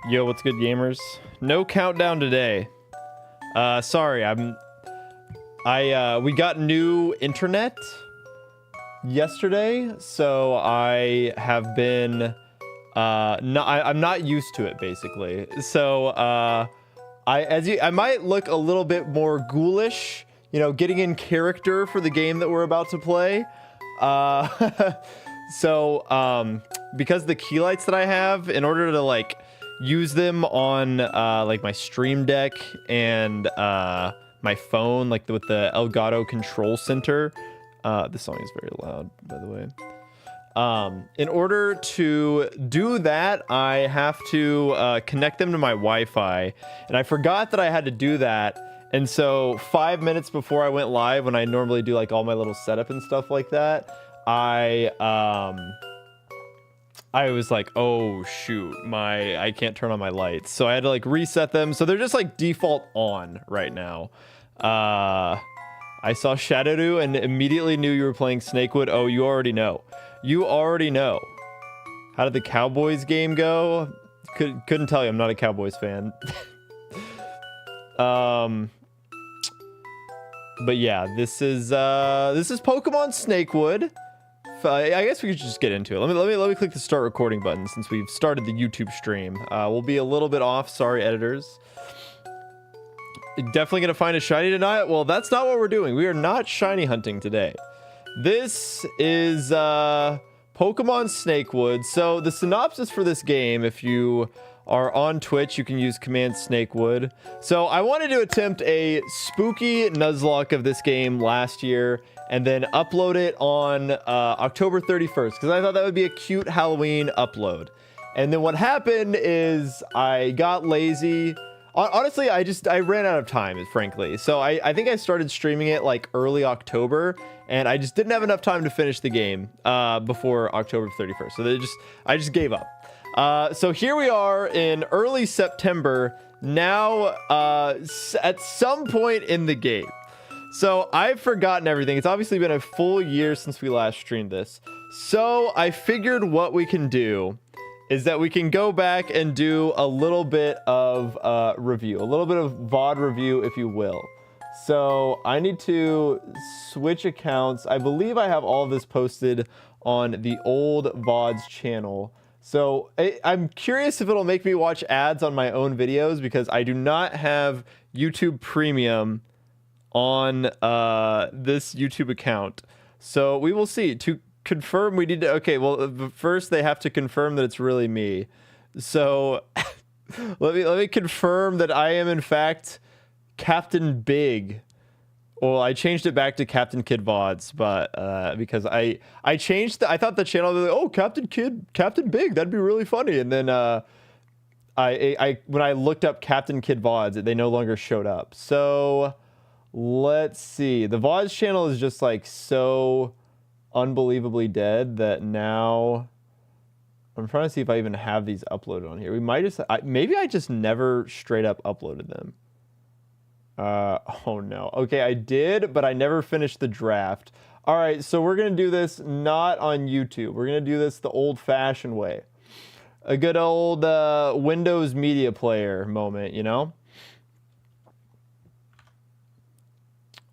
Yo, what's good, gamers? No countdown today. Sorry, we got new internet yesterday, so I have been I'm not used to it, basically. So I might look a little bit more ghoulish, you know, getting in character for the game that we're about to play. Because the key lights that I have, in order to like use them on like my Stream Deck and my phone, like with the Elgato Control Center. This song is very loud, by the way. In order to do that, I have to connect them to my Wi-Fi, and I forgot that I had to do that. And so 5 minutes before I went live, when I normally do like all my little setup and stuff like that, I was like, oh shoot, I can't turn on my lights. So I had to like reset them. So they're just like default on right now. I saw Shadowdew and immediately knew you were playing Snakewood. Oh, you already know. You already know. How did the Cowboys game go? Couldn't tell you. I'm not a Cowboys fan. But yeah, this is Pokemon Snakewood. I guess we could just get into it. Let me click the start recording button since we've started the YouTube stream. We'll be a little bit off. Sorry, editors. Definitely gonna find a shiny tonight. Well, that's not what we're doing. We are not shiny hunting today. This is Pokemon Snakewood. So the synopsis for this game, if you are on Twitch, you can use command Snakewood. So I wanted to attempt a spooky nuzlocke of this game last year and then upload it on October 31st because I thought that would be a cute Halloween upload. And then what happened is I got lazy. Honestly, I ran out of time, frankly. So I think I started streaming it like early October, and I just didn't have enough time to finish the game before October 31st. So I just gave up. So here we are in early September now, at some point in the game. So I've forgotten everything. It's obviously been a full year since we last streamed this. So I figured what we can do is that we can go back and do a little bit of review, a little bit of VOD review, if you will. So I need to switch accounts. I believe I have all of this posted on the old VOD's channel. So I'm curious if it'll make me watch ads on my own videos because I do not have YouTube Premium on this YouTube account. So we will see. To confirm, we need to, okay, well, first they have to confirm that it's really me. So let me confirm that I am in fact Captain Big. Well, I changed it back to Captain Kid VODs, but because I changed I thought the channel was like, oh, Captain Big, that'd be really funny. And then when I looked up Captain Kid VODs, they no longer showed up. So let's see. The VODs channel is just like so unbelievably dead that now I'm trying to see if I even have these uploaded on here. We might just maybe I just never straight up uploaded them. Oh no. Okay, I did, but I never finished the draft. All right, so we're gonna do this not on YouTube. We're gonna do this the old-fashioned way. A good old Windows Media Player moment, you know?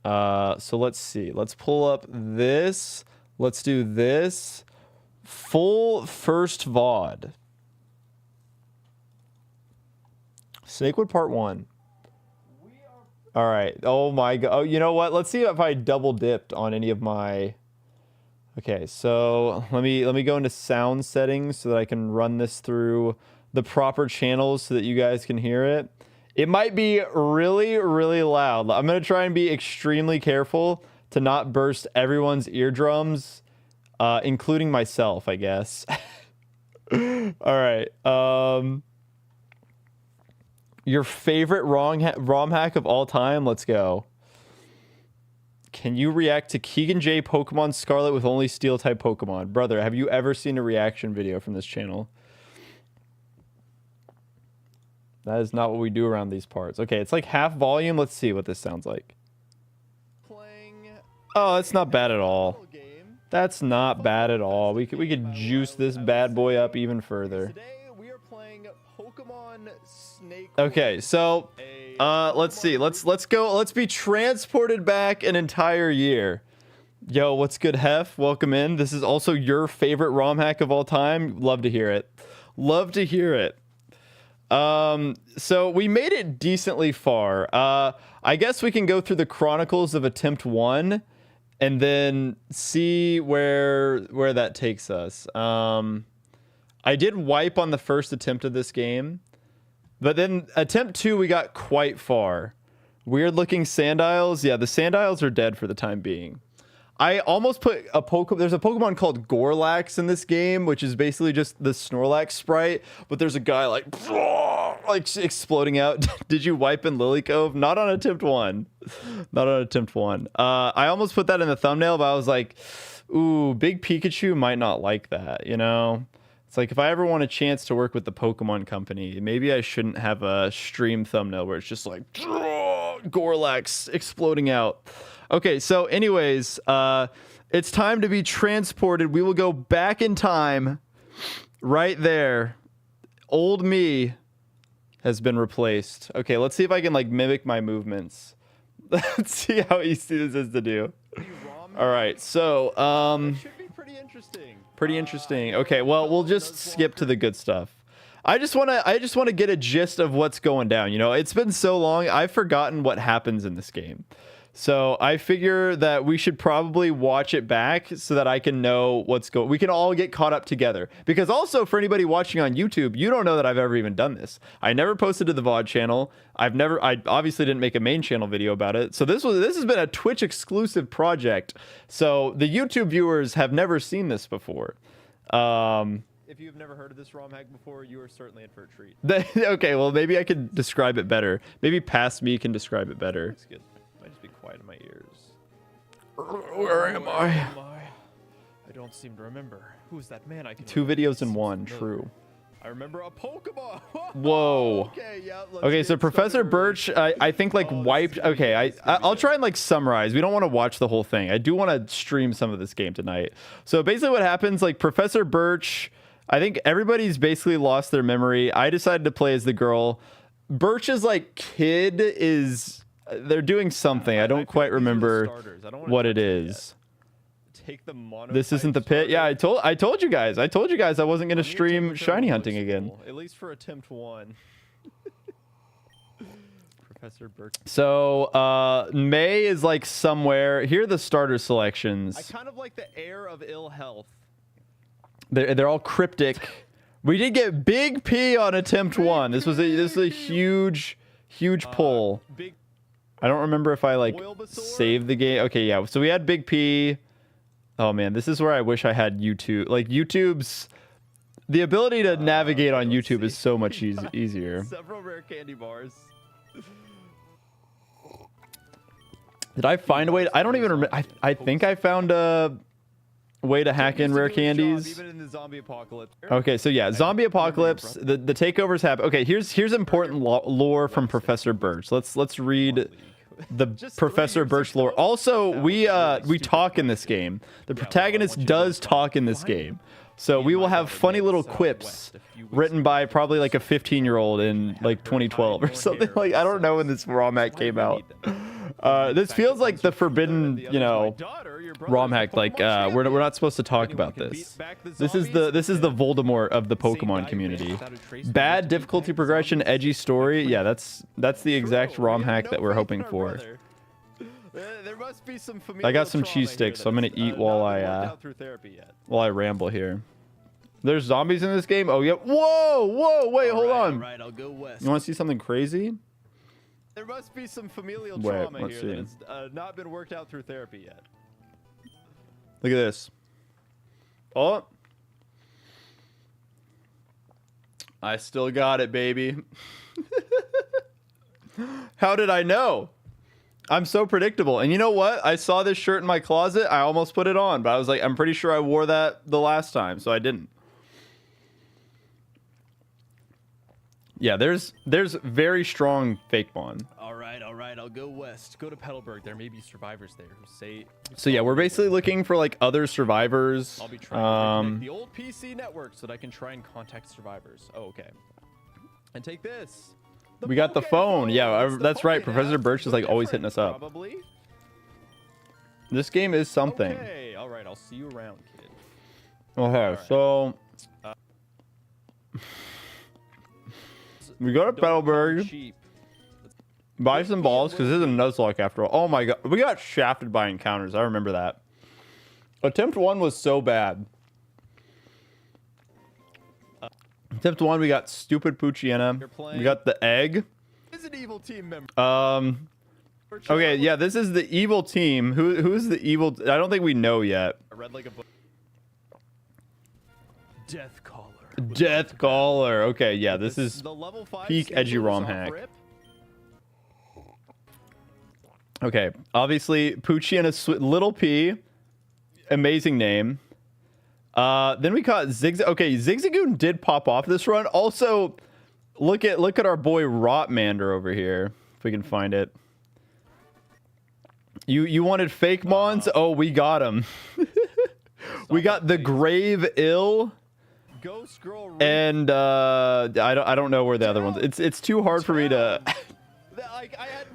So let's see. Let's pull up this. Let's do this. Full first VOD. Snakewood Part 1. All right. Oh my god. Oh, you know what? Let's see if I double dipped on any of my. Okay, so let me go into sound settings so that I can run this through the proper channels so that you guys can hear it. It might be really, really loud. I'm gonna try and be extremely careful to not burst everyone's eardrums, including myself, I guess. All right. Your favorite ROM hack of all time? Let's go. Can you react to Keegan J Pokemon Scarlet with only Steel type Pokemon? Brother, have you ever seen a reaction video from this channel? That is not what we do around these parts. Okay, it's like half volume. Let's see what this sounds like. Oh, that's not bad at all. That's not bad at all. We could juice this bad boy up even further. Today we are playing Pokemon Pokemon Snakewood. Okay, so let's see. Let's go. Let's be transported back an entire year. Yo, what's good, Hef? Welcome in. This is also your favorite ROM hack of all time. Love to hear it. Love to hear it. So we made it decently far. I guess we can go through the chronicles of attempt 1 and then see where that takes us. I did wipe on the first attempt of this game, but then attempt 2 we got quite far. Weird looking Sandiles. Yeah, the Sandiles are dead for the time being. I almost put a Pokemon. There's a Pokemon called Gorlax in this game, which is basically just the Snorlax sprite, but there's a guy like exploding out. Did you wipe in Lily Cove? Not on attempt 1. Not on attempt 1. I almost put that in the thumbnail, but I was like, ooh, Big Pikachu might not like that, you know? It's like if I ever want a chance to work with the Pokemon Company, maybe I shouldn't have a stream thumbnail where it's just like Gorlax exploding out. Okay, so anyways, it's time to be transported. We will go back in time right there. Old me has been replaced. Okay, let's see if I can like mimic my movements. Let's see how easy this is to do. All right, so it should be pretty interesting. Pretty interesting. Okay, well, we'll just skip to the good stuff. I just want to get a gist of what's going down. You know, it's been so long, I've forgotten what happens in this game. So I figure that we should probably watch it back so that I can know what's going. We can all get caught up together. Because also for anybody watching on YouTube, you don't know that I've ever even done this. I never posted to the VOD channel. I obviously didn't make a main channel video about it. So this has been a Twitch exclusive project. So the YouTube viewers have never seen this before. If you've never heard of this ROM hack before, you are certainly in for a treat. Okay, well maybe I could describe it better. Maybe past me can describe it better. That's good. Be quiet in my ears. Where am I? I don't seem to remember. Who's that man? I can 2 videos in 1. True. I remember a Pokemon. Whoa. Okay, yeah. Okay, so Professor Birch, I think like wiped. Okay, I'll try and like summarize. We don't want to watch the whole thing. I do want to stream some of this game tonight. So basically, what happens? Like Professor Birch, I think everybody's basically lost their memory. I decided to play as the girl. Birch's like kid is. They're doing something. I don't quite remember what it is. This isn't the pit. Yeah, I told you guys. I told you guys I wasn't going to stream shiny hunting again. At least for attempt 1. Professor Birch. So, May is like somewhere. Here are the starter selections. I kind of like the air of ill health. They're all cryptic. We did get Big P on attempt 1. This was a huge pull. I don't remember if I like saved the game. Okay, yeah. So we had Big P. Oh man, this is where I wish I had YouTube. Like YouTube's, the ability to navigate on YouTube is so much easier. Several rare candy bars. Did I find a way? I don't even remember. I think I found a way to hack in rare candies. Even in the zombie apocalypse. Okay, so yeah, zombie apocalypse. The takeovers happen. Okay, here's important lore from Professor Birch. Let's read the Professor Birch lore. Also, we talk in this game. The protagonist does talk in this game. So we will have funny little quips written by probably like a 15-year-old in like 2012 or something. Like I don't know when this ROM hack came out. This feels like the forbidden, you know, ROM hack. Like we're not supposed to talk about this. This is the Voldemort of the Pokemon community. Bad difficulty progression, edgy story. Yeah, that's the exact ROM hack that we're hoping for. There must be some I got some cheese sticks, so I'm gonna eat while I ramble here. There's zombies in this game. Oh yeah. Whoa, wait, hold on. Right, I'll go west. You want to see something crazy? There must be some familial trauma here that has not been worked out through therapy yet. Look at this. Oh. I still got it, baby. How did I know? I'm so predictable. And you know what? I saw this shirt in my closet. I almost put it on, but I was like, I'm pretty sure I wore that the last time, so I didn't. Yeah, there's very strong fake bond. All right, I'll go west. Go to Petalburg. There may be survivors there who say. So yeah, we're basically looking for like other survivors. I'll be trying to connect the old PC network so that I can try and contact survivors. Oh, okay. And take this. We got the phone. Yeah, that's right. Professor Birch is like always hitting us up. Probably. This game is something. Okay, all right. I'll see you around, kid. Okay, so we go to Petalburg, buy some balls because this is a nuzlocke after all. Oh my god, we got shafted by encounters. I remember that. Attempt 1 was so bad. Attempt 1, we got stupid Poochyena. We got the egg. Is an evil team member. Okay, yeah, this is the evil team. Who's the evil? I don't think we know yet. I read like a book. Death Caller. Death Caller. Okay, yeah, this is the level 5 peak edgy ROM hack. Okay, obviously Poochyena, Little P, amazing name. Then we caught Zigzag. Okay, Zigzagoon did pop off this run. Also, look at our boy Rotmander over here. If we can find it. You wanted fake mons? Oh, we got him. We got the Grave Ill. Ghost Girl. And I don't know where the other ones. It's too hard for me to.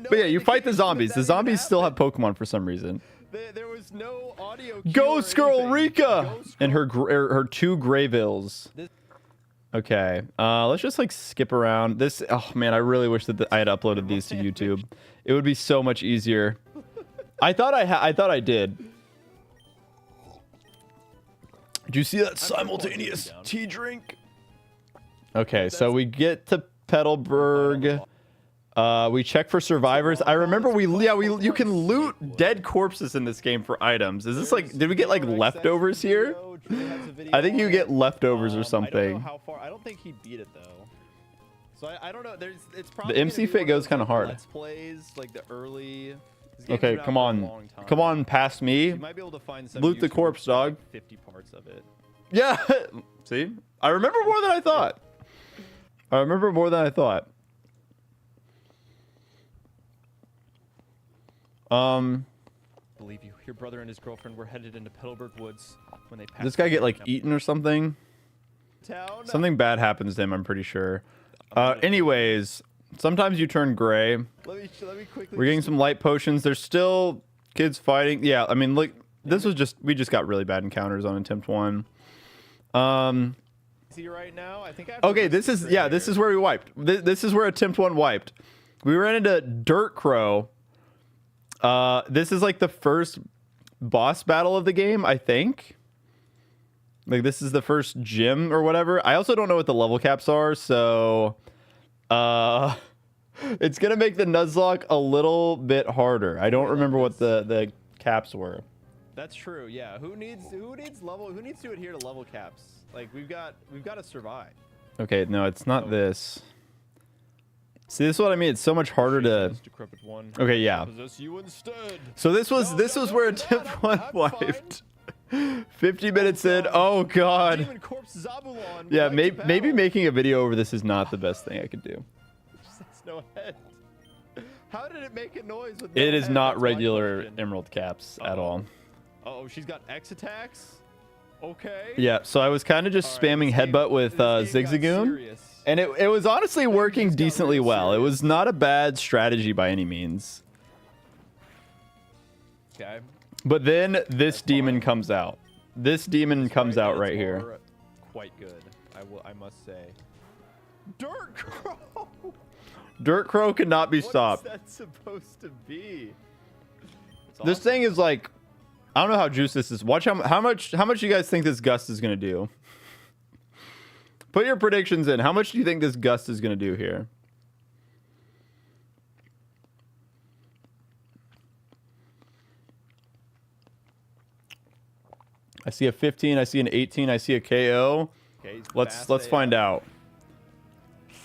But yeah, you fight the zombies. The zombies still have Pokemon for some reason. There was no audio. Ghost Girl Rika and her 2 Grave Ills. Okay, let's just like skip around this. Oh man, I really wish that I had uploaded these to YouTube. It would be so much easier. I thought I did. Did you see that simultaneous tea drink? Okay, so we get to Petalburg. We check for survivors. I remember you can loot dead corpses in this game for items. Is this like, did we get like leftovers here? I think you get leftovers or something. I don't know how far. I don't think he beat it though. So I don't know. It's probably the MC fit goes kind of hard. Let's plays like the early. Okay, come on, past me. You might be able to find some loot the corpse, dog. 50 parts of it. Yeah. See, I remember more than I thought. Believe you, your brother and his girlfriend were headed into Petalburg Woods when they passed. Did this guy get like eaten or something? Something bad happens to him, I'm pretty sure. Anyways, sometimes you turn gray. Let me quickly. We're getting some light potions. There's still kids fighting. Yeah, I mean, look, this was we just got really bad encounters on attempt 1. See right now, I think I have okay, this is where we wiped. This is where attempt 1 wiped. We ran into Dirt Crow. This is like the first boss battle of the game, I think. Like this is the first gym or whatever. I also don't know what the level caps are, so it's gonna make the Nuzlocke a little bit harder. I don't remember what the caps were. That's true. Yeah. Who needs to adhere to level caps? Like we've got to survive. Okay, no, it's not this. See, this is what I mean. It's so much harder to. Okay, yeah. So this was where attempt 1 wiped. 50 minutes in. Oh god. Yeah, maybe making a video over this is not the best thing I could do. No head. How did it make a noise? It is not regular emerald caps at all. Oh, she's got X attacks. Okay. Yeah, so I was kind of just spamming headbutt with Zigzagoon, and it was honestly working decently well. It was not a bad strategy by any means. Okay. But then this demon comes out. This demon comes out right here. Quite good, I must say. Dirt Crow. Dirt Crow cannot be stopped. What is that supposed to be? This thing is like, I don't know how juice this is. Watch how much you guys think this gust is gonna do. Put your predictions in. How much do you think this gust is gonna do here? I see a 15. I see an 18. I see a KO. Okay, let's find out.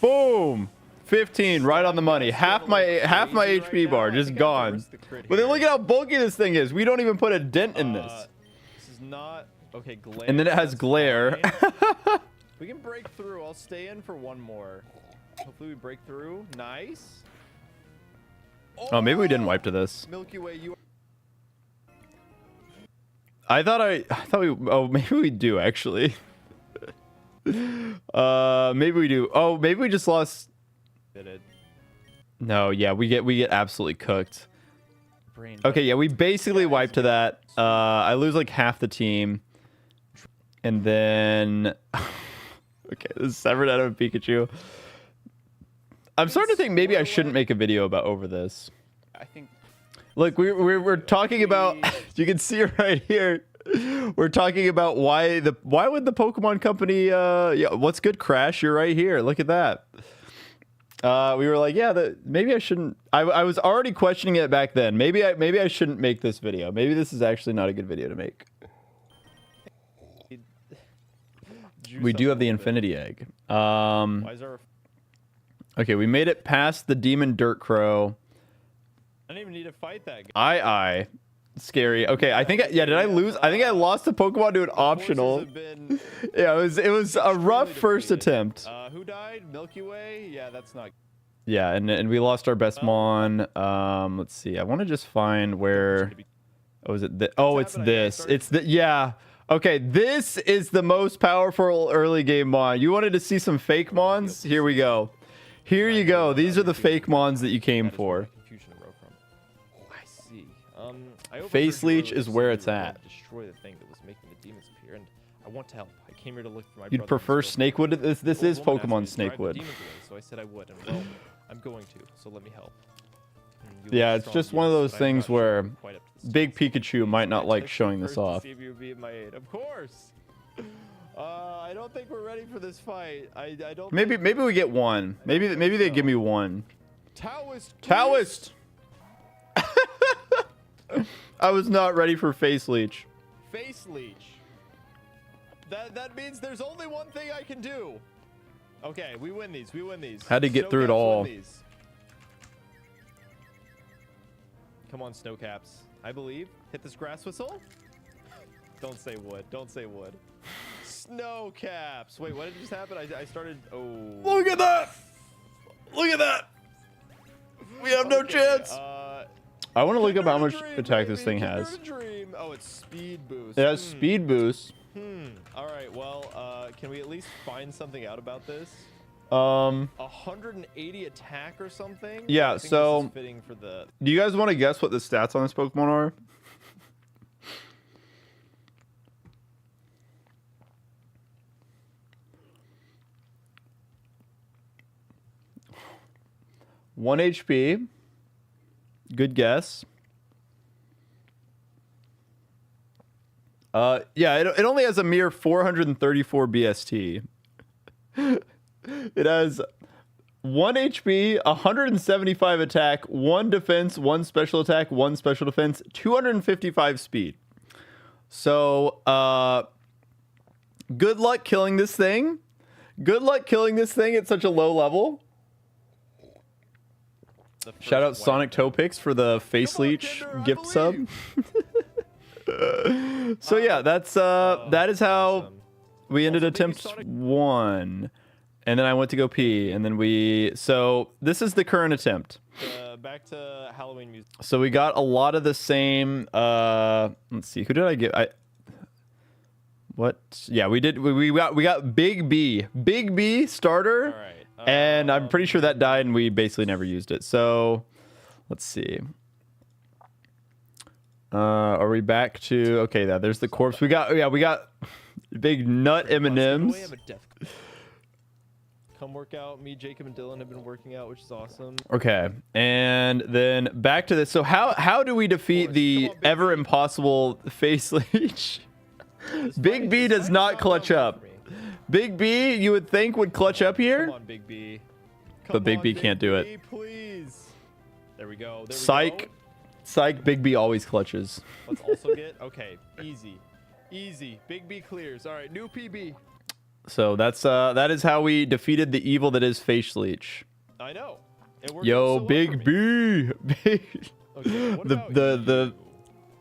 Boom. 15, right on the money. Half my HP bar just gone. But then look at how bulky this thing is. We don't even put a dent in this. This is not okay. Glare. And then it has glare. We can break through. I'll stay in for one more. Hopefully we break through. Nice. Oh, maybe we didn't wipe to this. Milky Way, you. I thought we. Oh, maybe we do actually. Maybe we do. Oh, maybe we just lost. No, yeah, we get absolutely cooked. Okay, yeah, we basically wiped to that. I lose like half the team. And then okay, this is severed out of Pikachu. I'm starting to think maybe I shouldn't make a video about over this. I think. Look, we're talking about. You can see it right here. We're talking about why would the Pokemon Company? Yeah, what's good, Crash? You're right here. Look at that. We were like, yeah, maybe I shouldn't. I was already questioning it back then. Maybe I shouldn't make this video. Maybe this is actually not a good video to make. We do have the Infinity Egg. Okay, we made it past the Demon Dirt Crow. I don't even need to fight that guy. I. Scary. Okay, I think did I lose? I think I lost the Pokemon to an optional. Yeah, it was a rough first attempt. Who died? Milky Way? Yeah, that's not. Yeah, and we lost our best Mon. Let's see. I want to just find where. Oh, is it? It's this. It's the yeah. Okay, this is the most powerful early game Mon. You wanted to see some fake Mons? Here we go. Here you go. These are the fake Mons that you came for. I see. Face Leech is where it's at. Destroy the thing that was making the demons appear, and I want to help. I came here to look for my. You'd prefer Snakewood? This is Pokemon Snakewood. So I said I would, and well, I'm going to. So let me help. Yeah, it's just one of those things where Big Pikachu might not like showing this off. Of course. I don't think we're ready for this fight. I don't. Maybe we get one. Maybe they give me one. Taoist. I was not ready for Face Leech. Face Leech. That means there's only one thing I can do. Okay, we win these. Had to get through it all. Come on, Snowcaps. I believe. Hit this grass whistle. Don't say wood. Don't say wood. Snowcaps. Wait, what did just happen? I started. Oh. Look at that. Look at that. We have no chance. I want to look up how much attack this thing has. Oh, it's speed boost. It has speed boost. All right. Well, can we at least find something out about this? 180 attack or something? Yeah. So, this is fitting for the... do you guys want to guess what the stats on this Pokemon are? One HP. Good guess. Yeah, it only has a mere 434 BST. It has 1 HP, 175 attack, 1 defense, 1 special attack, 1 special defense, 255 speed. So, good luck killing this thing. Good luck killing this thing at such a low level. Shout out Sonic Topix for the Face Leech gift sub. So yeah, that is how we ended attempt 1. And then I went to go pee, and then so this is the current attempt. Back to Halloween music. So we got a lot of the same, let's see, who did I get? What? Yeah, we did, we got Big B starter. All right. And I'm pretty sure that died, and we basically never used it. So, let's see. Are we back to... Okay, there's the corpse. We got big nut M&Ms. Come work out. Me, Jacob, and Dylan have been working out, which is awesome. Okay, and then back to this. So how do we defeat the ever impossible Face Leech? Big B does not clutch up. Big B, you would think, would clutch up here. Come on, Big B. But Big B can't do it. Please. There we go. Psych. Psych, Big B always clutches. Let's also get... Okay, easy. Easy. Big B clears. All right, new PB. So that is how we defeated the evil that is Face Leech. I know. It worked Yo, out so well Big for me. B. Okay, what about the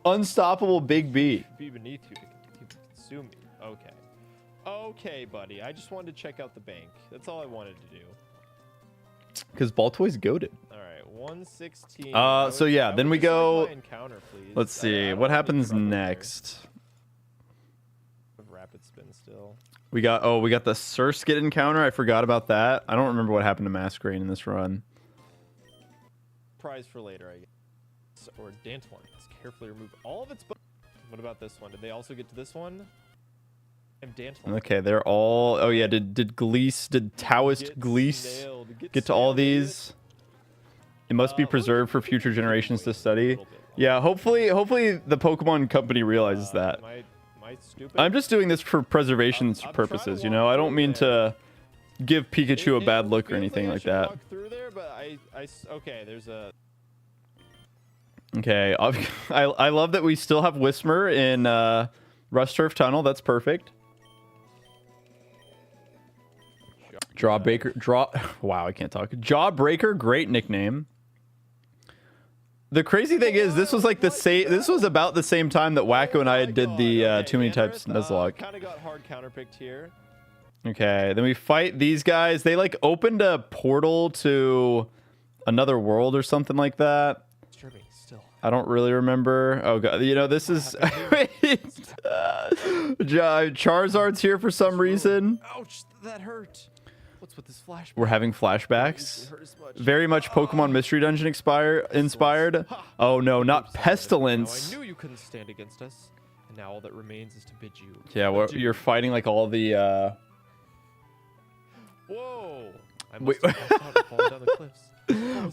unstoppable Big B. Be beneath you to consume me. Okay. Okay, buddy. I just wanted to check out the bank. That's all I wanted to do. Because Baltoy's goaded. All right, 116. So yeah, then we go. Encounter, please. Let's see what happens next. Rapid spin still. We got the Surskit encounter. I forgot about that. I don't remember what happened to Masquerain in this run. Prize for later, I guess. Or Dandelions. Carefully remove all of its bugs. What about this one? Did they also get to this one? And Dandelion. Okay, they're all. Oh yeah, did Taoist Gleese get to all these? It must be preserved for future generations to study. Yeah, hopefully the Pokemon Company realizes that. Am I stupid? I'm just doing this for preservation purposes, you know? I don't mean to give Pikachu a bad look or anything like that. Walk through there, but okay, there's a... Okay, I love that we still have Whismur in Rust Turf Tunnel. That's perfect. Wow, I can't talk. Jawbreaker, great nickname. The crazy thing is, this was like the same. This was about the same time that Wacko and I did the Too Many Types Nuzlocke. Kind of got hard counterpicked here. Okay, then we fight these guys. They like opened a portal to another world or something like that. Disturbing still. I don't really remember. Oh god, you know this is. Charizard's here for some reason. Ouch, that hurt. What's with this flashback? We're having flashbacks. Very much Pokemon Mystery Dungeon inspired. Oh no, not Pestilence. I knew you couldn't stand against us, and now all that remains is to bid you. Yeah, you're fighting like all the. Whoa! I must have passed out and fallen down the cliffs.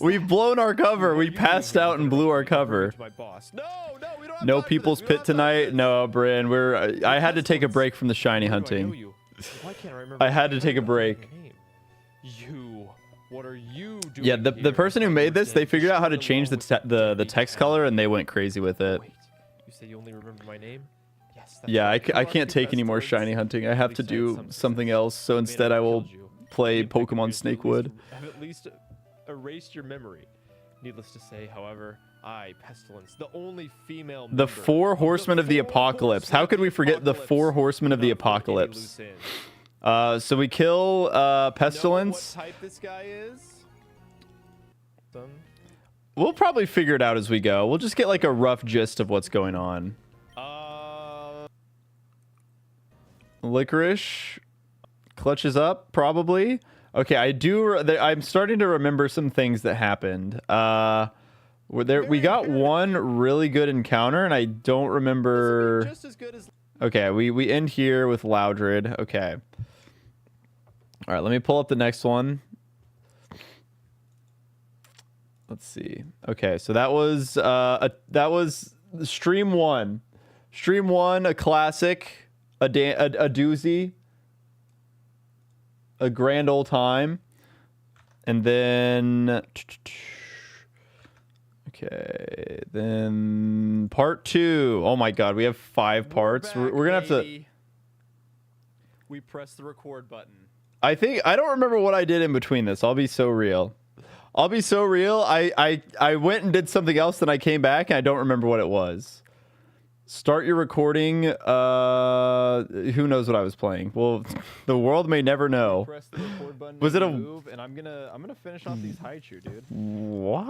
We've blown our cover. We passed out and blew our cover. My boss. No, we don't have No time for People's this. We don't Pit have time for tonight. this. No, Bryn. I had to take a break from the shiny hunting. Why can't I remember? I had to take a break. What are you doing? Yeah, the person who made this, they figured out how to change the text color, and they went crazy with it. Wait, you say you only remember my name? Yes. Yeah, I can't take any more shiny hunting. I have to do something else. So instead, I will play Pokemon Snakewood. I've at least erased your memory. Needless to say, however, Pestilence, the only female member The Four Horsemen of the Apocalypse. How could we forget the Four Horsemen of the Apocalypse? So we kill Pestilence. Know what type this guy is? We'll probably figure it out as we go. We'll just get like a rough gist of what's going on. Licorice clutches up, probably. Okay, I'm starting to remember some things that happened. We got one really good encounter, and I don't remember. Just as good as... Okay, we end here with Loudred. Okay. All right, let me pull up the next one. Let's see. Okay, so that was stream 1. Stream 1, a classic, a doozy, a grand old time. And then okay, then part 2. Oh my god, we have 5 parts. We're going to have to We press the record button. I don't remember what I did in between this. I'll be so real. I went and did something else, then I came back and I don't remember what it was. Start your recording. Who knows what I was playing? Well, the world may never know. Press the record button. Was it a move? And I'm gonna finish off these Haichu, dude. What?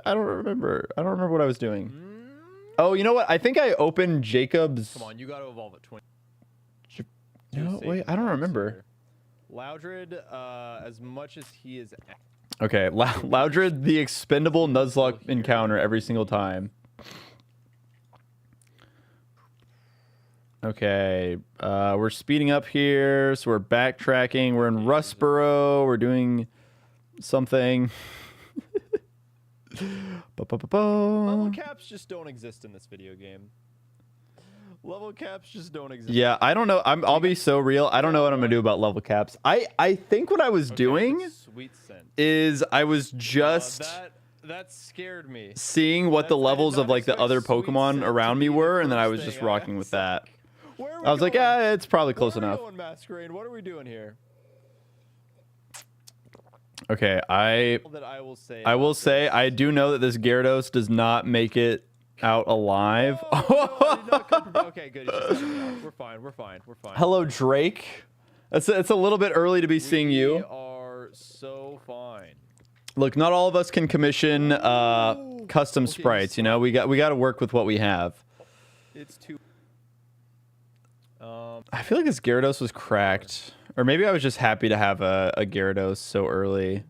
I don't remember. I don't remember what I was doing. Oh, you know what? I think I opened Jacob's. Come on, you gotta evolve at 20. No, wait, I don't remember. Loudred, as much as he is... Okay, Loudred, the expendable Nuzlocke encounter every single time. Okay, we're speeding up here, so we're backtracking. We're in Rustboro. We're doing something. Level caps just don't exist in this video game. Level caps just don't exist. Yeah, I don't know. I'll be so real. I don't know what I'm gonna do about level caps. I think what I was doing is I was just that scared me. Seeing what the levels of like the other Pokemon around me were, and then I was just rocking with that. I was like, yeah, it's probably close enough. Masquerade? What are we doing here? Okay, I will say I do know that this Gyarados does not make it out alive. Okay, good. We're fine. Hello, Drake. It's a little bit early to be seeing you. We are so fine. Look, not all of us can commission custom sprites. You know, we got to work with what we have. It's too. I feel like this Gyarados was cracked. Or maybe I was just happy to have a Gyarados so early.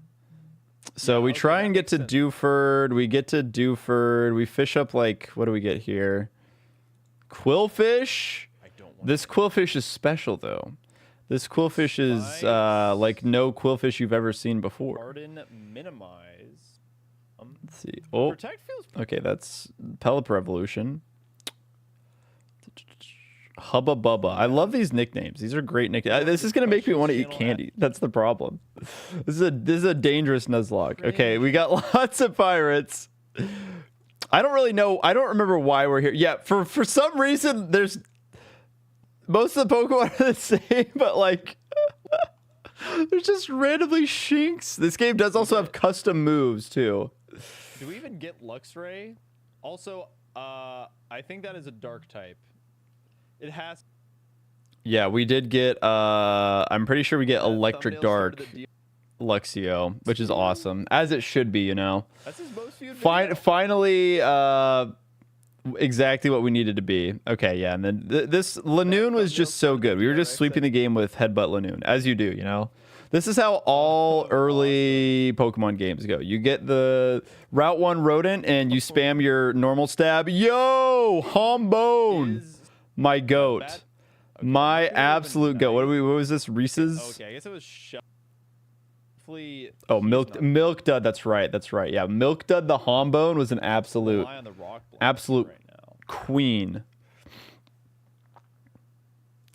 So we try and get to Dewford. We get to Dewford. We fish up like, what do we get here? Quillfish? This Quillfish is special though. This Quillfish is like no Quillfish you've ever seen before. Garden minimize. Let's see. Oh, Protect feels okay, that's Pelip Revolution. Hubba Bubba. I love these nicknames. These are great nicknames. This is gonna make me want to eat candy. That's the problem. This is a dangerous Nuzlocke. Okay, we got lots of pirates. I don't really know. I don't remember why we're here. Yeah, for some reason, there's most of the Pokemon are the same, but like there's just randomly Shinx. This game does also have custom moves too. Do we even get Luxray? Also, I think that is a dark type. It has. Yeah, we did get. I'm pretty sure we get Electric Dark Luxio, which is awesome, as it should be. You know. That's his most viewed video. Finally, exactly what we needed to be. Okay, yeah, and then this Lanoon was just so good. We were just sweeping the game with Headbutt Lanoon, as you do. You know. This is how all early Pokemon games go. You get the Route 1 Rodent and you spam your normal stab. Yo, Hombone, my goat, Okay, my absolute goat. What was this? Reese's? Okay, I guess it was Oh, Milk Dud. That's right. That's right. Yeah, Milk Dud the Hombone was an absolute queen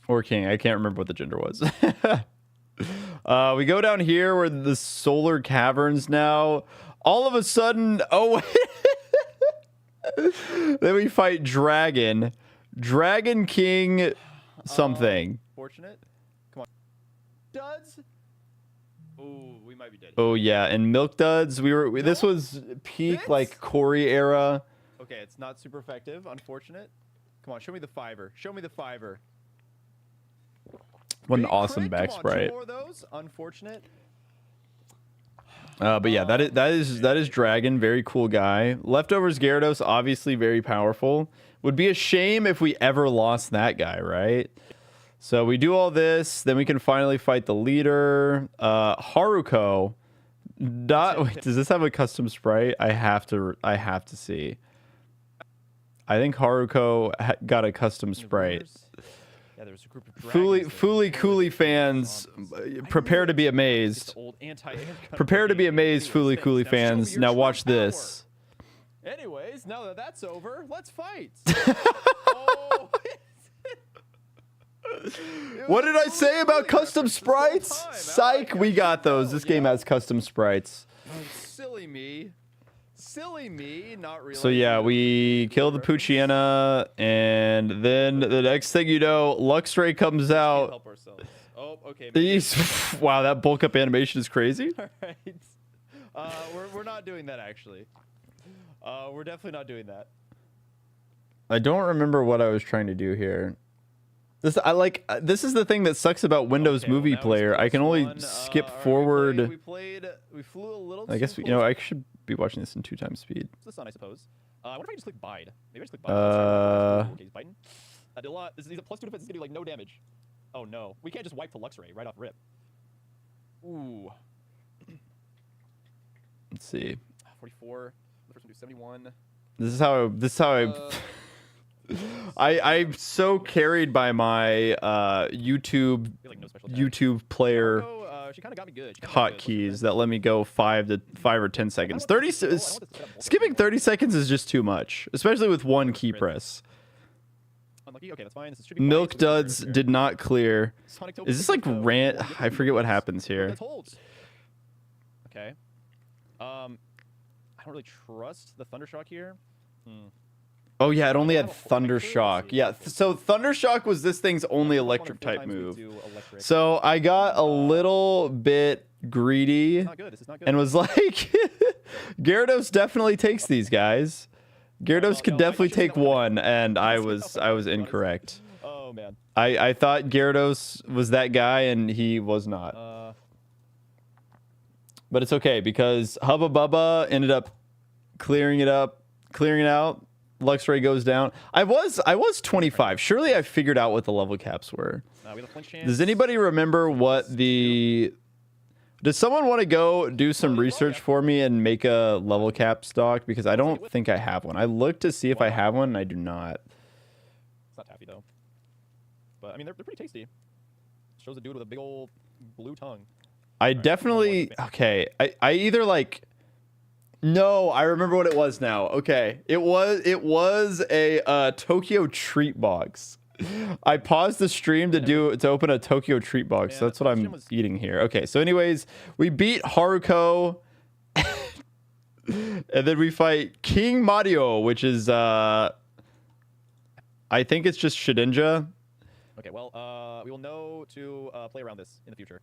or king. I can't remember what the gender was. We go down here where the solar caverns now. All of a sudden, oh, then we fight Dragon King something. Fortunate. Come on. Duds. Oh, we might be dead. Oh yeah, and Milk Duds. This was peak like Corey era. Okay, it's not super effective. Unfortunate. Come on, show me the fiver. Show me the fiver. What an awesome back sprite. Two more of those. Unfortunate. But yeah, that is Dragon. Very cool guy. Leftovers Gyarados, obviously very powerful. Would be a shame if we ever lost that guy, right? So we do all this, then we can finally fight the leader. Haruko. Wait, does this have a custom sprite? I have to see. I think Haruko got a custom sprite. Yeah, there was a group of Fooly Cooley fans, prepare to be amazed. Prepare to be amazed, Fooly Cooley fans. Now watch this. Anyways, now that that's over, let's fight. What did I say about custom sprites? Psych, we got those. This game has custom sprites. Silly me. Silly me, not really. So yeah, we kill the Poochyena, and then the next thing you know, Luxray comes out. Help ourselves. Oh, okay. Wow, that bulk up animation is crazy. All right. We're not doing that actually. We're definitely not doing that. I don't remember what I was trying to do here. This is the thing that sucks about Windows Movie Player. I can only skip forward. We flew a little. I guess I should be watching this in 2x speed. It's the sun, I suppose. What if I just click bide? Maybe I just click bide. Okay, he's biting. I did a lot. He's a +2 defense. He's gonna do like no damage. Oh no, we can't just wipe the Luxray right off rip. Ooh. Let's see. 44. The first one do 71. This is how I'm so carried by my YouTube player she kinda got me good. hotkeys that let me go 5 or 10 seconds. Skipping 30 seconds is just too much, especially with one key press. Unlucky. Okay, that's fine. Milk Duds did not clear. Is this like rant? I forget what happens here. Okay. I don't really trust the Thundershock here. Oh yeah, it only had Thundershock. Yeah, so Thundershock was this thing's only electric type move. So I got a little bit greedy and was like, Gyarados definitely takes these guys. Gyarados could definitely take one, and I was incorrect. Oh man. I thought Gyarados was that guy, and he was not. But it's okay because Hubba Bubba ended up clearing it out. Luxray goes down. I was 25. Surely I figured out what the level caps were. We have a flinch chance. Does anybody remember what the... Does someone want to go do some research for me and make a level caps doc? Because I don't think I have one. I looked to see if I have one, and I do not. It's not taffy, though. But, I mean, they're pretty tasty. Shows a dude with a big old blue tongue. I definitely... Okay, I either, like... No, I remember what it was now. Okay, it was a Tokyo treat box. I paused the stream to open a Tokyo treat box. So that's what I'm eating here. Okay, so anyways, we beat Haruko, and then we fight King Mario, which is I think it's just Shedinja. Okay, well, we will know to play around this in the future.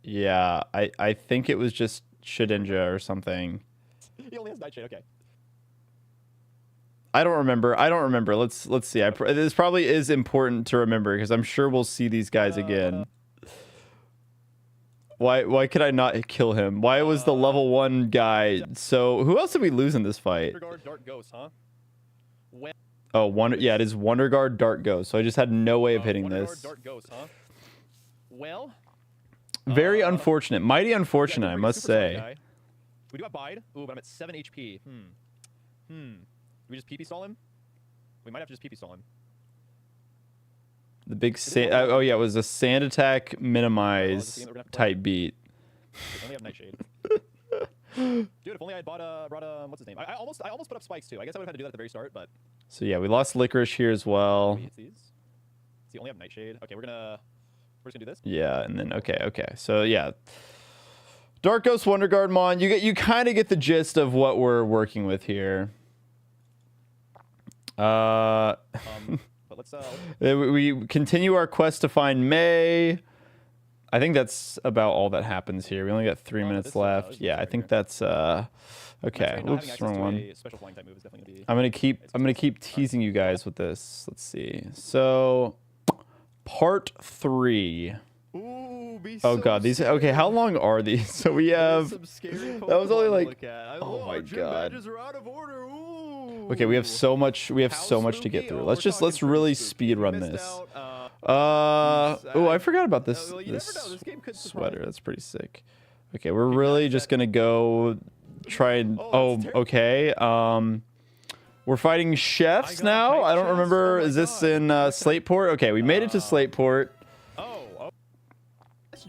Yeah, I think it was just Shedinja or something. He only has Nightshade. Okay. I don't remember. Let's see. This probably is important to remember because I'm sure we'll see these guys again. Why could I not kill him? Why was the level 1 guy? So who else did we lose in this fight? Wonderguard, Dark Ghost, huh? Yeah, it is Wonderguard, Dark Ghost. So I just had no way of hitting this. Dark Ghost, huh? Well, very unfortunate. Mighty unfortunate, I must say. We do have Bide. Ooh, but I'm at 7 HP. We just PP stall him? We might have to just PP stall him. The big sand. Oh yeah, it was a sand attack minimize type beat. We only have Nightshade. Dude, if only I had brought what's his name? I almost put up spikes too. I guess I would have had to do that at the very start, but. So yeah, we lost Licorice here as well. Does he only have Nightshade? Okay, we're just gonna do this. Yeah, and then okay. So yeah. Dark Ghost Wonderguard Mon, you kind of get the gist of what we're working with here. But let's we continue our quest to find May. I think that's about all that happens here. We only got 3 minutes left. Yeah, I think that's okay. Oops, wrong one. I'm gonna keep teasing you guys with this. Let's see. So, part 3. Ooh, oh god, these okay. How long are these? So we have. That was only like. Oh my god. Okay, we have so much. We have so much to get through. Let's really speed run this. Oh, I forgot about this sweater. That's pretty sick. Okay, we're really just gonna go try and. Oh, okay. We're fighting chefs now. I don't remember. Is this in Slateport? Okay, we made it to Slateport.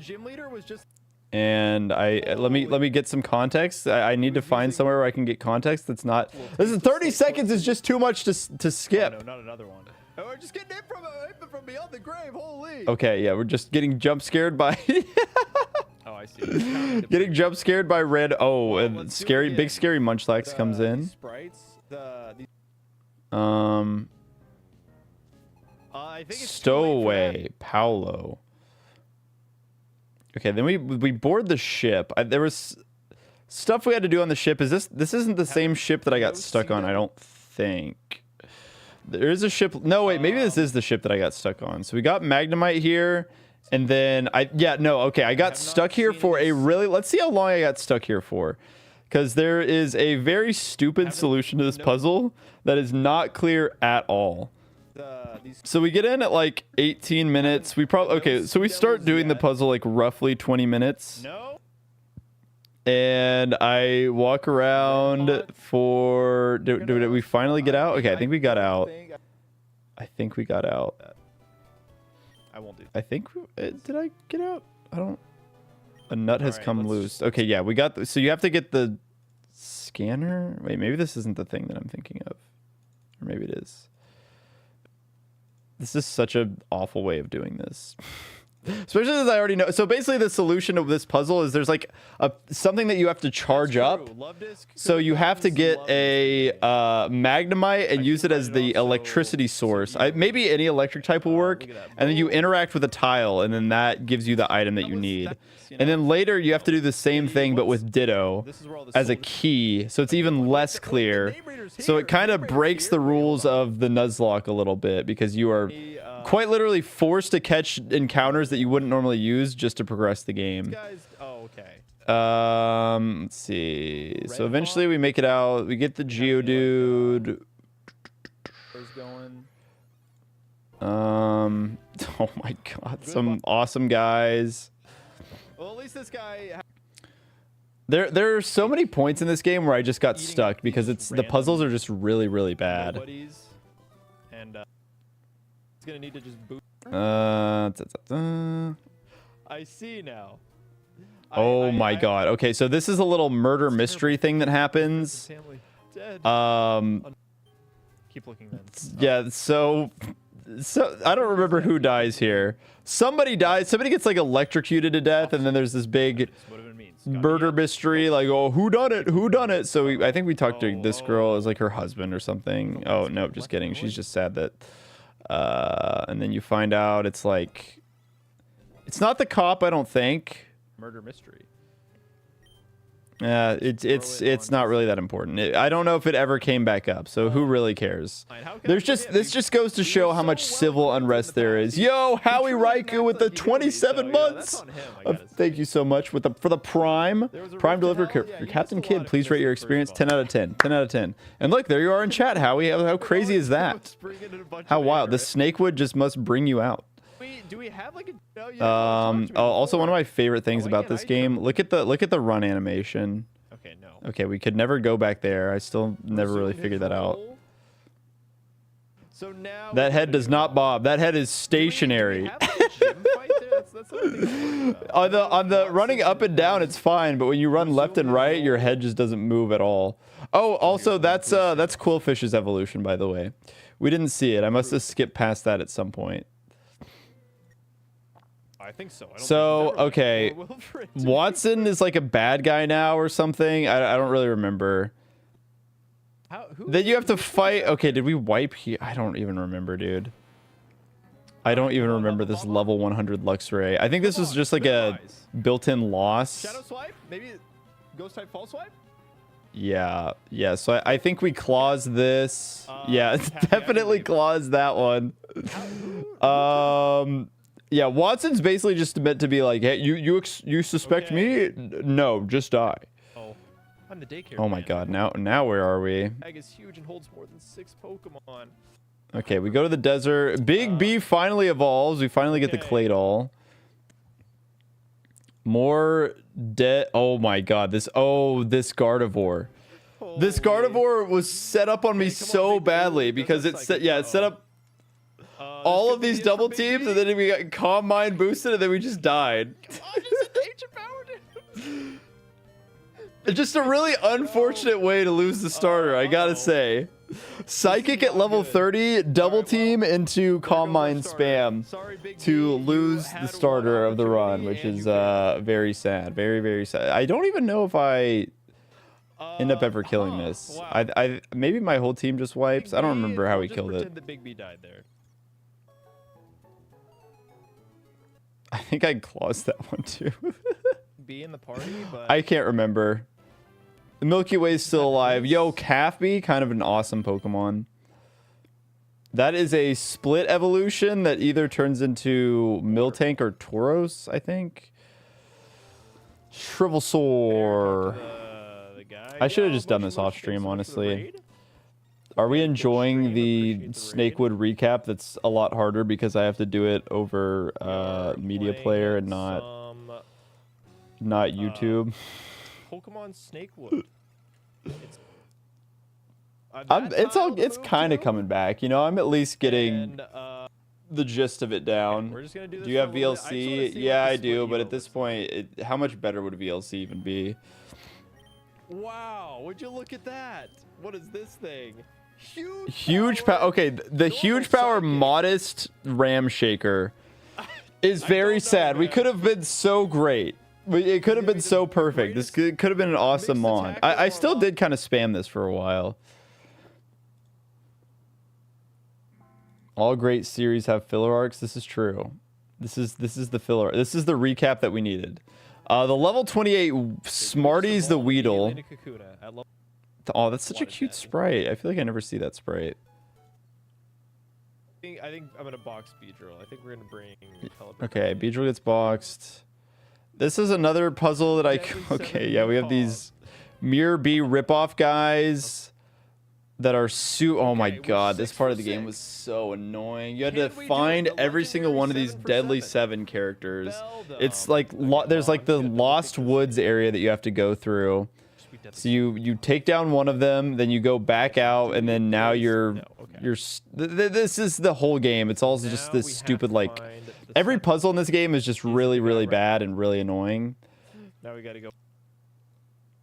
Gym leader was just. And let me get some context. I need to find somewhere where I can get context. That's not. This is 30 seconds is just too much to skip. Oh, no, not another one. Oh, we're just getting hit from beyond the grave. Holy. Okay, yeah, we're just getting jump scared by. Oh, I see. Getting jump scared by red. Oh, and big scary Munchlax comes in. I think it's Stowaway Paolo. Okay, then we board the ship. There was stuff we had to do on the ship. This isn't the same ship that I got stuck on, I don't think. There is a ship. No, wait, maybe this is the ship that I got stuck on. So we got Magnemite here, and then I got stuck here for a really. Let's see how long I got stuck here for, because there is a very stupid solution to this puzzle that is not clear at all. So we get in at like 18 minutes. So we start doing the puzzle like roughly 20 minutes. And I walk around for. Did we finally get out? Okay, I think we got out. I think we got out. I won't do. I think. Did I get out? I don't. A nut has come loose. Okay, yeah, we got. So you have to get the scanner. Wait, maybe this isn't the thing that I'm thinking of, or maybe it is. This is such an awful way of doing this. Especially as I already know. So basically the solution of this puzzle is there's like something that you have to charge up. So you have to get a Magnemite and use it as the electricity source. Maybe any electric type will work. And then you interact with a tile, and then that gives you the item that you need. And then later you have to do the same thing but with Ditto as a key. So it's even less clear. So it kind of breaks the rules of the Nuzlocke a little bit, because you are quite literally forced to catch encounters that you wouldn't normally use just to progress the game. Let's see. So eventually we make it out. We get the Geodude. going. Oh my god, some awesome guys. Well, at least this guy. There are so many points in this game where I just got stuck because the puzzles are just really bad. And he's gonna need to just boot. I see now. Oh my god. Okay, so this is a little murder mystery thing that happens. Keep looking then. Yeah, so I don't remember who dies here. Somebody dies. Somebody gets like electrocuted to death, and then there's this big murder mystery, like, oh, who done it? Who done it? So I think we talked to this girl. It was like her husband or something. Oh no, just kidding. She's just sad that. And then you find out it's like, it's not the cop, I don't think. Murder mystery. Yeah, it's not really that important. I don't know if it ever came back up, so who really cares? This just goes to show how much civil unrest there is. Yo, Howie Raiku with the 27 months. Thank you so much for the Prime delivered. Captain Kid, please rate your experience 10 out of 10. 10 out of 10. And look, there you are in chat, Howie. How crazy is that? How wild. The Snakewood just must bring you out. Do we have like a also one of my favorite things about this game, look at the run animation. Okay, no. Okay, we could never go back there. I still never really figured that out. So now that head does not bob. That head is stationary. On the running up and down, it's fine, but when you run left and right, your head just doesn't move at all. Oh, also that's Quillfish's evolution, by the way. We didn't see it. I must have skipped past that at some point. I think so. Okay, Watson is like a bad guy now or something. I don't really remember. Then you have to fight. Okay, did we wipe here? I don't even remember, dude. I don't even remember this level 100 Luxray. I think this was just like a built-in loss. Shadow swipe? Maybe ghost type false swipe? Yeah. So I think we claws this. Yeah, definitely claws that one. Yeah, Watson's basically just meant to be like, hey, you suspect me? No, just die. Oh, I'm the daycare. Oh my god, now where are we? Bag is huge and holds more than 6 Pokemon. Okay, we go to the desert. Big B finally evolves. We finally get the Claydol. More dead. Oh my god, this Gardevoir. Holy. This Gardevoir was set up on me so badly because it's set up all of these double teams, and then we got Calm Mind boosted, and then we just died. It's just a really unfortunate way to lose the starter, I gotta say. Psychic at level 30, double team into Calm Mind spam to lose the starter of the run, which is very sad. Very sad. I don't even know if I end up ever killing this. I maybe my whole team just wipes. I don't remember how we killed it. The Big B died there. I think I claws that one too. Be in the party, but I can't remember. The Milky Way's still alive. Yo, Caffbee, kind of an awesome Pokemon. That is a split evolution that either turns into Miltank or Tauros, I think. Shrivelsaur. I should have just done this off stream, honestly. Are we enjoying the Snakewood recap that's a lot harder because I have to do it over Media Player and not YouTube? Pokemon Snakewood. It's kind of coming back, you know. I'm at least getting the gist of it down. We're just gonna do you have VLC? Yeah, I do, but at this point, how much better would VLC even be? Wow, would you look at that? What is this thing? Huge power. Okay, the huge power modest Ram Shaker is very sad. We could have been so great. It could have been so perfect. This could have been an awesome mon. I still did kind of spam this for a while. All great series have filler arcs. This is true. This is the filler. This is the recap that we needed. The level 28 Smarties the Weedle. Oh, that's such a cute sprite. I feel like I never see that sprite. I think I'm gonna box Beedrill. I think we're gonna bring. Okay, Beedrill gets boxed. This is another puzzle that I. Okay, yeah, we have these Mirror B ripoff guys that are oh my Okay, we're god, this 6 part for of the game 6. was so annoying. You had Can to we do find the every single legendary one of these 7 for deadly 7? 7 characters. Beldum. It's like Okay, there's well, like the I'm just gonna Lost double-click Woods area that you have to go through. Sweet deadly So you take down one of them, then you go back out, and then now you're this is the whole game. It's also just Now this we have stupid to like find the every sun. puzzle in this game is just really really bad and really annoying. Now we gotta go.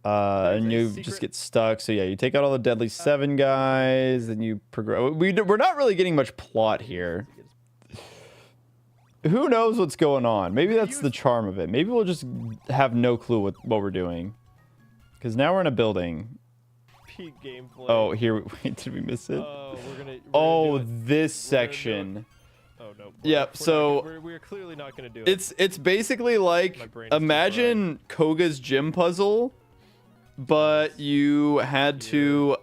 And There's a you just secret- get stuck. So yeah, you take out all the deadly 7 guys, and you progress. We're not really getting much plot here. Who knows what's going on? Maybe that's the charm of it. Maybe we'll just have no clue what we're doing. Because now we're in a building. Peak gameplay. Oh, here. Wait, did we miss it? We're gonna This do it. section. Oh no. Yep, so we're clearly not gonna do it. it's basically My like brain is too imagine Koga's gym puzzle, but you had to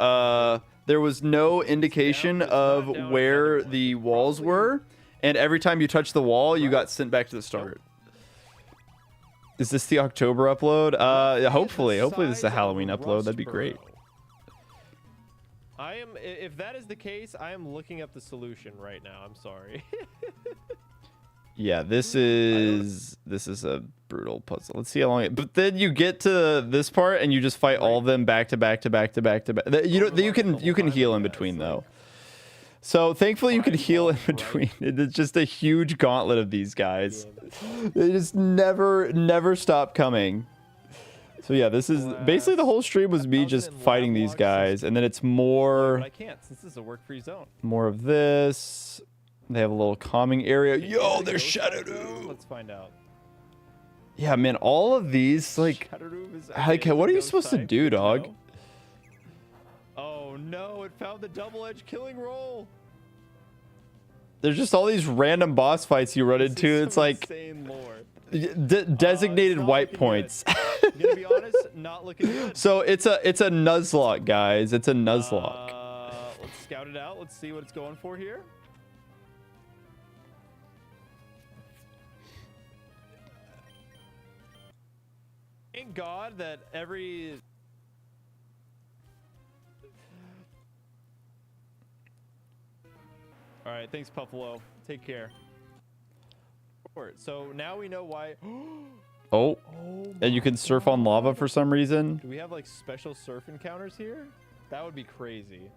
there was no indication but it's not of down where another one. the walls Probably- were, and every time you touched the wall, you got sent back to the start. Is this the October upload? Hopefully this is a Halloween upload. That'd be great. If that is the case, I am looking up the solution right now. I'm sorry. Yeah, this is a brutal puzzle. Let's see how long but then you get to this part and you just fight all of them back to back to back to back to back. You can heal in between though. So thankfully you can heal in between. It's just a huge gauntlet of these guys. They just never stop coming. So yeah, this is basically the whole stream was me just fighting these guys, and then it's But more I can't since this is a work-free zone. of this. They have a little calming area. Yo, there's Shadow. Shadow. Let's find out. Yeah, man, all of these like Shadow is Like, what are you supposed to do, dog? Oh no! It found the double-edged killing roll. there's just all these random boss fights you run This into. is It's some like insane lore. designated It's not white looking points. I'm gonna be honest, not looking good. So it's a nuzlock, guys. It's a nuzlock. Let's scout it out. Let's see what it's going for here. Thank God that every... Alright, thanks, Puffalo. Take care. So now we know why... Oh, and you can surf on lava for some reason. Do we have like special surf encounters here? That would be crazy.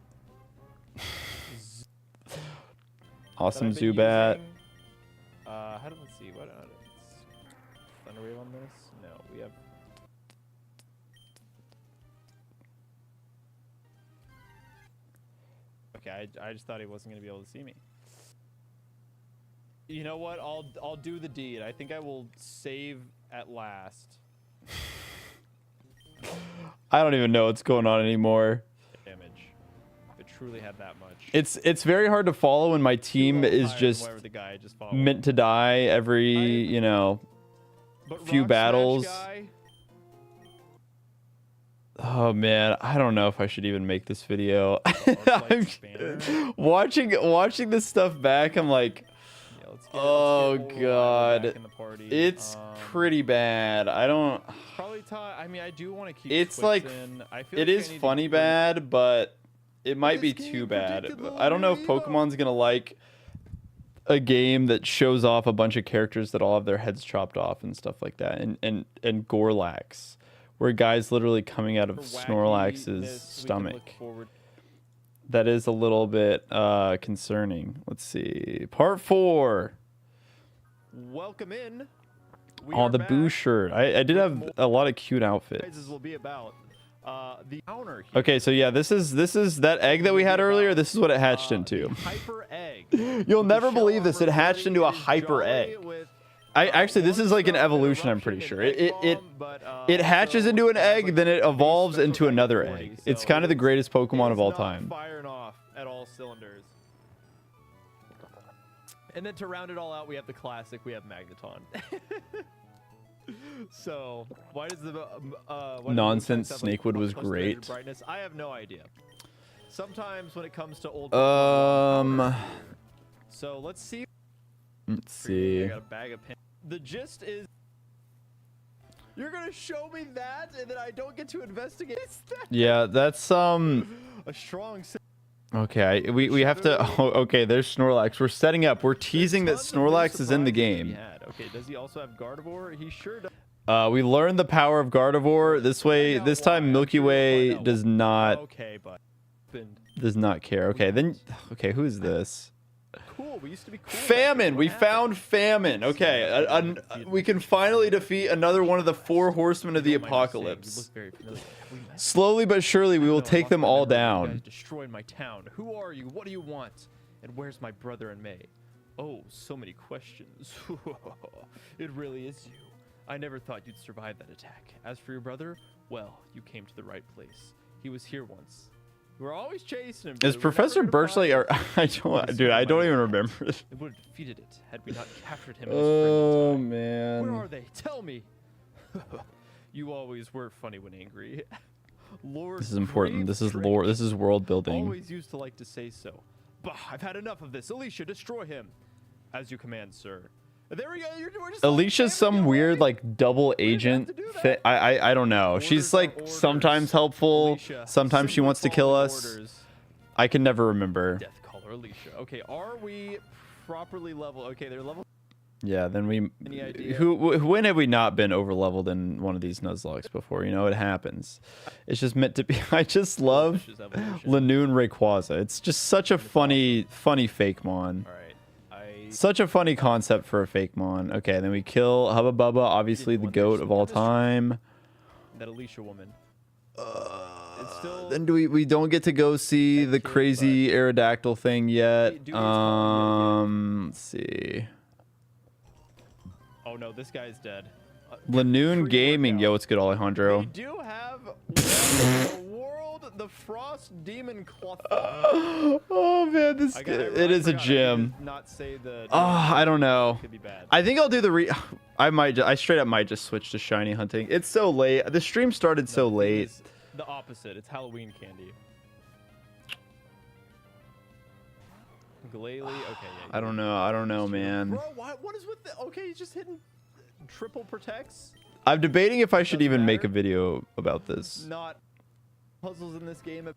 Awesome that I've been Zubat. using. How do let's see what Thunderwave on this? No, we have. Okay, I just thought he wasn't gonna be able to see me. You know what? I'll do the deed. I think I will save at last. I don't even know what's going on anymore. Damage. If it truly had that much. It's very hard to follow when my team is just the guy just followed. meant to die every, you know, But few Rock Smash battles. guy, Oh man, I don't know if I should even make this video. Arc-like I'm spanner. watching this stuff back, I'm like, Yeah, let's get oh old Rival god, back in the party. it's pretty bad. I don't. Probably I mean, I do want to keep. It's Twix like in. I feel it like I is need to funny keep- bad, but it might be This too game bad. predicted I don't know if Low Pokemon's gonna like a game that shows off a bunch of characters that all have their heads chopped off and stuff like that, and Gorlax, where guys literally coming out of for Snorlax's wackiness, we can stomach. look forward- That is a little bit concerning. Let's see, part 4. Welcome in. We Oh, are the back. Boo shirt. I did have a lot of cute outfits. Prizes will be about the counter. Here. Okay, so yeah, this is that egg that we had earlier. This is what it hatched into. The hyper egg. You'll never believe this. It hatched into a hyper egg. Actually, this is like an evolution. I'm pretty sure. It hatches into an egg, then it evolves into another egg. It's kind of the greatest Pokemon of all time. Firing off at all cylinders. And then to round it all out, we have the classic. We have Magneton. So why does the Nonsense Snakewood was great. Brightness? I have no idea. Sometimes when it comes to old. So let's see. Let's I see. got a bag of pins. The gist is, you're gonna show me that, and then I don't get to investigate. Yeah, that's A strong. Okay, we have to. Oh, okay, there's Snorlax. We're setting up. We're teasing that Snorlax is in the game. Okay, does he also have Gardevoir? He sure does. We learned the power of Gardevoir. This time Milky Way does not. Okay, but Does not care. Okay, then. Okay, who is this? Cool. We used to be cool. Famine. We found Famine. Okay, we can finally defeat another one of the 4 horsemen of the apocalypse. Slowly but surely, we will take them all down. Destroyed my town. Who are you? What do you want? And where's my brother and May? Oh, so many questions. It really is you. I never thought you'd survive that attack. As for your brother, well, you came to the right place. He was here once. We're always chasing him. Is Professor Birchley? Or I don't even remember. It would have defeated it had we not captured him. Oh Where man. are they? Tell me. You always were funny when angry. Lord, This is important. This is Drake lore. This is world building. always used to like to say so. Bah, I've had enough of this. Alicia, destroy him. As you command, sir. There we go. We're just Alicia's some weird like double agent. I don't know. She's like sometimes helpful. Sometimes she wants to kill us. I can never remember. Death caller Alicia. Okay, are we properly level? Okay, they're level. Yeah, then we. Any idea? When have we not been over leveled in one of these Nuzlocks before? You know, it happens. It's just meant to be. I just love Lanoon Rayquaza. It's just such a funny fake mon. All right. Such a funny concept for a fake mon. Okay, then we kill Hubba Bubba, obviously the goat of all time. That Alicia woman. Then we don't get to go see the crazy Aerodactyl thing yet. Let's see. Oh no, this guy's dead. Lanoon Gaming. Yo, what's good, Alejandro? We do have the Frost Demon Cloth. Oh man, it is a gym. Not say the. I don't know. Could be bad. I think I'll do the I straight up might just switch to shiny hunting. It's so late. The stream started so late. It's the opposite. It's Halloween candy. Glalie. Okay. Yeah, I don't know, man. Bro, what is with the? Okay, he's just hitting triple protects. I'm debating if I should even make a video about this. Not puzzles in this game.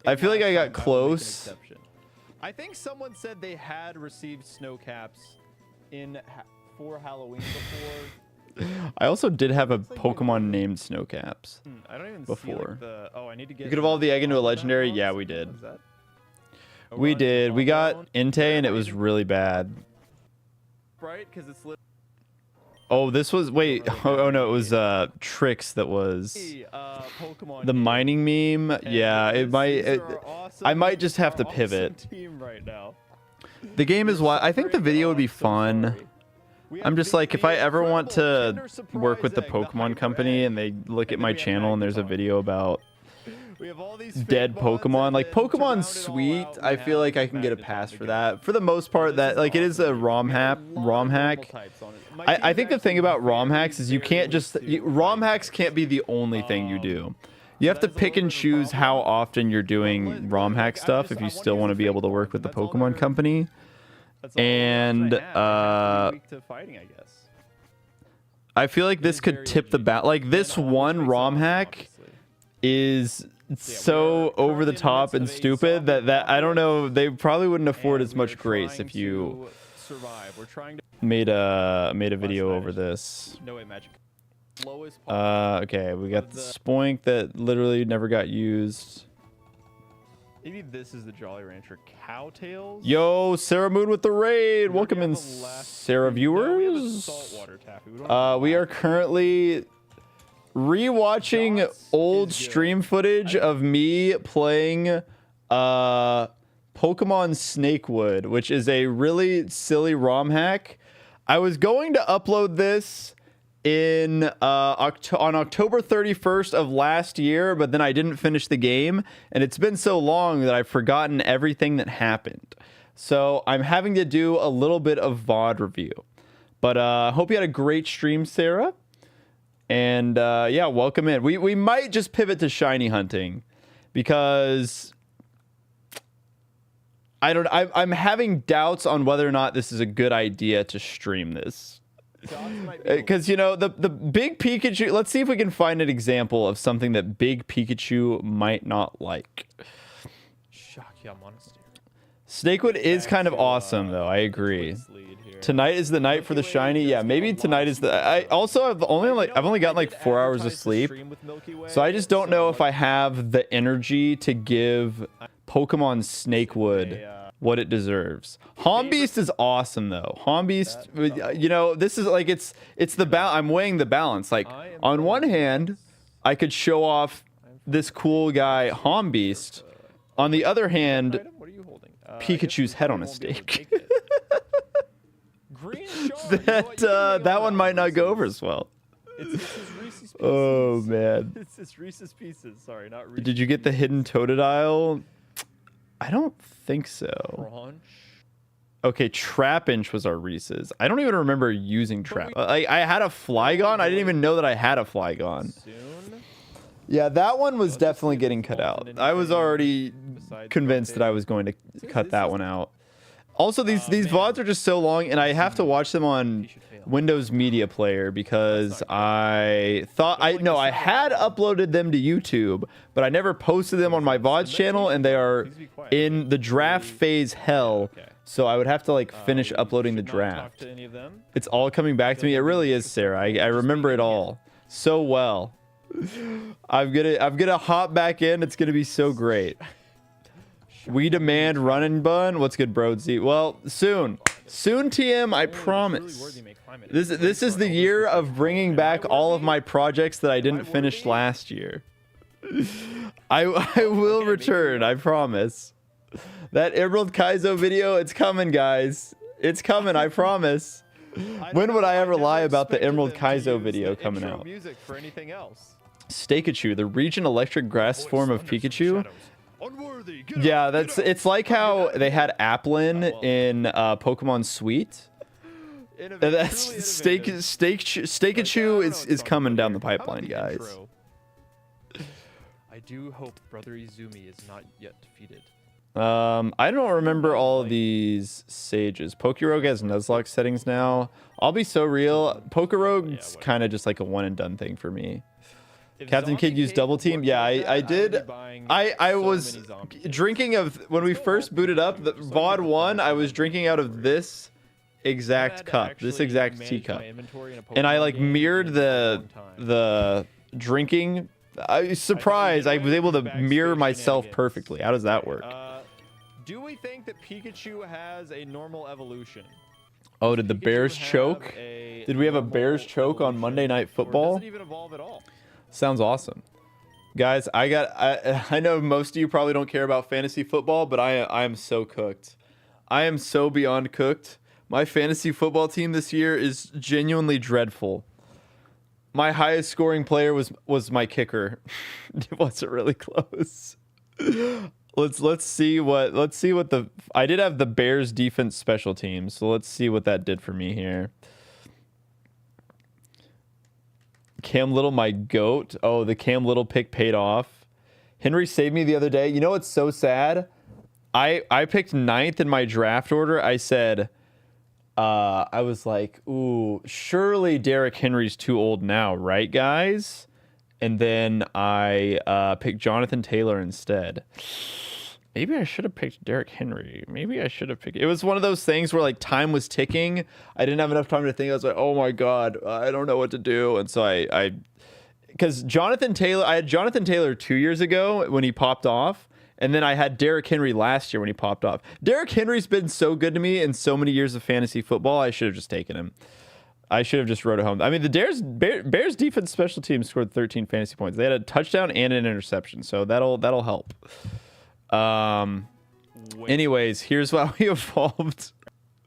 I feel like I got close. I think someone said they had received snow caps for Halloween before. I also did have a Pokemon named Snowcaps I don't even before. See, like, I need to get. You could evolve the egg into a legendary. Yeah, we did. We did. We got Entei, and it was really bad. Right, because it's. Oh, this was wait. Oh no, it was Trix that was Pokemon the mining meme. Yeah, it might. I might just have to pivot. Right now. The game is why I think the video would be fun. I'm just like, if I ever want to work with the Pokemon company and they look at my channel and there's a video about dead Pokemon, like Pokemon Sweet, I feel like I can get a pass for that. For the most part, that like it is a ROM hack. I think the thing about ROM hacks is you can't just ROM hacks can't be the only thing you do. You have to pick and choose how often you're doing ROM hack stuff if you still want to be able to work with the Pokemon company. And I feel like this could tip the bat. Like this one ROM hack is so over the top and stupid that I don't know, they probably wouldn't afford as much grace if you made a video over this. Okay, we got the Spoink that literally never got used. Maybe this is the Jolly Rancher Cowtails. Yo, Sarah Moon with the raid. Welcome in, Sarah viewers. We are currently rewatching old stream footage of me playing Pokemon Snakewood, which is a really silly ROM hack. I was going to upload this on October 31st of last year, but then I didn't finish the game, and it's been so long that I've forgotten everything that happened. So I'm having to do a little bit of VOD review. But hope you had a great stream, Sarah. And yeah, welcome in. We might just pivot to shiny hunting because I'm having doubts on whether or not this is a good idea to stream this. Because, you know, the big Pikachu, let's see if we can find an example of something that big Pikachu might not like. Shakya Monastery. Snakewood is kind of awesome, though. I agree. Tonight is the night for the shiny. Yeah, maybe tonight is the. I also have I've only gotten like 4 hours of sleep, so I just don't know if I have the energy to give Pokemon Snakewood what it deserves. Hombeast is awesome though. Hombeast, you know, this is like it's the I'm weighing the balance. Like on one hand, I could show off this cool guy Hombeast. On the other hand, Pikachu's head on a stake. that one might not go over as well. It's Reese's Pieces. Oh man. It's Reese's Pieces. Sorry, not Reese's. Did you get the hidden Totodile? I don't think so. Crunch. Okay, Trapinch was our Reese's. I don't even remember using Trap. I had a Flygon. I didn't even know that I had a Flygon. Soon. Yeah, that one was definitely getting cut out. I was already convinced that I was going to cut that one out. Also, these VODs are just so long, and I have to watch them on Windows Media Player because I had uploaded them to YouTube, but I never posted them on my VODs channel, and they are in the draft phase hell. So I would have to like finish uploading the draft. It's all coming back to me. It really is, Sarah. I remember it all so well. I'm gonna hop back in. It's gonna be so great. We demand run and bun. What's good, Broadsy? Well, soon, TM. I promise. This is the year of bringing back all of my projects that I didn't finish last year. I will return. I promise. That Emerald Kaizo video, it's coming, guys. It's coming. I promise. When would I ever lie about the Emerald Kaizo video coming out? Stakachu, the region electric grass form of Pikachu. Yeah, it's like how they had Applin in Pokemon Sweet. That's Stakachu is coming down the pipeline, guys. I do hope Brother Izumi is not yet defeated. I don't remember all of these sages. Pokerogue has Nuzlocke settings now. I'll be so real. Pokerogue's kind of just like a one and done thing for me. Captain Kid used double team. Yeah, I did. I was drinking of when we first booted up the VOD 1. I was drinking out of this exact cup, this exact teacup, and I like mirrored the drinking. I was surprised I was able to mirror myself perfectly. How does that work? Do we think that Pikachu has a normal evolution? Oh, did the Bears choke? Did we have a Bears choke on Monday Night Football? Does it even evolve at all? Sounds awesome. Guys, I know most of you probably don't care about fantasy football, but I am so cooked. I am so beyond cooked. My fantasy football team this year is genuinely dreadful. My highest scoring player was my kicker. It wasn't really close. Let's see what the I did have the Bears defense special teams, so let's see what that did for me here. Cam Little, my goat. Oh, the Cam Little pick paid off. Henry saved me the other day. You know what's so sad? I picked 9th in my draft order. I said, I was like, ooh, surely Derrick Henry's too old now, right, guys? And then I picked Jonathan Taylor instead. Maybe I should have picked Derrick Henry. Maybe I should have picked... It was one of those things where, like, time was ticking. I didn't have enough time to think. I was like, oh, my God, I don't know what to do. And so I... Because Jonathan Taylor... I had Jonathan Taylor 2 years ago when he popped off. And then I had Derrick Henry last year when he popped off. Derrick Henry's been so good to me in so many years of fantasy football. I should have just taken him. I should have just wrote it home. I mean, the Bears defense special team scored 13 fantasy points. They had a touchdown and an interception. So that'll help. Anyways, here's why we evolved.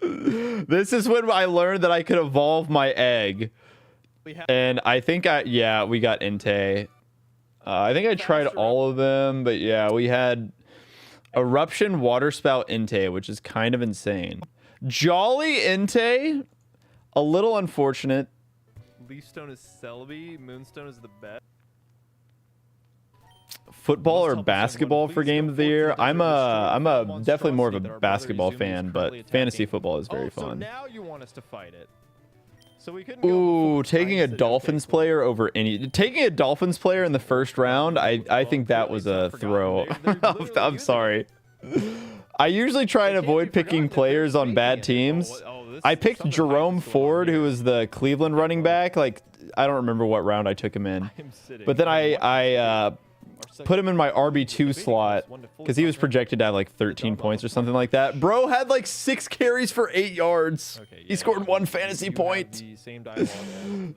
This is when I learned that I could evolve my egg. And I think we got Entei. I think I tried all of them, but yeah, we had Eruption, Waterspout, Entei, which is kind of insane. Jolly Entei, a little unfortunate. Leafstone is Celebi, Moonstone is the best. Football or basketball for game of the year? I'm a definitely more of a basketball fan, but fantasy football is very fun. So now you want us to fight it. So we couldn't Ooh, taking a Dolphins player over taking a Dolphins player in the first round, I think that was a throw. I'm sorry. I usually try and avoid picking players on bad teams. I picked Jerome Ford, who was the Cleveland running back. Like, I don't remember what round I took him in. But then I put him in my RB2 slot because he was projected to have like 13 points or something like that. Bro had like 6 carries for 8 yards. He scored 1 fantasy point.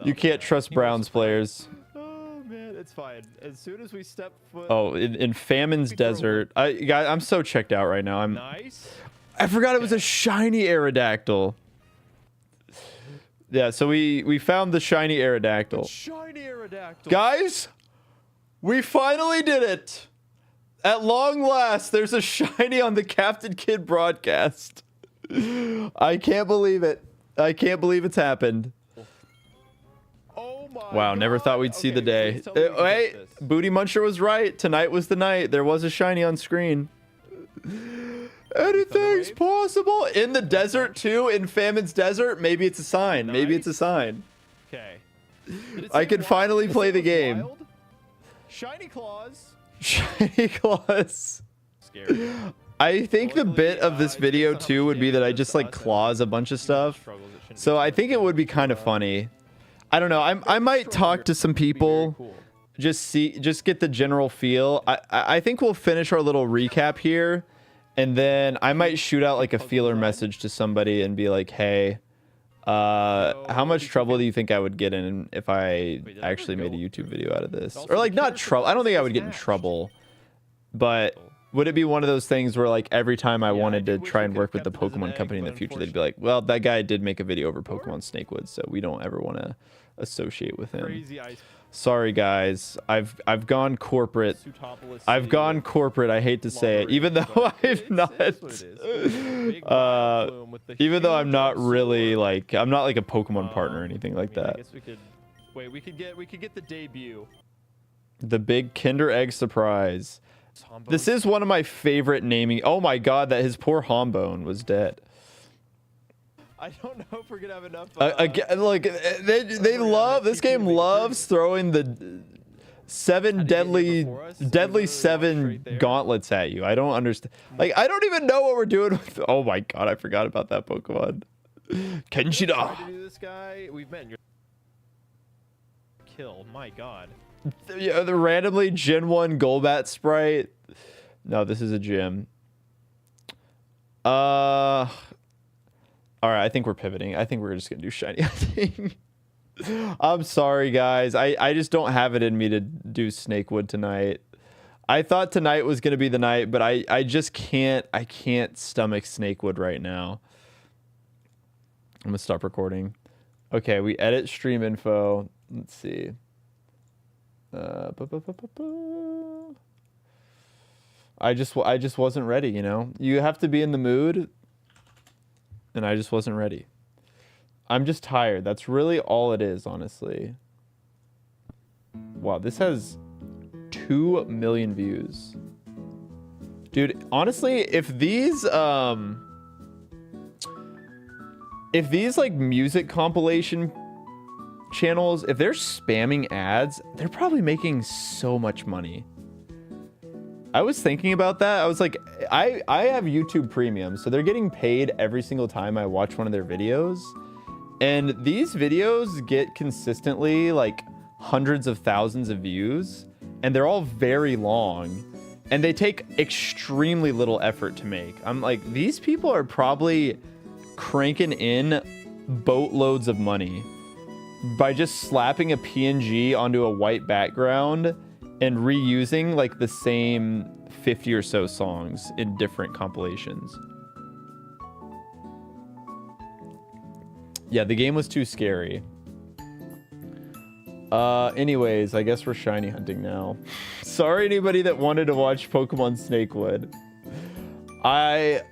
You can't trust Browns players. Oh man, it's fine. As soon as we step foot. Oh, in Famine's Desert. Guys, I'm so checked out right now. Nice. I forgot it was a shiny Aerodactyl. Yeah, so we found the shiny Aerodactyl. Shiny Aerodactyl. Guys, we finally did it. At long last, there's a shiny on the Captain Kid broadcast. I can't believe it. I can't believe it's happened. Oh my Wow, never thought we'd see the day. please tell me we can Wait, get this. Booty Muncher was right. Tonight was the night. There was a shiny on screen. Anything's possible. In the desert, too. In Famine's Desert. Maybe it's a sign. Maybe it's a sign. Okay. I can finally play the game. Wild? Shiny claws. Shiny claws. Scary. I think the bit of this video, too, would be that I just, like, claws a bunch of stuff. So I think it would be kind of funny. I don't know. I might talk to some people. Just get the general feel. I think we'll finish our little recap here. And then I might shoot out like a feeler message to somebody and be like, hey, how much trouble do you think I would get in if I actually made a YouTube video out of this? Or like not trouble. I don't think I would get in trouble. But would it be one of those things where like every time I wanted to try and work with the Pokemon company in the future, they'd be like, well, that guy did make a video over Pokemon Snakewood, so we don't ever want to associate with him. Sorry guys, I've gone corporate. I've gone corporate. I hate to say it, even though I've not. Even though I'm not really like I'm not like a Pokemon partner or anything like that. I guess we could. Wait, we could get the debut. The big Kinder Egg surprise. This is one of my favorite naming. Oh my god, that his poor Hombone was dead. I don't know if we're gonna have enough. Again, like they love this game. Loves throwing the deadly 7 gauntlets at you. I don't understand. Like I don't even know what we're doing with. Oh my god, I forgot about that Pokemon. Kenshida. This guy we've met. Kill. My god. Yeah, the randomly Gen 1 Golbat sprite. No, this is a gym. All right, I think we're pivoting. I think we're just going to do shiny hunting. I'm sorry, guys. I just don't have it in me to do Snakewood tonight. I thought tonight was going to be the night, but I just can't. I can't stomach Snakewood right now. I'm going to stop recording. Okay, we edit stream info. Let's see. I just wasn't ready, you know? You have to be in the mood. And I just wasn't ready. I'm just tired. That's really all it is, honestly. Wow, this has 2 million views. Dude, honestly, if these like music compilation channels, if they're spamming ads, they're probably making so much money. I was thinking about that. I was like, I have YouTube Premium, so they're getting paid every single time I watch one of their videos. And these videos get consistently like hundreds of thousands of views, and they're all very long, and they take extremely little effort to make. I'm like, these people are probably cranking in boatloads of money by just slapping a PNG onto a white background and reusing like the same 50 or so songs in different compilations. Yeah, the game was too scary. Anyways, I guess we're shiny hunting now. Sorry anybody that wanted to watch Pokemon Snakewood. I'm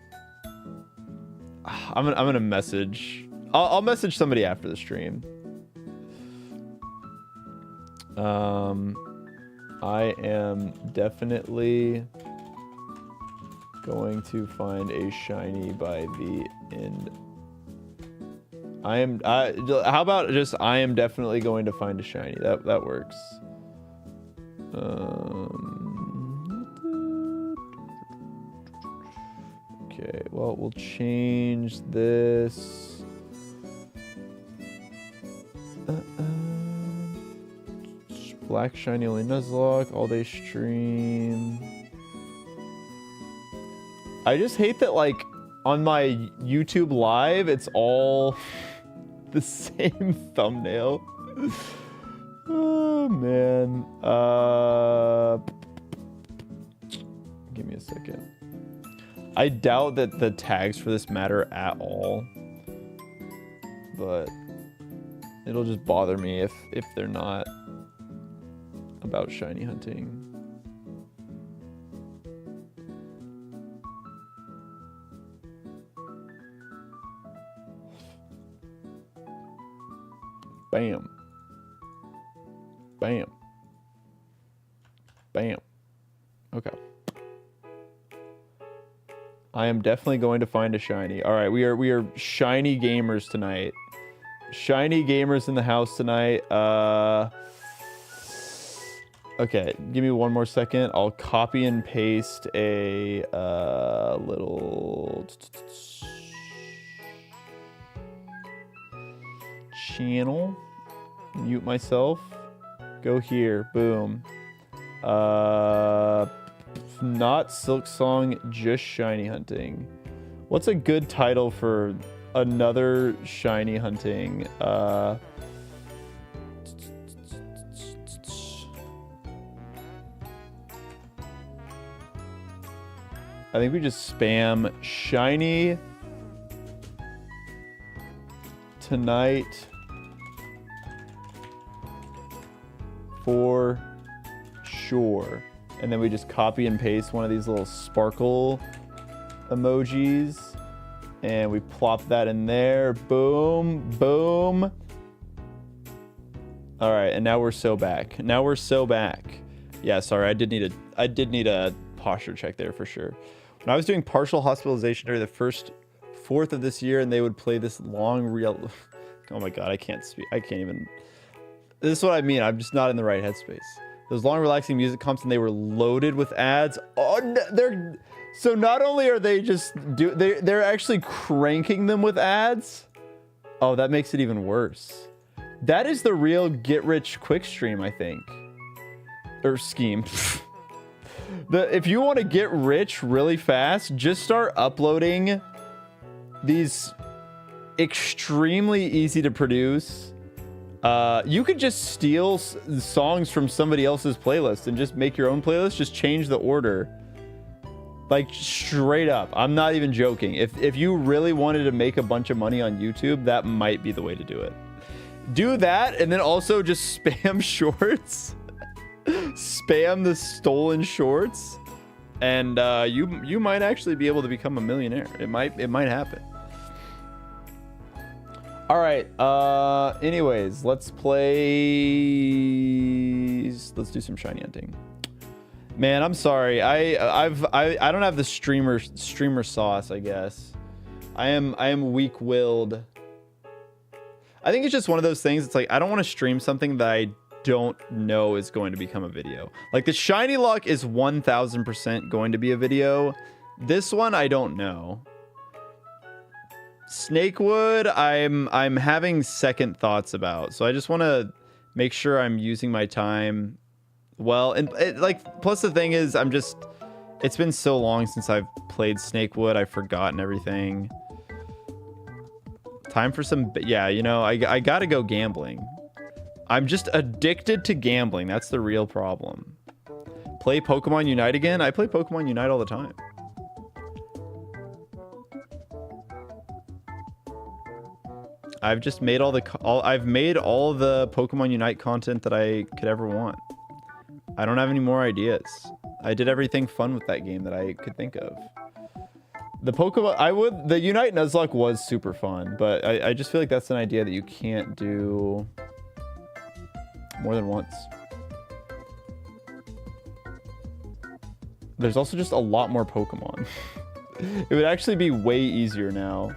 gonna message. I'll message somebody after the stream. I am definitely going to find a shiny by the end. How about just I am definitely going to find a shiny. That works. Okay, well, we'll change this. Black shiny only nuzlocke, all day stream. I just hate that, like, on my YouTube live, it's all the same thumbnail. Oh, man. Give me a second. I doubt that the tags for this matter at all. But it'll just bother me if they're not about shiny hunting. Bam. Bam. Bam. Okay. I am definitely going to find a shiny. All right, we are shiny gamers tonight. Shiny gamers in the house tonight. Okay, give me one more second. I'll copy and paste a little channel. Mute myself. Go here. Boom. Not Silk Song, just shiny hunting. What's a good title for another shiny hunting? I think we just spam shiny tonight for sure. And then we just copy and paste one of these little sparkle emojis. And we plop that in there. Boom, boom. All right, and now we're so back. Now we're so back. Yeah, sorry, I did need a posture check there for sure. When I was doing partial hospitalization during the first fourth of this year, and they would play this long real. Oh my god, I can't speak. I can't even. This is what I mean. I'm just not in the right headspace. Those long relaxing music comps, and they were loaded with ads. Oh, they're so not only are they just they're actually cranking them with ads. Oh, that makes it even worse. That is the real get rich quick stream, I think, or scheme. If you want to get rich really fast, just start uploading these extremely easy to produce. You could just steal songs from somebody else's playlist and just make your own playlist. Just change the order. Like, straight up. I'm not even joking. If you really wanted to make a bunch of money on YouTube, that might be the way to do it. Do that, and then also just spam shorts. Spam the stolen shorts. And you might actually be able to become a millionaire. It might happen. All right. Anyways, let's do some shiny hunting. Man, I'm sorry. I don't have the streamer sauce, I guess. I am weak-willed. I think it's just one of those things. It's like I don't want to stream something that I don't know is going to become a video. Like the shiny luck is 1000% going to be a video. This one I don't know. Snakewood, I'm having second thoughts about. So I just want to make sure I'm using my time well. And plus the thing is, it's been so long since I've played Snakewood, I've forgotten everything. Time for some, yeah, you know, I gotta go gambling. I'm just addicted to gambling. That's the real problem. Play Pokemon Unite again? I play Pokemon Unite all the time. I've just made I've made all the Pokemon Unite content that I could ever want. I don't have any more ideas. I did everything fun with that game that I could think of. The Unite Nuzlocke was super fun, but I just feel like that's an idea that you can't do more than once. There's also just a lot more Pokemon. It would actually be way easier now.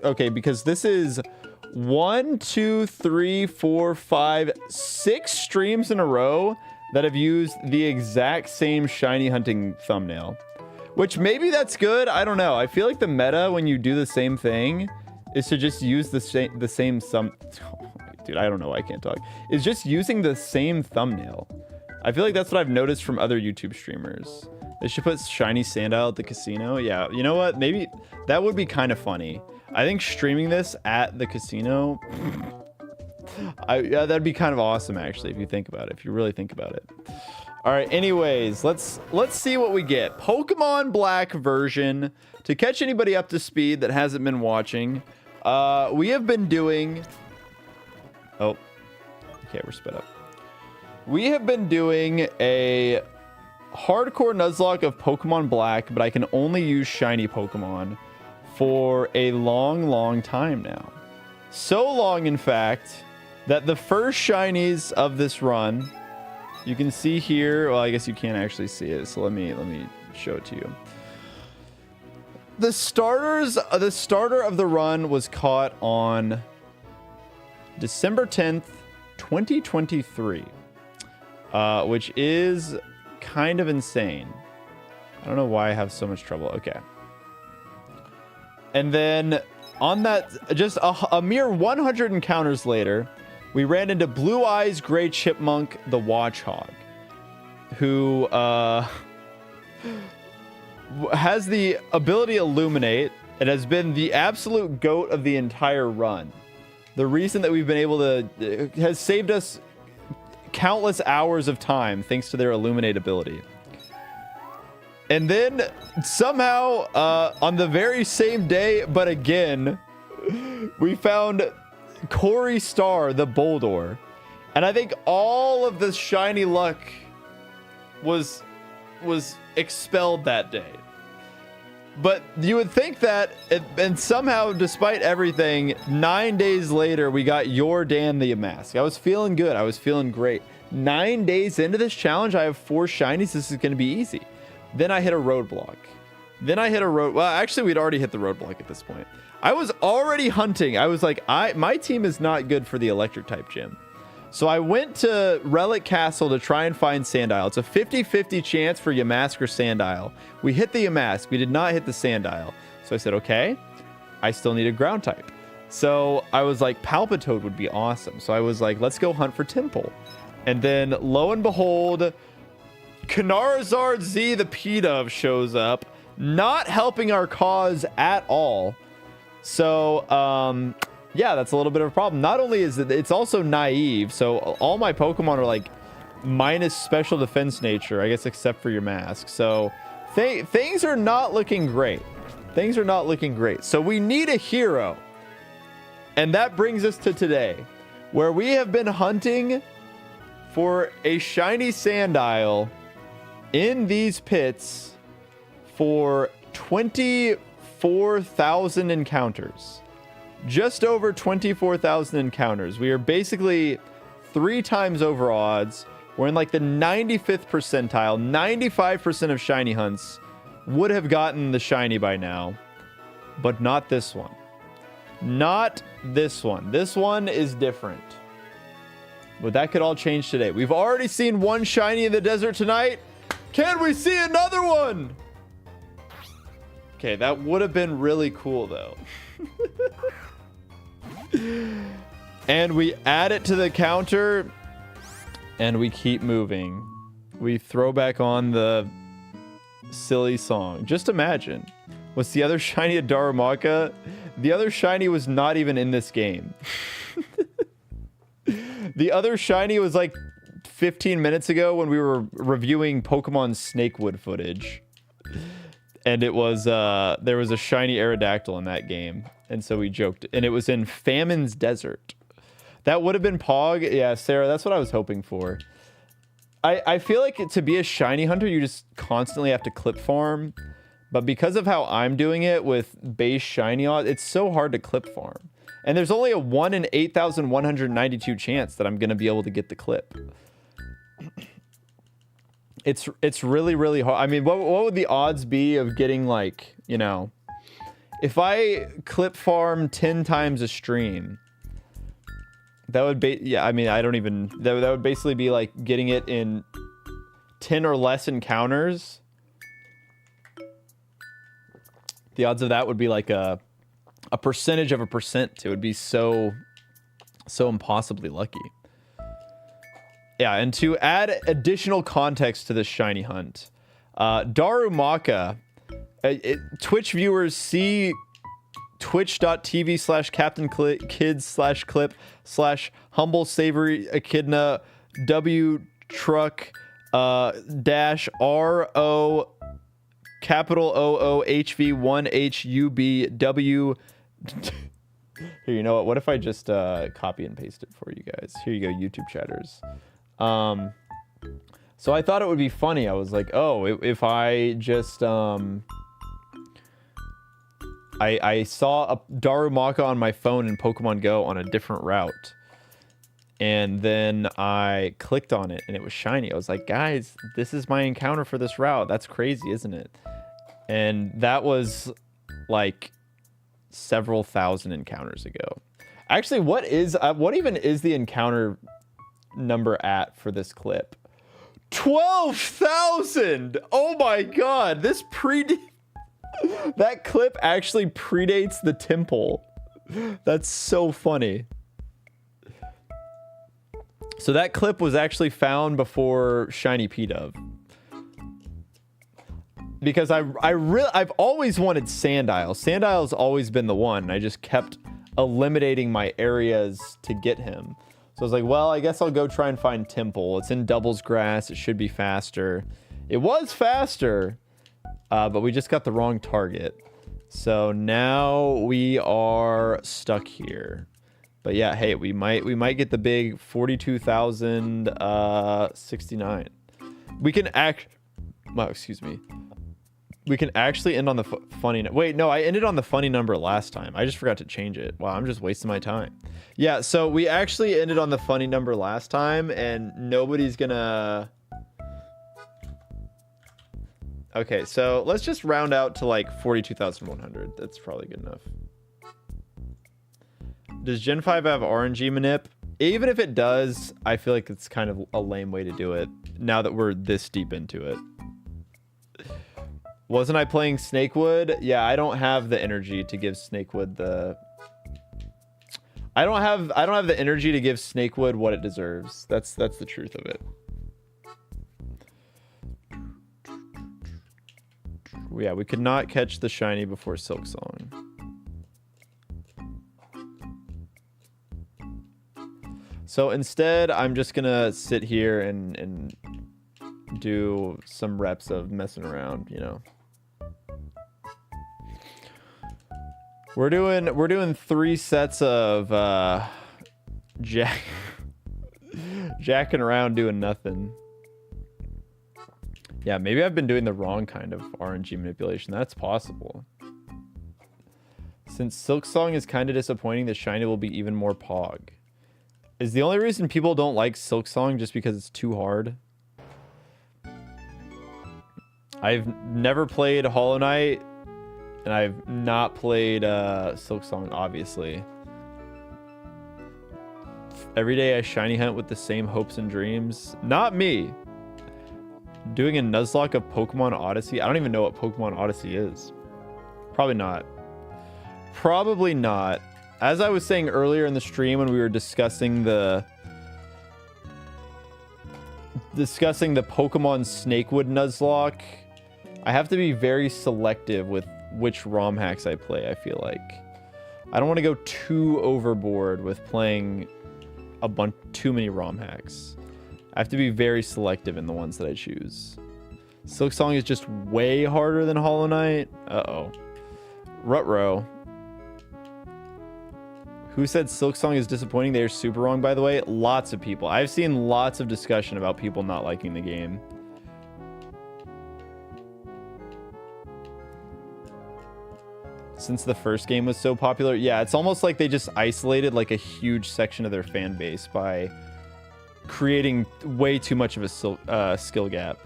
Okay, because this is 1, 2, 3, 4, 5, 6 streams in a row that have used the exact same shiny hunting thumbnail. Which maybe that's good. I don't know. I feel like the meta when you do the same thing is to just use the same dude, I don't know why I can't talk. Is just using the same thumbnail. I feel like that's what I've noticed from other YouTube streamers. They should put shiny Sandile at the casino. Yeah, you know what? Maybe that would be kind of funny. I think streaming this at the casino, yeah, that'd be kind of awesome actually if you think about it. If you really think about it. All right, anyways, let's see what we get. Pokemon Black version. To catch anybody up to speed that hasn't been watching, we have been doing... Oh, okay, we're sped up. We have been doing a hardcore nuzlocke of Pokemon Black, but I can only use shiny Pokemon for a long time now. So long, in fact, that the first shinies of this run... You can see here, well, I guess you can't actually see it, so let me show it to you. The starter of the run was caught on December 10th, 2023, which is kind of insane. I don't know why I have so much trouble. Okay. And then on that, just a mere 100 encounters later, we ran into Blue Eyes Gray Chipmunk, the Watchhog, who has the ability Illuminate and has been the absolute GOAT of the entire run. The reason that we've been able to... has saved us countless hours of time thanks to their Illuminate ability. And then somehow on the very same day, but again, we found Corey Star, the Boldor. And I think all of the shiny luck was expelled that day. But you would think that, and somehow, despite everything, 9 days later, we got your Dan the Mask. I was feeling good. I was feeling great. 9 days into this challenge, I have 4 shinies. This is going to be easy. Then I hit a roadblock. Well, actually, we'd already hit the roadblock at this point. I was already hunting. I was like, my team is not good for the electric type gym. So I went to Relic Castle to try and find Sandile. It's a 50-50 chance for Yamask or Sandile. We hit the Yamask. We did not hit the Sandile. So I said, okay, I still need a ground type. So I was like, Palpitoad would be awesome. So I was like, let's go hunt for Temple. And then lo and behold, Kanarazard Z, the P-Dove, shows up, not helping our cause at all. So, yeah, that's a little bit of a problem. Not only is it's also naive, so all my Pokemon are like minus special defense nature, I guess, except for your mask. So things are not looking great. Things are not looking great. So we need a hero. And that brings us to today, where we have been hunting for a shiny Sandile in these pits for 24,000 encounters. Just over 24,000 encounters. We are basically 3 times over odds. We're in like the 95th percentile. 95% of shiny hunts would have gotten the shiny by now, but not this one. Not this one. This one is different. But that could all change today. We've already seen 1 shiny in the desert tonight. Can we see another one? Okay, that would have been really cool though. And we add it to the counter and we keep moving. We throw back on the silly song. Just imagine. Was the other shiny a Darumaka? The other shiny was not even in this game. The other shiny was like 15 minutes ago when we were reviewing Pokemon Snakewood footage. And it was, there was a shiny Aerodactyl in that game. And so we joked. And it was in Famine's Desert. That would have been Pog. Yeah, Sarah, that's what I was hoping for. I feel like to be a shiny hunter, you just constantly have to clip farm. But because of how I'm doing it with base shiny odds, it's so hard to clip farm. And there's only a 1 in 8,192 chance that I'm going to be able to get the clip. It's really, really hard. I mean, what would the odds be of getting, like, you know, if I clip farm 10 times a stream, that would be, yeah, I mean, I don't even, that would basically be like getting it in 10 or less encounters, the odds of that would be like a percentage of a percent. It would be so impossibly lucky. Yeah, and to add additional context to this shiny hunt, Darumaka, Twitch viewers see twitch.tv/captain kids/clip/humble savory echidna w truck dash ro capital OOHV1HUBW. Here, you know what if I just copy and paste it for you guys? Here you go, YouTube chatters. So I thought it would be funny. I was like, oh, if I just I saw a Darumaka on my phone in Pokemon Go on a different route, and then I clicked on it and it was shiny. I was like, guys, this is my encounter for this route. That's crazy, isn't it? And that was like several thousand encounters ago. Actually, what even is the encounter number at for this clip? 12,000! Oh my god, that clip actually predates the temple. That's so funny. So that clip was actually found before Shiny P-Dove. Because I've always wanted Sandile. Sandile's always been the one, and I just kept eliminating my areas to get him. So I was like, well, I guess I'll go try and find Temple. It's in Doubles Grass. It should be faster. It was faster, but we just got the wrong target. So now we are stuck here. But yeah, hey, we might get the big 42,069. We can well, excuse me. We can actually end on the funny. Wait, no, I ended on the funny number last time. I just forgot to change it. Wow, I'm just wasting my time. Yeah, so we actually ended on the funny number last time, and nobody's gonna... Okay, so let's just round out to like 42,100. That's probably good enough. Does Gen 5 have RNG manip? Even if it does, I feel like it's kind of a lame way to do it now that we're this deep into it. Wasn't I playing Snakewood? Yeah, I don't have the energy to give Snakewood the... I don't have the energy to give Snakewood what it deserves. That's the truth of it. Yeah, we could not catch the shiny before Silk Song. So instead, I'm just gonna sit here and do some reps of messing around, you know. We're doing 3 sets of jacking around doing nothing. Yeah, maybe I've been doing the wrong kind of RNG manipulation. That's possible. Since Silk Song is kind of disappointing, the shiny will be even more pog. Is the only reason people don't like Silk Song just because it's too hard? I've never played Hollow Knight, and I've not played Silk Song, obviously. Every day I shiny hunt with the same hopes and dreams. Not me. Doing a nuzlocke of Pokemon Odyssey. I don't even know what Pokemon Odyssey is. Probably not. Probably not. As I was saying earlier in the stream when we were discussing the Pokemon Snakewood nuzlocke, I have to be very selective with which ROM hacks I play, I feel like. I don't want to go too overboard with playing too many ROM hacks. I have to be very selective in the ones that I choose. Silk Song is just way harder than Hollow Knight. Uh-oh. Rutro. Who said Silk Song is disappointing? They are super wrong, by the way. Lots of people. I've seen lots of discussion about people not liking the game. Since the first game was so popular. Yeah, it's almost like they just isolated like a huge section of their fan base by creating way too much of a skill gap.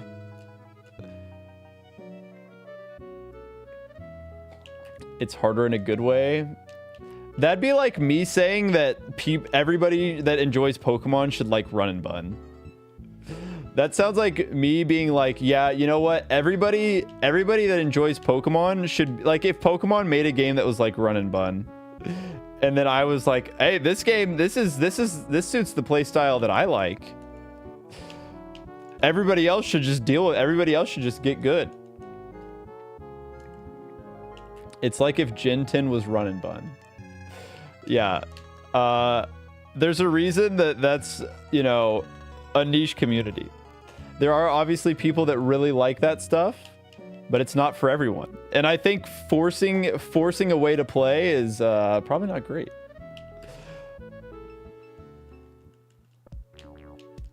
It's harder in a good way. That'd be like me saying that everybody that enjoys Pokemon should like run and bun. That sounds like me being like, yeah, you know what? Everybody that enjoys Pokemon should, like, if Pokemon made a game that was like run and bun, and then I was like, hey, this game, this suits the play style that I like. Everybody else should just deal with. Everybody else should just get good. It's like if Gen 10 was run and bun. Yeah. There's a reason that's, you know, a niche community. There are obviously people that really like that stuff, but it's not for everyone. And I think forcing a way to play is probably not great.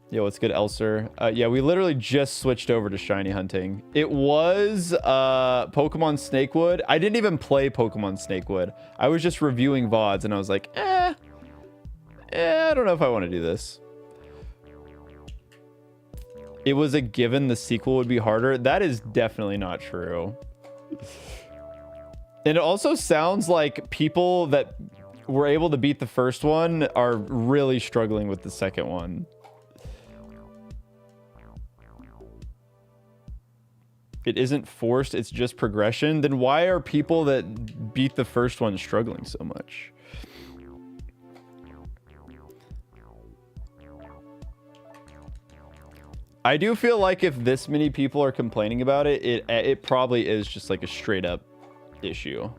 Yo, what's good, Elser? Yeah, we literally just switched over to shiny hunting. It was Pokemon Snakewood. I didn't even play Pokemon Snakewood. I was just reviewing VODs, and I was like, I don't know if I want to do this. It was a given the sequel would be harder. That is definitely not true. And it also sounds like people that were able to beat the first one are really struggling with the second one. It isn't forced, it's just progression. Then why are people that beat the first one struggling so much? I do feel like if this many people are complaining about it, it probably is just like a straight up issue.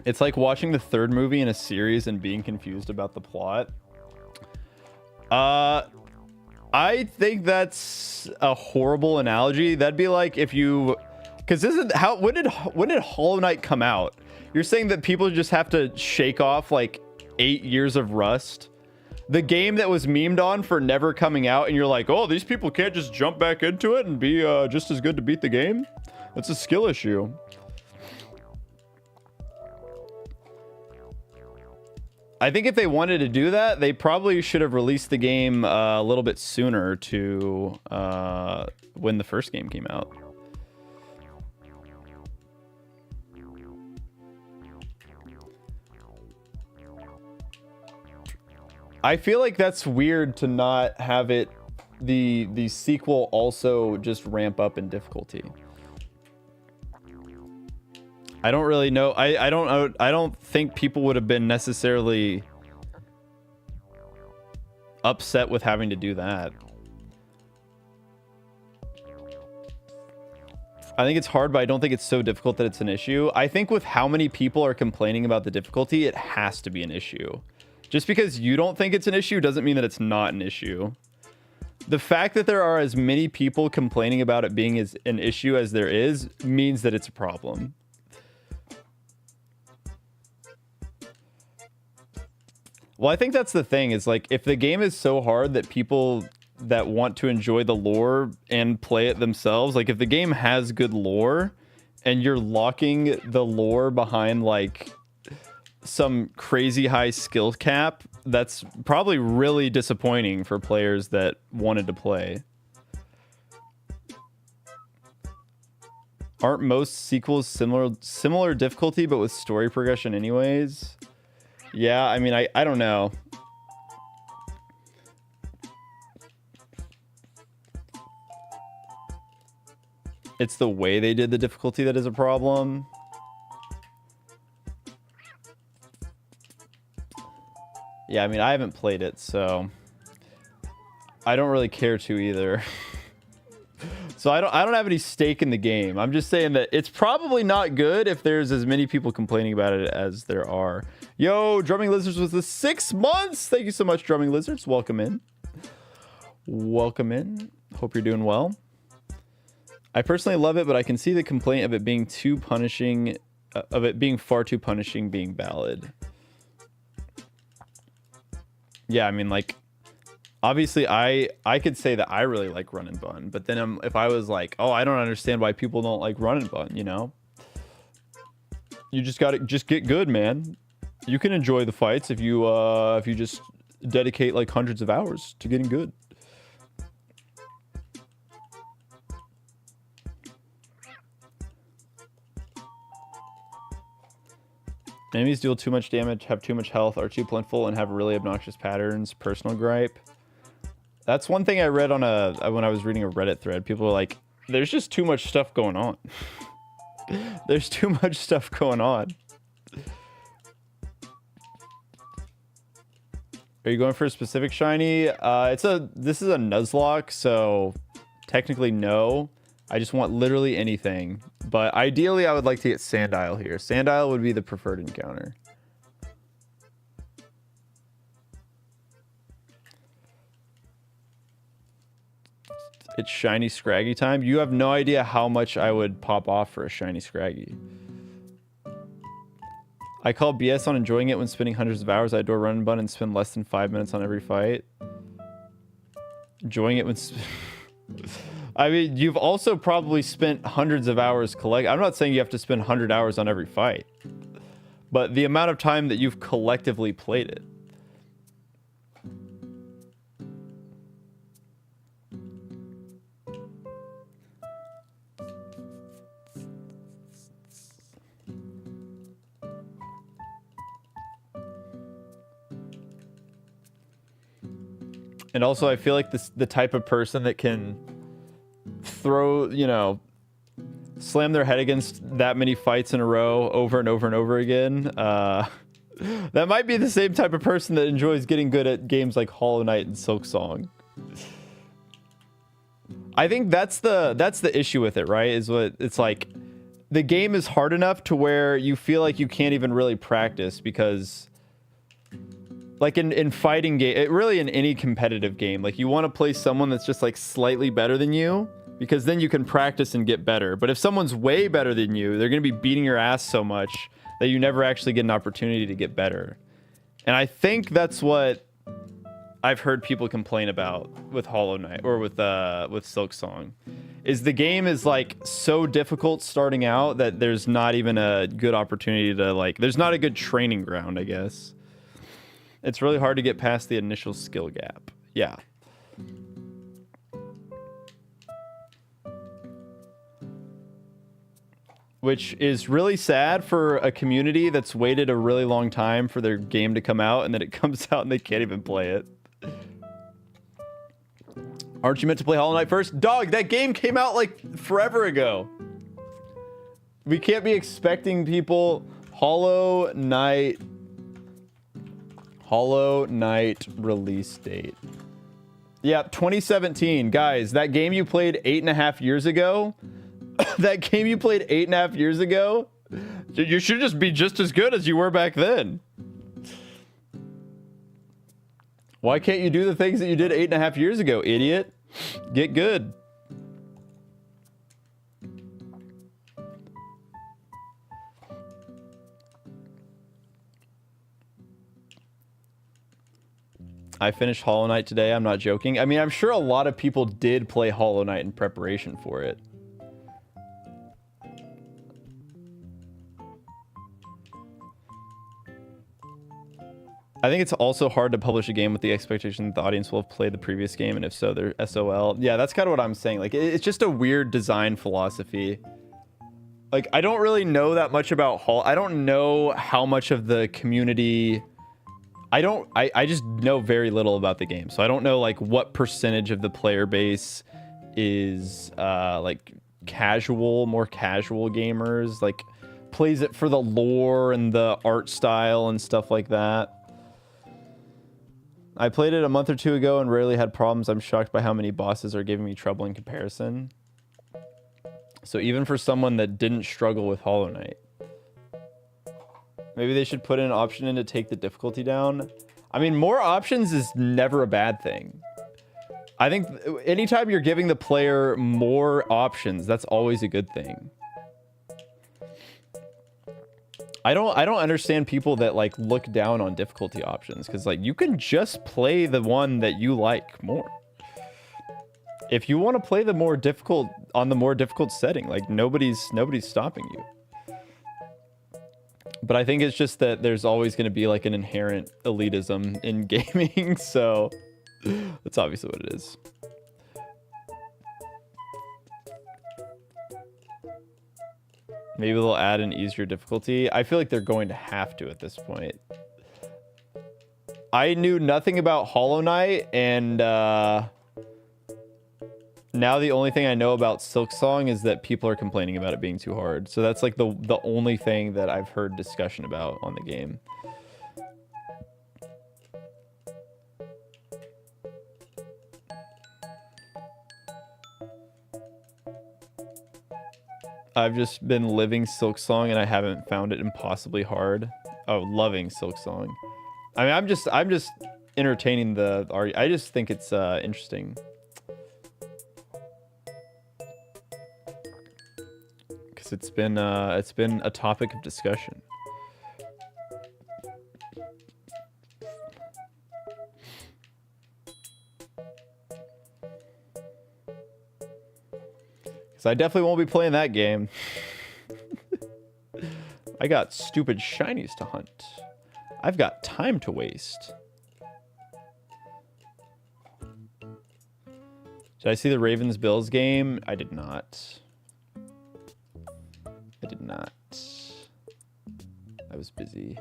It's like watching the third movie in a series and being confused about the plot. I think that's a horrible analogy. That'd be like if you, because when did Hollow Knight come out? You're saying that people just have to shake off like 8 years of rust? The game that was memed on for never coming out, and you're like, oh, these people can't just jump back into it and be just as good to beat the game? That's a skill issue. I think if they wanted to do that, they probably should have released the game a little bit sooner to when the first game came out. I feel like that's weird to not have it, the sequel also just ramp up in difficulty. I don't really know. I don't think people would have been necessarily upset with having to do that. I think it's hard, but I don't think it's so difficult that it's an issue. I think with how many people are complaining about the difficulty, it has to be an issue. Just because you don't think it's an issue doesn't mean that it's not an issue. The fact that there are as many people complaining about it being as an issue as there is means that it's a problem. Well, I think that's the thing, is like, if the game is so hard that people that want to enjoy the lore and play it themselves, like if the game has good lore and you're locking the lore behind like some crazy high skill cap, that's probably really disappointing for players that wanted to play. Aren't most sequels similar difficulty but with story progression anyways? Yeah, I mean, I don't know. It's the way they did the difficulty that is a problem. Yeah, I mean, I haven't played it, so I don't really care to either. So I don't have any stake in the game. I'm just saying that it's probably not good if there's as many people complaining about it as there are. Yo, Drumming Lizards was the 6 months. Thank you so much, Drumming Lizards. Welcome in. Welcome in. Hope you're doing well. I personally love it, but I can see the complaint of it being too punishing, of it being far too punishing being valid. Yeah, I mean, like, obviously I could say that I really like run and bun, but then if I was like, oh, I don't understand why people don't like run and bun, you know? You just gotta get good, man. You can enjoy the fights if you just dedicate like hundreds of hours to getting good. Enemies deal too much damage, have too much health, are too plentiful, and have really obnoxious patterns. Personal gripe. That's one thing I read on when I was reading a Reddit thread. People were like, there's just too much stuff going on. There's too much stuff going on. Are you going for a specific shiny? This is a nuzlocke, so technically no. I just want literally anything. But ideally, I would like to get Sandile here. Sandile would be the preferred encounter. It's shiny Scraggy time. You have no idea how much I would pop off for a shiny Scraggy. I call BS on enjoying it when spending hundreds of hours. I do a run and button and spend less than 5 minutes on every fight. Enjoying it when... I mean, you've also probably spent hundreds of hours I'm not saying you have to spend 100 hours on every fight. But the amount of time that you've collectively played it. And also, I feel like the type of person that can throw, you know, slam their head against that many fights in a row over and over and over again. That might be the same type of person that enjoys getting good at games like Hollow Knight and Silksong. I think that's the issue with it, right? Is what it's like. The game is hard enough to where you feel like you can't even really practice because... Like in fighting game, really in any competitive game, like you want to play someone that's just like slightly better than you because then you can practice and get better. But if someone's way better than you, they're going to be beating your ass so much that you never actually get an opportunity to get better. And I think that's what I've heard people complain about with Hollow Knight or with Silksong, is the game is like so difficult starting out that there's not even a good opportunity to like, there's not a good training ground, I guess. It's really hard to get past the initial skill gap. Yeah. Which is really sad for a community that's waited a really long time for their game to come out, and then it comes out and they can't even play it. Aren't you meant to play Hollow Knight first? Dog, that game came out like forever ago. We can't be expecting people... Hollow Knight release date. Yeah, 2017. Guys, that game you played 8.5 years ago? That game you played 8.5 years ago? You should just be just as good as you were back then. Why can't you do the things that you did 8.5 years ago, idiot? Get good. I finished Hollow Knight today. I'm not joking. I mean, I'm sure a lot of people did play Hollow Knight in preparation for it. I think it's also hard to publish a game with the expectation that the audience will have played the previous game, and if so, they're SOL. Yeah, that's kind of what I'm saying. Like, it's just a weird design philosophy. Like, I don't really know that much about I don't know how much of the community... I just know very little about the game, so I don't know like what percentage of the player base is like more casual gamers, like plays it for the lore and the art style and stuff like that. I played it a month or two ago and rarely had problems. I'm shocked by how many bosses are giving me trouble in comparison. So even for someone that didn't struggle with Hollow Knight. Maybe they should put an option in to take the difficulty down. I mean, more options is never a bad thing. I think anytime you're giving the player more options, that's always a good thing. I don't understand people that like look down on difficulty options, because like you can just play the one that you like more. If you want to play the more difficult setting, like nobody's stopping you. But I think it's just that there's always going to be like an inherent elitism in gaming, so that's obviously what it is. Maybe they'll add an easier difficulty. I feel like they're going to have to at this point. I knew nothing about Hollow Knight, and now the only thing I know about Silksong is that people are complaining about it being too hard. So that's like the only thing that I've heard discussion about on the game. I've just been living Silksong and I haven't found it impossibly hard. Oh, loving Silksong. I mean, I'm just entertaining the art. I just think it's interesting. Cuz it's been a topic of discussion. I definitely won't be playing that game. I got stupid shinies to hunt. I've got time to waste. Did I see the Ravens Bills game? I did not. I did not. I was busy.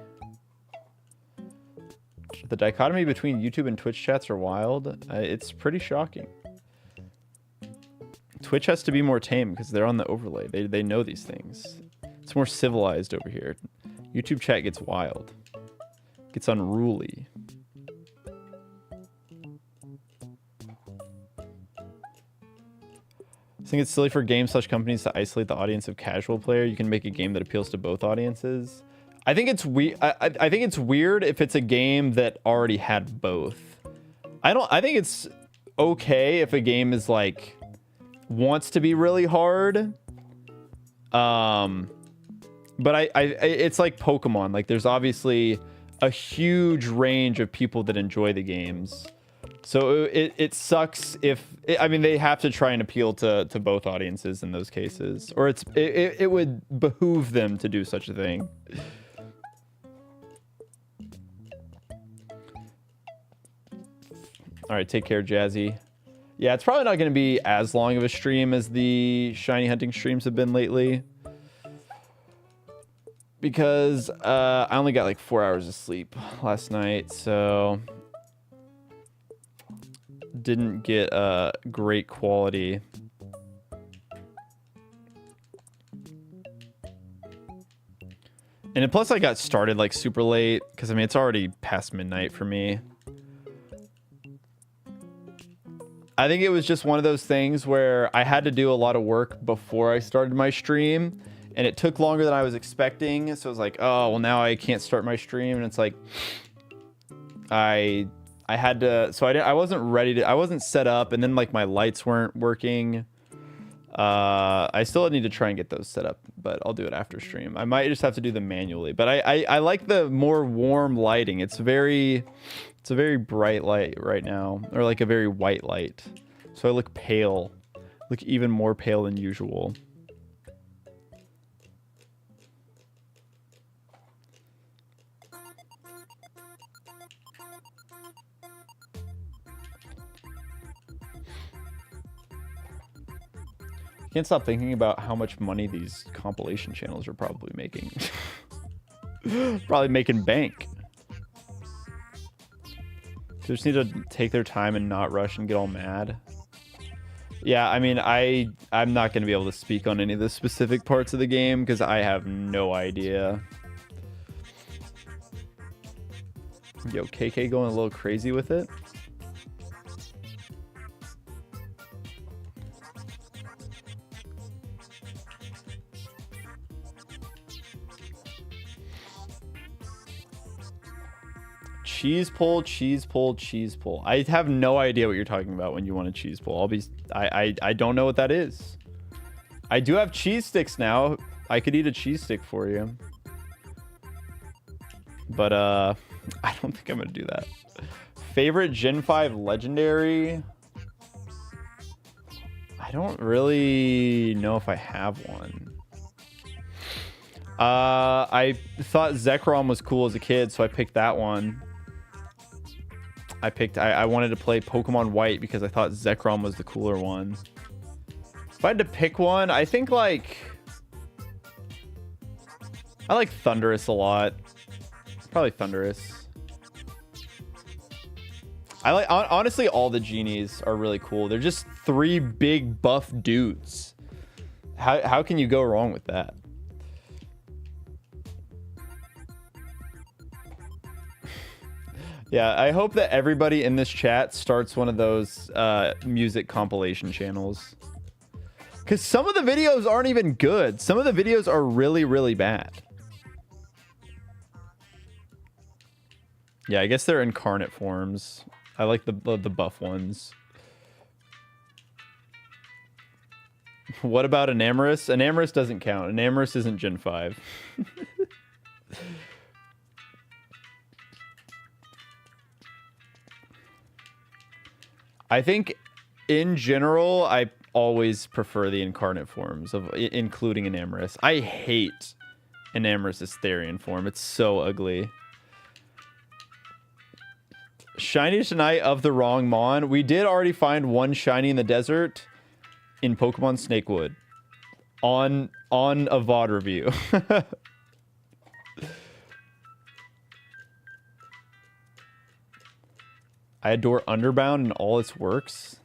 The dichotomy between YouTube and Twitch chats are wild. It's pretty shocking. Twitch has to be more tame because they're on the overlay. They know these things. It's more civilized over here. YouTube chat gets wild. Gets unruly. I think it's silly for games/companies to isolate the audience of casual player. You can make a game that appeals to both audiences. I think it's I think it's weird if it's a game that already had both. I think it's okay if a game is like wants to be really hard, but it's like Pokemon. Like there's obviously a huge range of people that enjoy the games, so it sucks if I mean they have to try and appeal to both audiences in those cases, or it would behoove them to do such a thing. All right, take care, Jazzy. Yeah, it's probably not going to be as long of a stream as the shiny hunting streams have been lately. Because I only got like 4 hours of sleep last night, so didn't get great quality. And plus I got started like super late, because I mean it's already past midnight for me. I think it was just one of those things where I had to do a lot of work before I started my stream, and it took longer than I was expecting. So I was like, oh, well now I can't start my stream. And it's like, I had to, so I wasn't ready to, I wasn't set up, and then like my lights weren't working. I still need to try and get those set up, but I'll do it after stream. I might just have to do them manually, but I like the more warm lighting. It's a very bright light right now, or like a very white light. So I look pale, look even more pale than usual. Can't stop thinking about how much money these compilation channels are probably making. Probably making bank. They just need to take their time and not rush and get all mad. Yeah, I mean, I'm not going to be able to speak on any of the specific parts of the game because I have no idea. Yo, KK going a little crazy with it. Cheese pull, cheese pull, cheese pull. I have no idea what you're talking about when you want a cheese pull. I don't know what that is. I do have cheese sticks now. I could eat a cheese stick for you. But I don't think I'm gonna do that. Favorite Gen 5 legendary? I don't really know if I have one. I thought Zekrom was cool as a kid, so I picked that one. I wanted to play Pokemon White because I thought Zekrom was the cooler one. If I had to pick one, I think like I like Thundurus a lot. Probably Thundurus. I like, honestly, all the genies are really cool. They're just 3 big buff dudes. How can you go wrong with that? Yeah, I hope that everybody in this chat starts one of those music compilation channels. Because some of the videos aren't even good. Some of the videos are really, really bad. Yeah, I guess they're incarnate forms. I like the buff ones. What about Enamorous? Enamorous doesn't count. Enamorous isn't Gen 5. I think, in general, I always prefer the incarnate forms, including Enamorous. I hate Enamorous' Therian form. It's so ugly. Shiny tonight of the wrong Mon. We did already find one shiny in the desert in Pokemon Snakewood on a VOD review. I adore Underbound and all its works.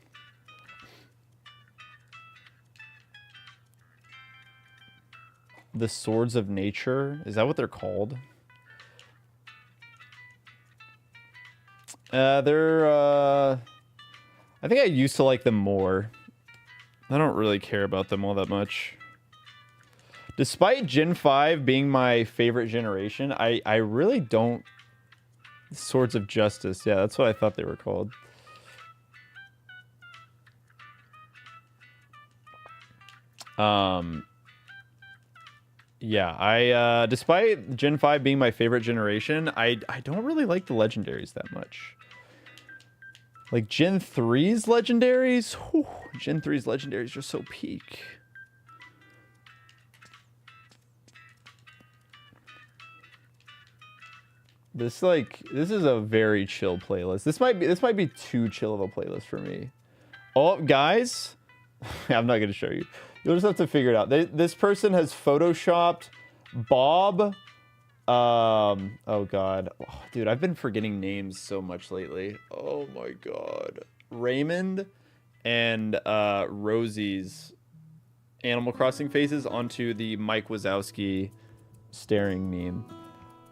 The Swords of Nature. Is that what they're called? I think I used to like them more. I don't really care about them all that much. Despite Gen 5 being my favorite generation, I really don't... Swords of Justice. Yeah, that's what I thought they were called. Yeah, despite Gen 5 being my favorite generation, I don't really like the legendaries that much. Like Gen 3's legendaries? Whew, Gen 3's legendaries are so peak. This is a very chill playlist. This might be too chill of a playlist for me. Oh, guys, I'm not gonna show you. You'll just have to figure it out. This person has photoshopped Bob. Oh god, oh, dude, I've been forgetting names so much lately. Oh my god, Raymond and Rosie's Animal Crossing faces onto the Mike Wazowski staring meme.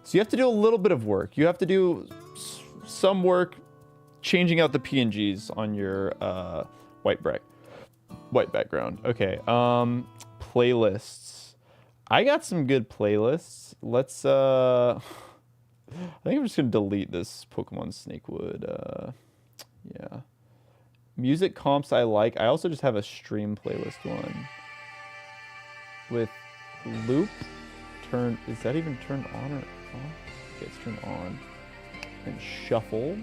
So you have to do a little bit of work. You have to do some work changing out the PNGs on your white background. Okay, playlists. I got some good playlists. Let's I think I'm just gonna delete this Pokemon Snakewood. Yeah. Music comps I like. I also just have a stream playlist one with loop turn. Is that even turned on or off? Okay, it's turned on. And shuffle.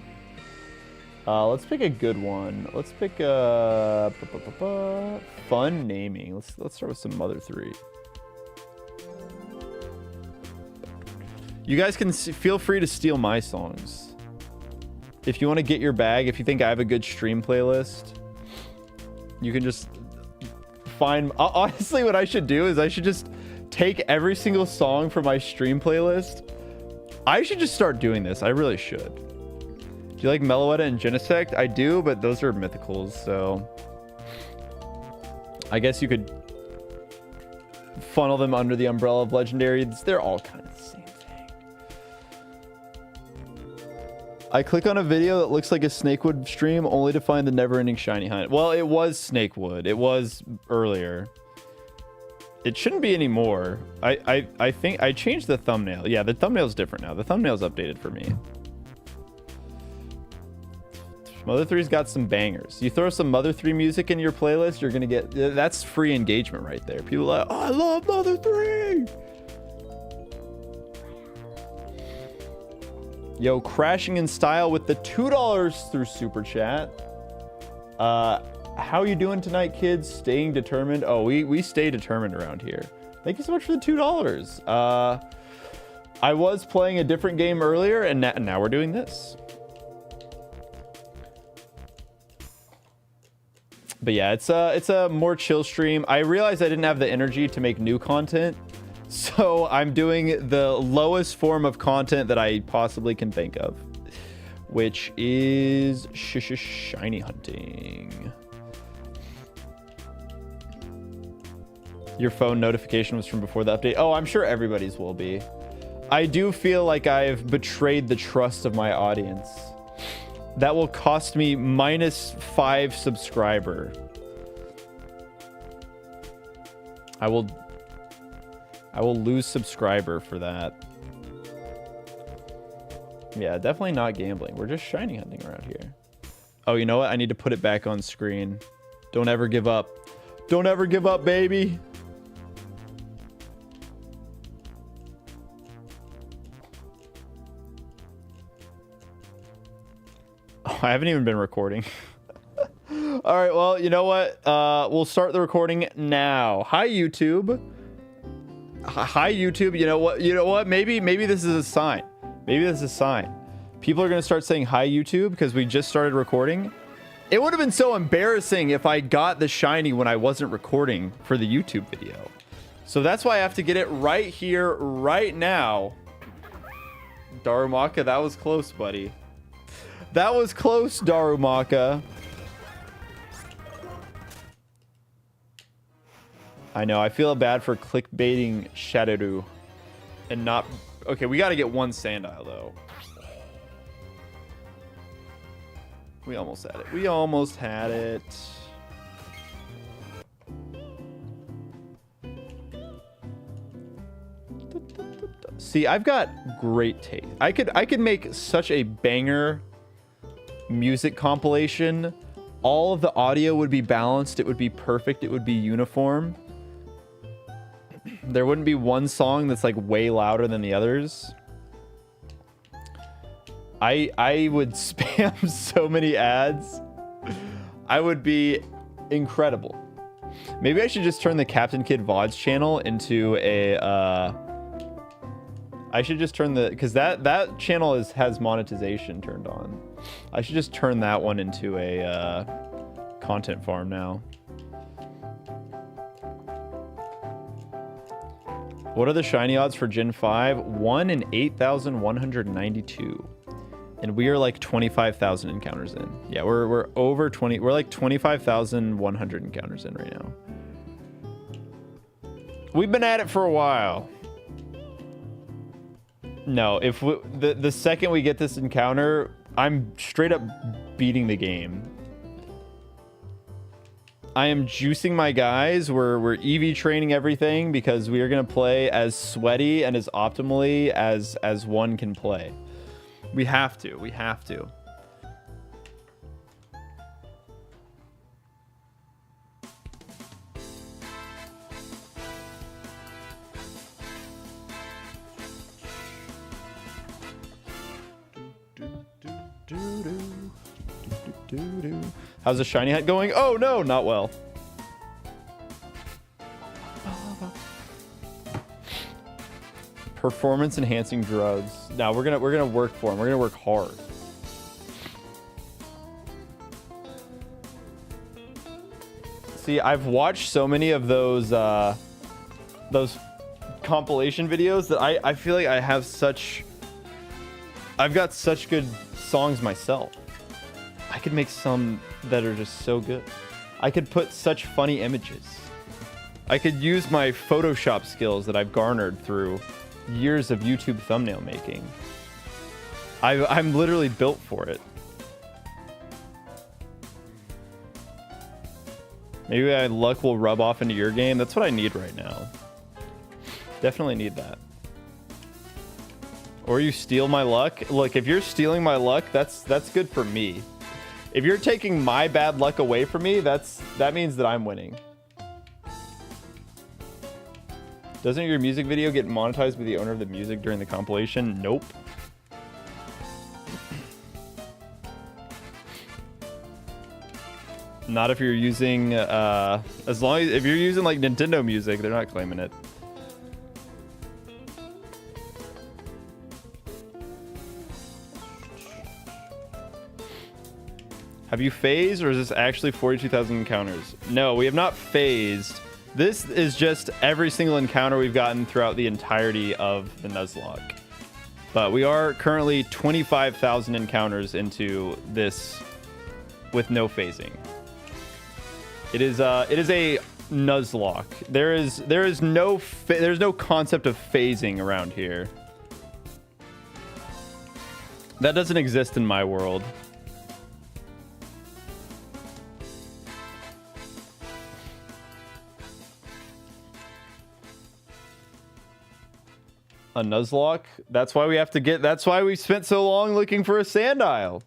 Let's pick a good one. Let's pick fun naming. Let's start with some Mother 3. You guys can feel free to steal my songs. If you want to get your bag, if you think I have a good stream playlist, you can just find... Honestly, what I should do is I should just take every single song from my stream playlist. I should just start doing this. I really should. Do you like Meloetta and Genesect? I do, but those are mythicals, so... I guess you could funnel them under the umbrella of legendaries. They're all kind of the same thing. I click on a video that looks like a Snakewood stream only to find the never-ending shiny hunt. Well, it was Snakewood. It was earlier. It shouldn't be anymore. I think I changed the thumbnail. Yeah, the thumbnail's different now. The thumbnail's updated for me. Mother 3's got some bangers. You throw some Mother 3 music in your playlist, you're gonna get... That's free engagement right there. People are like, oh, I love Mother 3! Yo, crashing in style with the $2 through Super Chat. How you doing tonight, kids? Staying determined? Oh, we stay determined around here. Thank you so much for the $2. I was playing a different game earlier, and now we're doing this. But yeah, it's a more chill stream. I realized I didn't have the energy to make new content, So I'm doing the lowest form of content that I possibly can think of, which is shiny hunting. Your phone notification was from before the update. Oh, I'm sure everybody's will be. I do feel like I've betrayed the trust of my audience. That will cost me -5 subscriber. I will lose subscriber for that. Yeah, definitely not gambling. We're just shiny hunting around here. Oh, you know what? I need to put it back on screen. Don't ever give up. Don't ever give up, baby. Oh, I haven't even been recording. All right, well, you know what? We'll start the recording now. Hi, YouTube. Hi, YouTube. You know what? You know what? Maybe this is a sign. Maybe this is a sign. People are going to start saying hi, YouTube, because we just started recording. It would have been so embarrassing if I got the shiny when I wasn't recording for the YouTube video. So that's why I have to get it right here, right now. Darumaka, that was close, buddy. That was close, Darumaka. I know, I feel bad for clickbaiting Shadowdoo and not... Okay, we got to get one Sandile, though. We almost had it. We almost had it. See, I've got great taste. I could make such a banger music compilation. All of the audio would be balanced. It would be perfect. It would be uniform. There wouldn't be one song that's like way louder than the others. I would spam so many ads. I would be incredible. Maybe I should just turn the Captain Kid VODs channel into a I should just turn the, because that channel has monetization turned on. I should just turn that one into a content farm now. What are the shiny odds for Gen 5? 1 in 8,192. And we are like 25,000 encounters in. Yeah, we're over 20. We're like 25,100 encounters in right now. We've been at it for a while. No, if the second we get this encounter, I'm straight up beating the game. I am juicing my guys. We're EV training everything because we are gonna play as sweaty and as optimally as one can play. We have to. We have to. How's the shiny hat going? Oh no, not well. Performance enhancing drugs. Now we're gonna work for them. We're gonna work hard. See, I've watched so many of those compilation videos that I feel like I've got such good songs myself. I could make some that are just so good. I could put such funny images. I could use my Photoshop skills that I've garnered through years of YouTube thumbnail making. I'm literally built for it. Maybe my luck will rub off into your game. That's what I need right now. Definitely need that. Or you steal my luck. Look, if you're stealing my luck, that's good for me. If you're taking my bad luck away from me, that means that I'm winning. Doesn't your music video get monetized by the owner of the music during the compilation? Nope. Not if you're using, if you're using like Nintendo music, they're not claiming it. Have you phased, or is this actually 42,000 encounters? No, we have not phased. This is just every single encounter we've gotten throughout the entirety of the Nuzlocke. But we are currently 25,000 encounters into this with no phasing. It is a Nuzlocke. There's no concept of phasing around here. That doesn't exist in my world. A Nuzlocke? That's why we spent so long looking for a sand isle.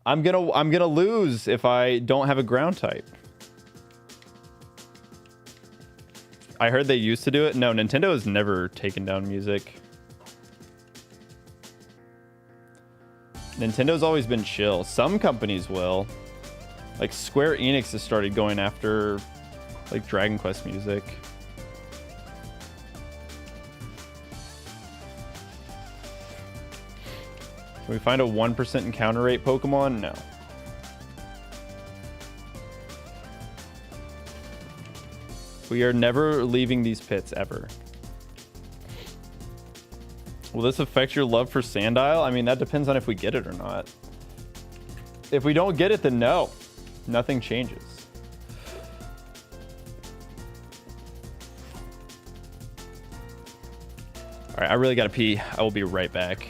I'm gonna lose if I don't have a ground type. I heard they used to do it. No, Nintendo has never taken down music. Nintendo's always been chill. Some companies will. Like Square Enix has started going after like Dragon Quest music. Can we find a 1% encounter rate Pokemon? No. We are never leaving these pits, ever. Will this affect your love for Sand Isle? I mean, that depends on if we get it or not. If we don't get it, then no. Nothing changes. All right, I really gotta pee. I will be right back.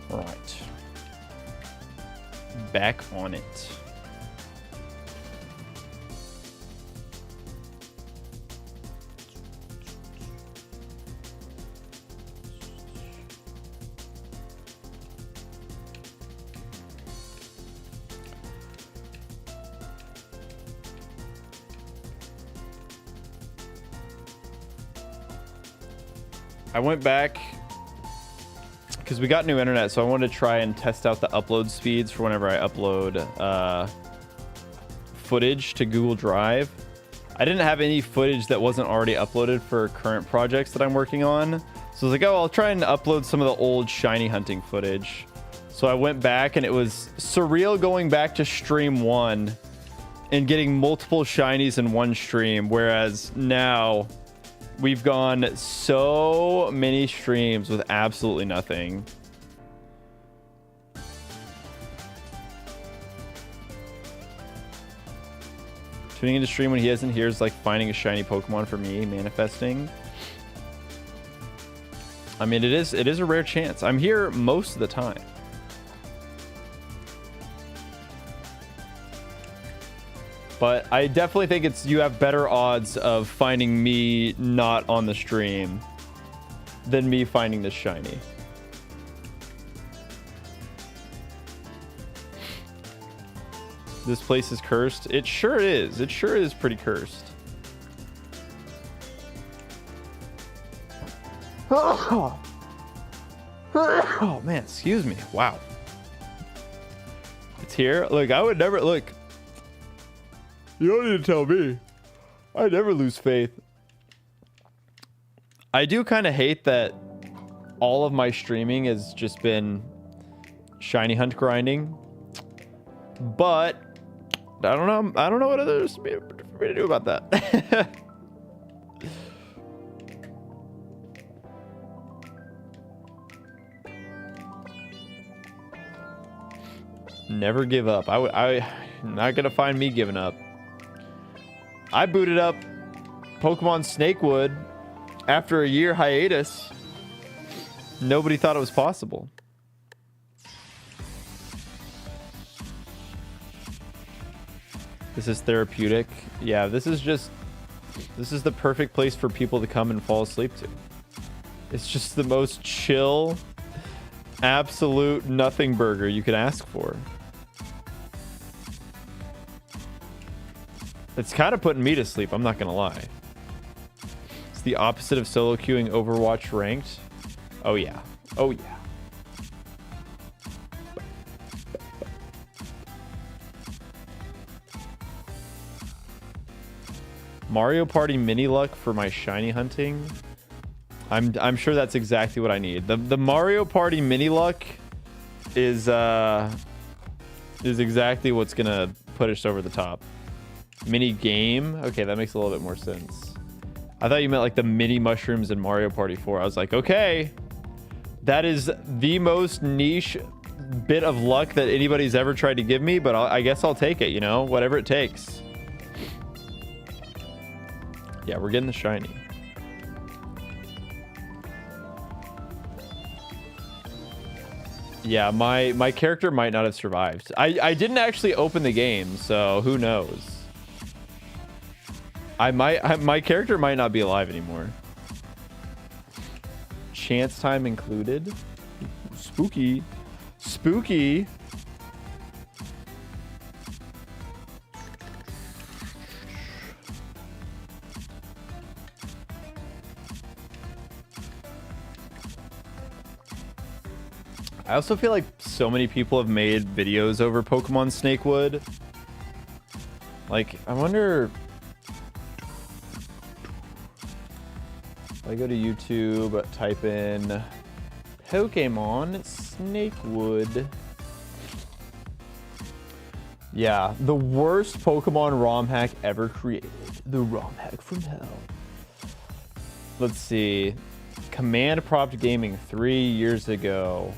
Right. Back on it. I went back because we got new internet, so I wanted to try and test out the upload speeds for whenever I upload footage to Google Drive. I didn't have any footage that wasn't already uploaded for current projects that I'm working on. So I was like, oh, I'll try and upload some of the old shiny hunting footage. So I went back and it was surreal going back to stream 1 and getting multiple shinies in one stream. Whereas now we've gone so many streams with absolutely nothing. Tuning into stream when he isn't here is like finding a shiny Pokemon for me, manifesting. I mean, it is a rare chance. I'm here most of the time. But I definitely think you have better odds of finding me not on the stream than me finding this shiny. This place is cursed. It sure is. It sure is pretty cursed. Oh man, excuse me. Wow. It's here. Look, I would never look. You don't need to tell me. I never lose faith. I do kind of hate that all of my streaming has just been shiny hunt grinding. But I don't know. I don't know what others for me to do about that. Never give up. I'm not gonna find me giving up. I booted up Pokemon Snakewood after a year hiatus. Nobody thought it was possible. This is therapeutic. Yeah, this is the perfect place for people to come and fall asleep to. It's just the most chill, absolute nothing burger you could ask for. It's kind of putting me to sleep, I'm not gonna lie. It's the opposite of solo queuing Overwatch ranked. Oh yeah. Oh yeah. Mario Party mini luck for my shiny hunting. I'm sure that's exactly what I need. The Mario Party mini luck is exactly what's gonna put us over the top. Mini game? Okay, that makes a little bit more sense. I thought you meant like the mini mushrooms in Mario Party 4. I was like, okay, that is the most niche bit of luck that anybody's ever tried to give me, but I guess I'll take it, you know, whatever it takes. Yeah, we're getting the shiny. Yeah, my character might not have survived. I didn't actually open the game, so who knows? My character might not be alive anymore. Chance time included. Spooky. Spooky. I also feel like so many people have made videos over Pokemon Snakewood. Like, I wonder... If I go to YouTube, type in Pokémon Snakewood. Yeah, the worst Pokemon ROM hack ever created. The ROM hack from hell. Let's see. Command Propped Gaming 3 years ago.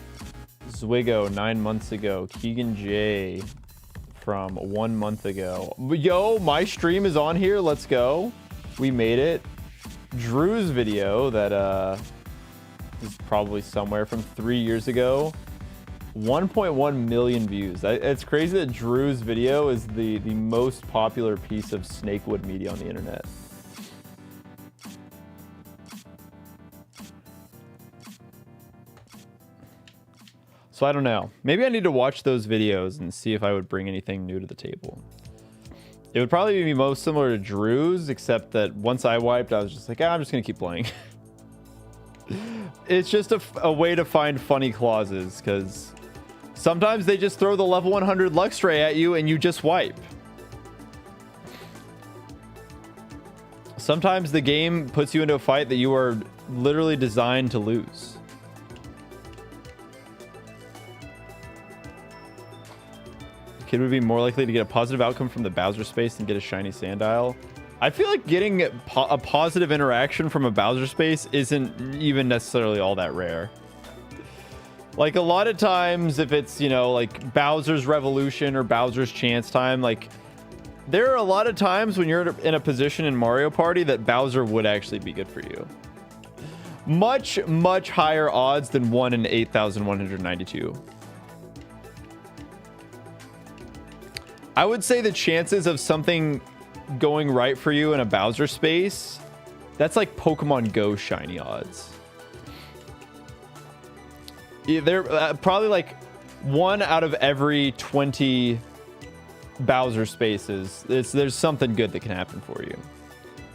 Zwigo 9 months ago. Keegan J from 1 month ago. Yo, my stream is on here. Let's go. We made it. Drew's video that is probably somewhere from 3 years ago. 1.1 million views. It's crazy that Drew's video is the most popular piece of Snakewood media on the internet. So I don't know. Maybe I need to watch those videos and see if I would bring anything new to the table. It would probably be most similar to Drew's, except that once I wiped, I was just like, I'm just going to keep playing. It's just a way to find funny clauses, because sometimes they just throw the level 100 Luxray at you and you just wipe. Sometimes the game puts you into a fight that you are literally designed to lose. Kid would be more likely to get a positive outcome from the Bowser space than get a shiny Sandile. I feel like getting a positive interaction from a Bowser space isn't even necessarily all that rare. Like a lot of times, if it's, you know, like Bowser's Revolution or Bowser's Chance Time, like there are a lot of times when you're in a position in Mario Party that Bowser would actually be good for you. Much, much higher odds than 1 in 8,192. I would say the chances of something going right for you in a Bowser space, that's like Pokemon Go shiny odds. Yeah, they're probably like 1 out of every 20 Bowser spaces. There's something good that can happen for you.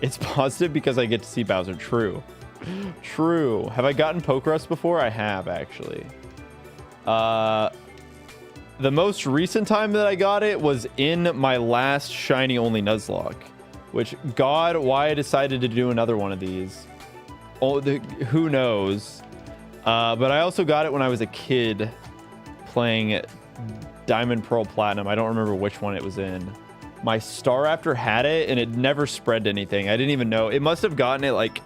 It's positive because I get to see Bowser. True. True. Have I gotten Pokerus before? I have, actually. the most recent time that I got it was in my last shiny only Nuzlocke, which, God, why I decided to do another one of these. Oh, who knows? But I also got it when I was a kid playing Diamond, Pearl, Platinum. I don't remember which one it was in. My Staraptor had it, and it never spread anything. I didn't even know. It must have gotten it, like,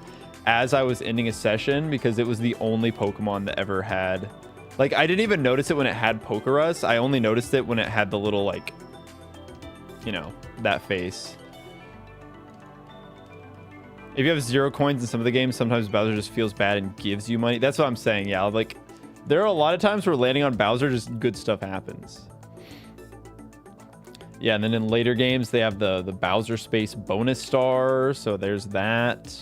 as I was ending a session, because it was the only Pokemon that ever had... Like, I didn't even notice it when it had Pokerus. I only noticed it when it had the little, like, you know, that face. If you have 0 coins in some of the games, sometimes Bowser just feels bad and gives you money. That's what I'm saying, yeah. Like, there are a lot of times where landing on Bowser, just good stuff happens. Yeah, and then in later games, they have the Bowser Space bonus star, so there's that.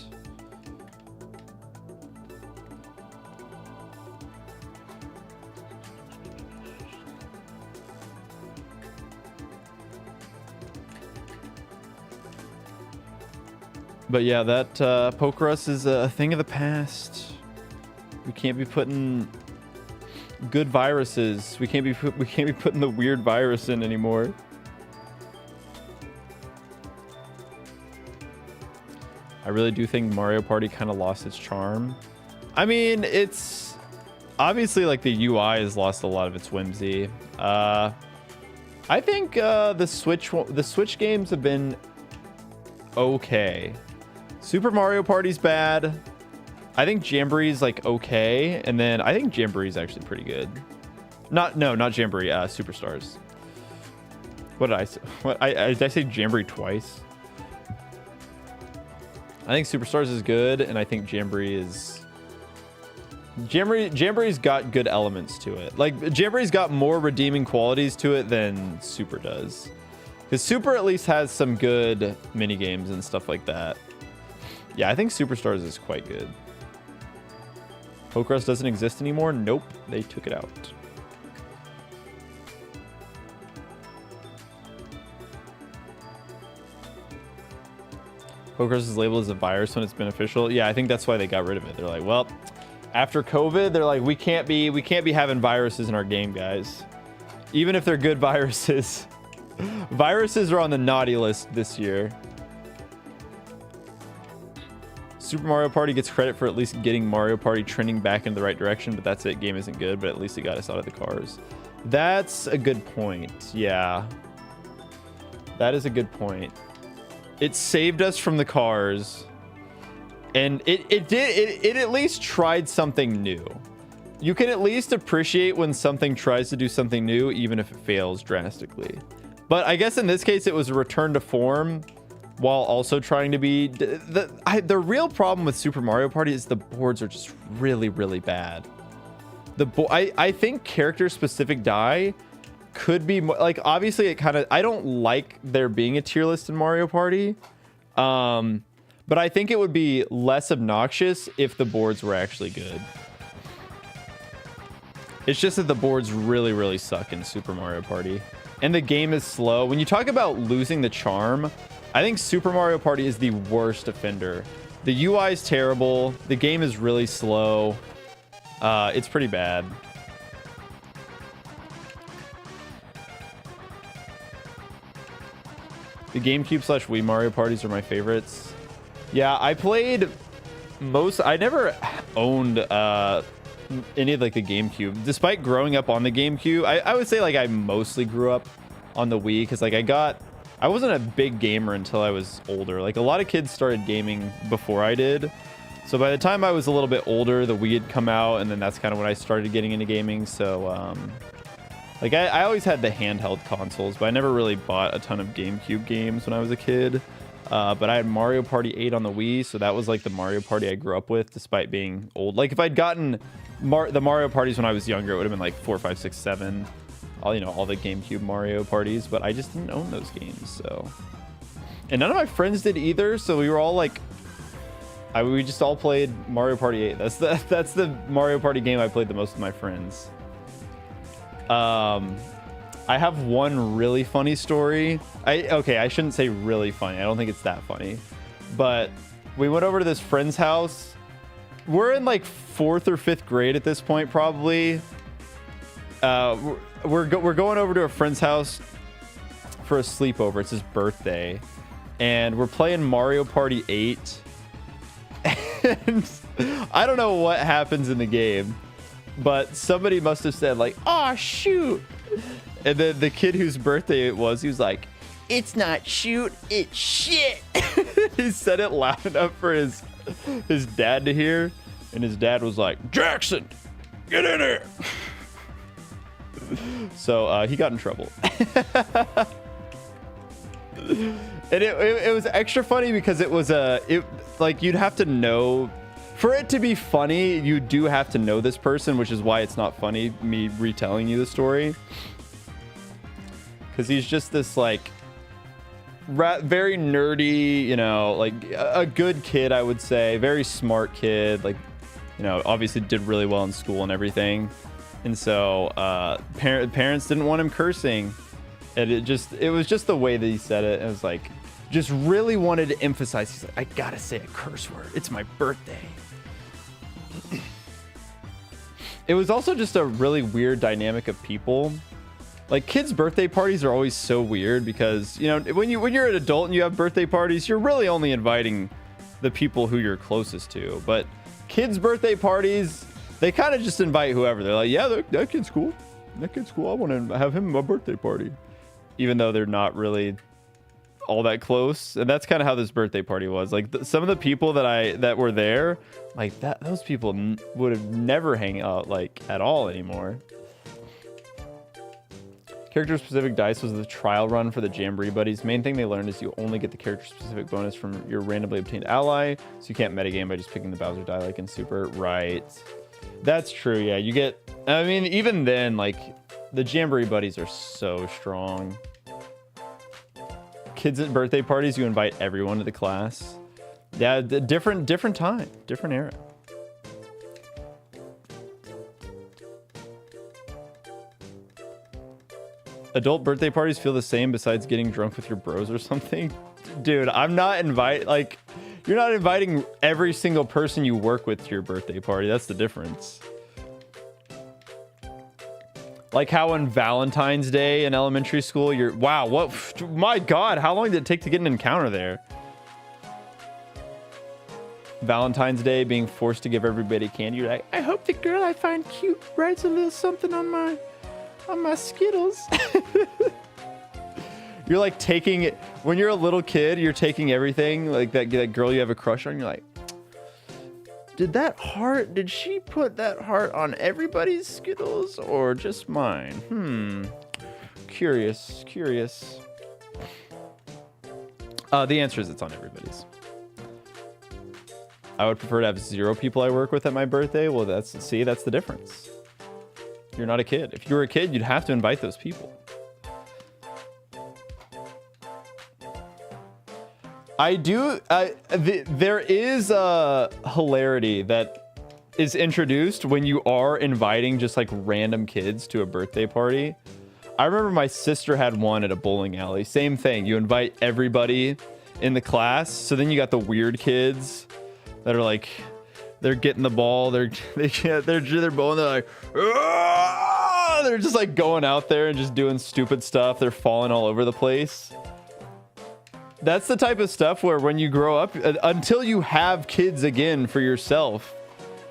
But yeah, that Pokerus is a thing of the past. We can't be putting good viruses. We can't be putting the weird virus in anymore. I really do think Mario Party kind of lost its charm. I mean, it's obviously like the UI has lost a lot of its whimsy. I think the Switch games have been okay. Super Mario Party's bad. I think Jamboree's like okay, and then I think Jamboree's actually pretty good. Not Jamboree. Superstars. What did I say? Did I say Jamboree twice? I think Superstars is good, and I think Jamboree's got good elements to it. Like, Jamboree's got more redeeming qualities to it than Super does. Because Super at least has some good mini games and stuff like that. Yeah, I think Superstars is quite good. Pokerus doesn't exist anymore? Nope, they took it out. Pokerus is labeled as a virus when it's beneficial. Yeah, I think that's why they got rid of it. They're like, well, after COVID, they're like, we can't be having viruses in our game, guys. Even if they're good viruses. Viruses are on the naughty list this year. Super Mario Party gets credit for at least getting Mario Party trending back in the right direction, but that's it. Game isn't good, but at least it got us out of the cars. That's a good point. Yeah. That is a good point. It saved us from the cars. And it at least tried something new. You can at least appreciate when something tries to do something new, even if it fails drastically. But I guess in this case, it was a return to form while also trying to be... The real problem with Super Mario Party is the boards are just really, really bad. I think character-specific die could be... Like, obviously, it kind of... I don't like there being a tier list in Mario Party. But I think it would be less obnoxious if the boards were actually good. It's just that the boards really, really suck in Super Mario Party. And the game is slow. When you talk about losing the charm, I think Super Mario Party is the worst offender. The UI is terrible. The game is really slow. It's pretty bad. The GameCube / Wii Mario parties are my favorites. Yeah, I played most... I never owned any of like the GameCube. Despite growing up on the GameCube, I would say like I mostly grew up on the Wii because like I wasn't a big gamer until I was older. Like a lot of kids started gaming before I did. So by the time I was a little bit older, the Wii had come out, and then that's kind of when I started getting into gaming. So like I always had the handheld consoles, but I never really bought a ton of GameCube games when I was a kid. But I had Mario Party 8 on the Wii, so that was like the Mario Party I grew up with, despite being old. Like if I'd gotten the Mario parties when I was younger, it would have been like 4, 5, 6, 7. All the GameCube Mario parties, but I just didn't own those games, so. And none of my friends did either, so we were all like, we just all played Mario Party 8. That's the Mario Party game I played the most with my friends. I have one really funny story. Okay, I shouldn't say really funny. I don't think it's that funny. But we went over to this friend's house. We're in like 4th or 5th grade at this point, probably. we're going over to a friend's house for a sleepover. It's his birthday, and we're playing Mario Party 8. And I don't know what happens in the game, but somebody must have said like, "Oh shoot!" And then the kid whose birthday it was, he was like, "It's not shoot, it's shit." He said it loud enough for his dad to hear, and his dad was like, "Jackson, get in here." So he got in trouble. And it was extra funny because it was like you'd have to know for it to be funny. You do have to know this person, which is why it's not funny me retelling you the story, because he's just this like very nerdy, you know, like a good kid, I would say, very smart kid, like, you know, obviously did really well in school and everything. And so parents didn't want him cursing, and it was just the way that he said it. It was like, just really wanted to emphasize, he's like, "I gotta say a curse word, it's my birthday." It was also just a really weird dynamic of people. Like, kids' birthday parties are always so weird because, you know, when you're an adult and you have birthday parties, you're really only inviting the people who you're closest to. But kids' birthday parties, they kind of just invite whoever. They're like, "Yeah, that kid's cool. That kid's cool. I want to have him at my birthday party," even though they're not really all that close. And that's kind of how this birthday party was. Like, some of the people that were there, like those people would have never hang out like at all anymore. Character specific dice was the trial run for the Jamboree buddies. Main thing they learned is you only get the character specific bonus from your randomly obtained ally, so you can't metagame by just picking the Bowser die like in Super. Right. That's true. Yeah, you get, I mean, even then, like, the Jamboree buddies are so strong. Kids at birthday parties, you invite everyone to the class. Yeah, different time, different era. Adult birthday parties feel the same besides getting drunk with your bros or something? Dude, I'm not you're not inviting every single person you work with to your birthday party. That's the difference. Like how on Valentine's Day in elementary school, wow, my God, how long did it take to get an encounter there? Valentine's Day, being forced to give everybody candy. You're like, "I hope the girl I find cute writes a little something on my Skittles." You're like taking it when you're a little kid, you're taking everything, like that girl you have a crush on. You're like, did she put that heart on everybody's Skittles or just mine? Curious. The answer is it's on everybody's. I would prefer to have 0 people I work with at my birthday. Well, that's the difference. You're not a kid. If you were a kid, you'd have to invite those people. There is a hilarity that is introduced when you are inviting just like random kids to a birthday party. I remember my sister had one at a bowling alley. Same thing. You invite everybody in the class. So then you got the weird kids that are like, they're getting the ball. They're bowling. They're like, "Ah!" They're just like going out there and just doing stupid stuff. They're falling all over the place. That's the type of stuff where when you grow up, until you have kids again for yourself,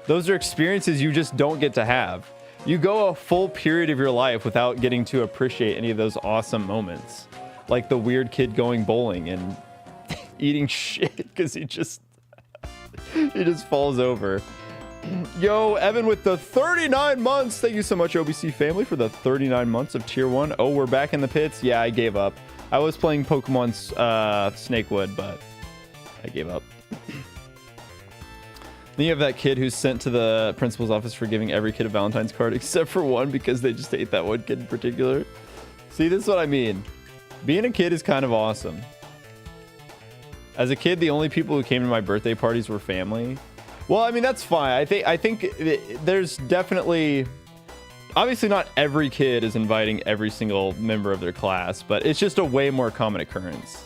those are experiences you just don't get to have. You go a full period of your life without getting to appreciate any of those awesome moments. Like the weird kid going bowling and eating shit because he just falls over. Yo, Evan with the 39 months. Thank you so much, OBC family, for the 39 months of tier 1. Oh, we're back in the pits. Yeah, I gave up. I was playing Pokemon Snakewood, but I gave up. Then you have that kid who's sent to the principal's office for giving every kid a Valentine's card except for one because they just hate that one kid in particular. See, this is what I mean. Being a kid is kind of awesome. As a kid, the only people who came to my birthday parties were family. Well, I mean, that's fine. I think there's definitely... Obviously, not every kid is inviting every single member of their class, but it's just a way more common occurrence.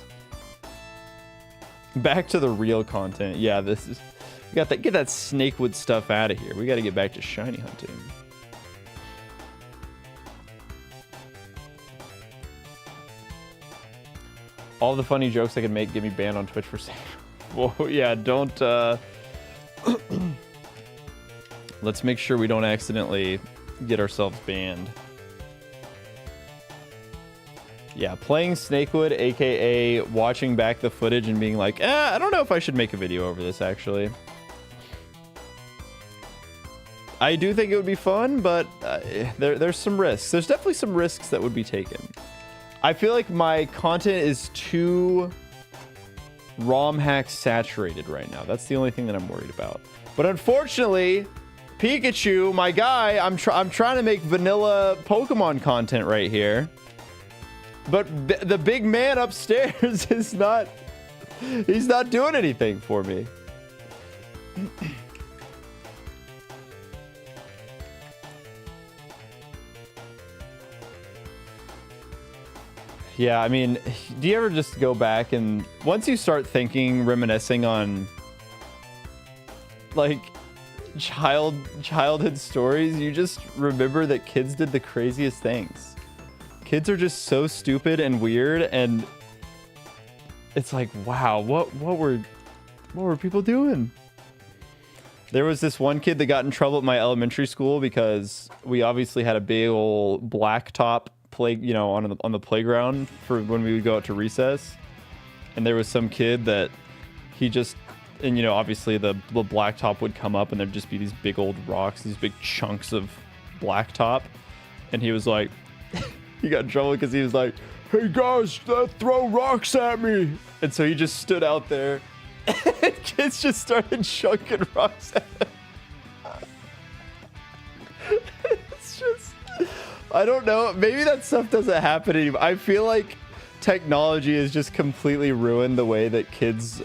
Back to the real content. Yeah, this is... Get that Snakewood stuff out of here. We got to get back to shiny hunting. All the funny jokes I can make get me banned on Twitch for saying. Well, yeah, don't. Let's make sure we don't accidentally get ourselves banned. Yeah, playing Snakewood, aka watching back the footage and being like, I don't know if I should make a video over this, actually. I do think it would be fun, but there's some risks. There's definitely some risks that would be taken. I feel like my content is too ROM hack saturated right now. That's the only thing that I'm worried about. But unfortunately, Pikachu, my guy, I'm trying to make vanilla Pokemon content right here. But the big man upstairs is not... He's not doing anything for me. Yeah, I mean, do you ever just go back and... Once you start thinking, reminiscing on... Like... childhood stories, you just remember that kids did the craziest things. Kids are just so stupid and weird, and it's like, wow, what were people doing? There was this one kid that got in trouble at my elementary school because we obviously had a big old blacktop on the playground for when we would go out to recess, and there was some kid that he just, and obviously the blacktop would come up and there'd just be these big old rocks, these big chunks of blacktop, and he was like he got in trouble because he was like, hey guys, throw rocks at me. And so he just stood out there and kids just started chunking rocks at him. It's just, I don't know, maybe that stuff doesn't happen anymore. I feel like technology has just completely ruined the way that kids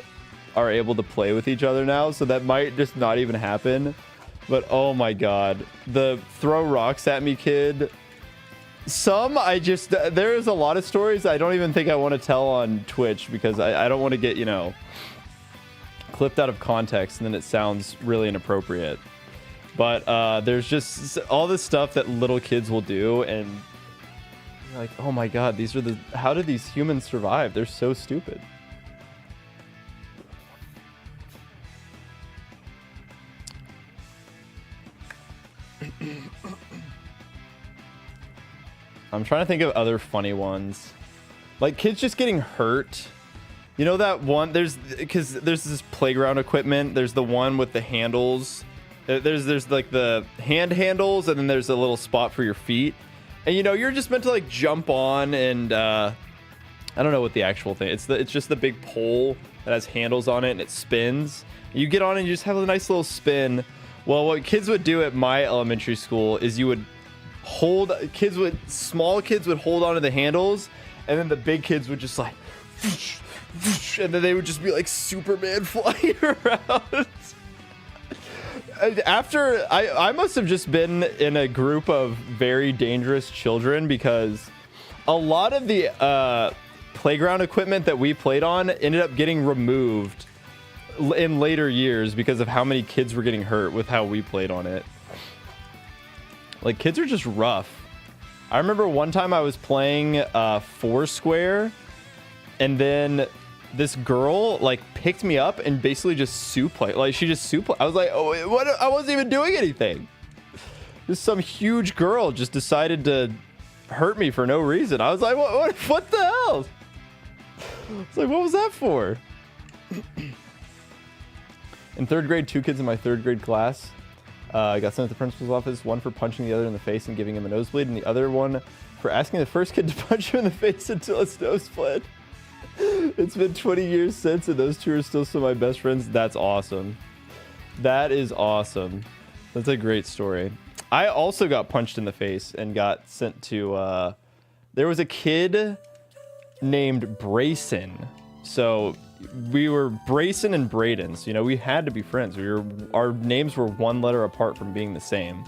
are able to play with each other now, so that might just not even happen. But oh my god, the throw rocks at me kid, there's a lot of stories I don't even think I want to tell on Twitch because I don't want to get clipped out of context and then it sounds really inappropriate. But there's just all this stuff that little kids will do, and you're like, oh my god, how did these humans survive? They're so stupid. I'm trying to think of other funny ones. Like kids just getting hurt. You know that one? There's this playground equipment. There's the one with the handles. There's like the hand handles, and then there's a little spot for your feet. And you're just meant to like jump on, and I don't know what the actual thing. It's just the big pole that has handles on it, and it spins. You get on and you just have a nice little spin. Well, what kids would do at my elementary school is small kids would hold onto the handles, and then the big kids would just like, and then they would just be like Superman flying around. After I must have just been in a group of very dangerous children, because a lot of the playground equipment that we played on ended up getting removed in later years because of how many kids were getting hurt with how we played on it. Like, kids are just rough. I remember one time I was playing Foursquare, and then this girl like picked me up and basically just she just I was like, oh, what? I wasn't even doing anything. Just some huge girl just decided to hurt me for no reason. I was like, what the hell? It's like, what was that for? In third grade, 2 kids in my third grade class got sent to the principal's office, one for punching the other in the face and giving him a nosebleed, and the other one for asking the first kid to punch him in the face until his nose bled. It's been 20 years since, and those 2 are still some of my best friends. That's awesome. That is awesome. That's a great story. I also got punched in the face and got sent to... there was a kid named Brayson. So we were Brayson and Braden. So, we had to be friends. Our names were 1 letter apart from being the same.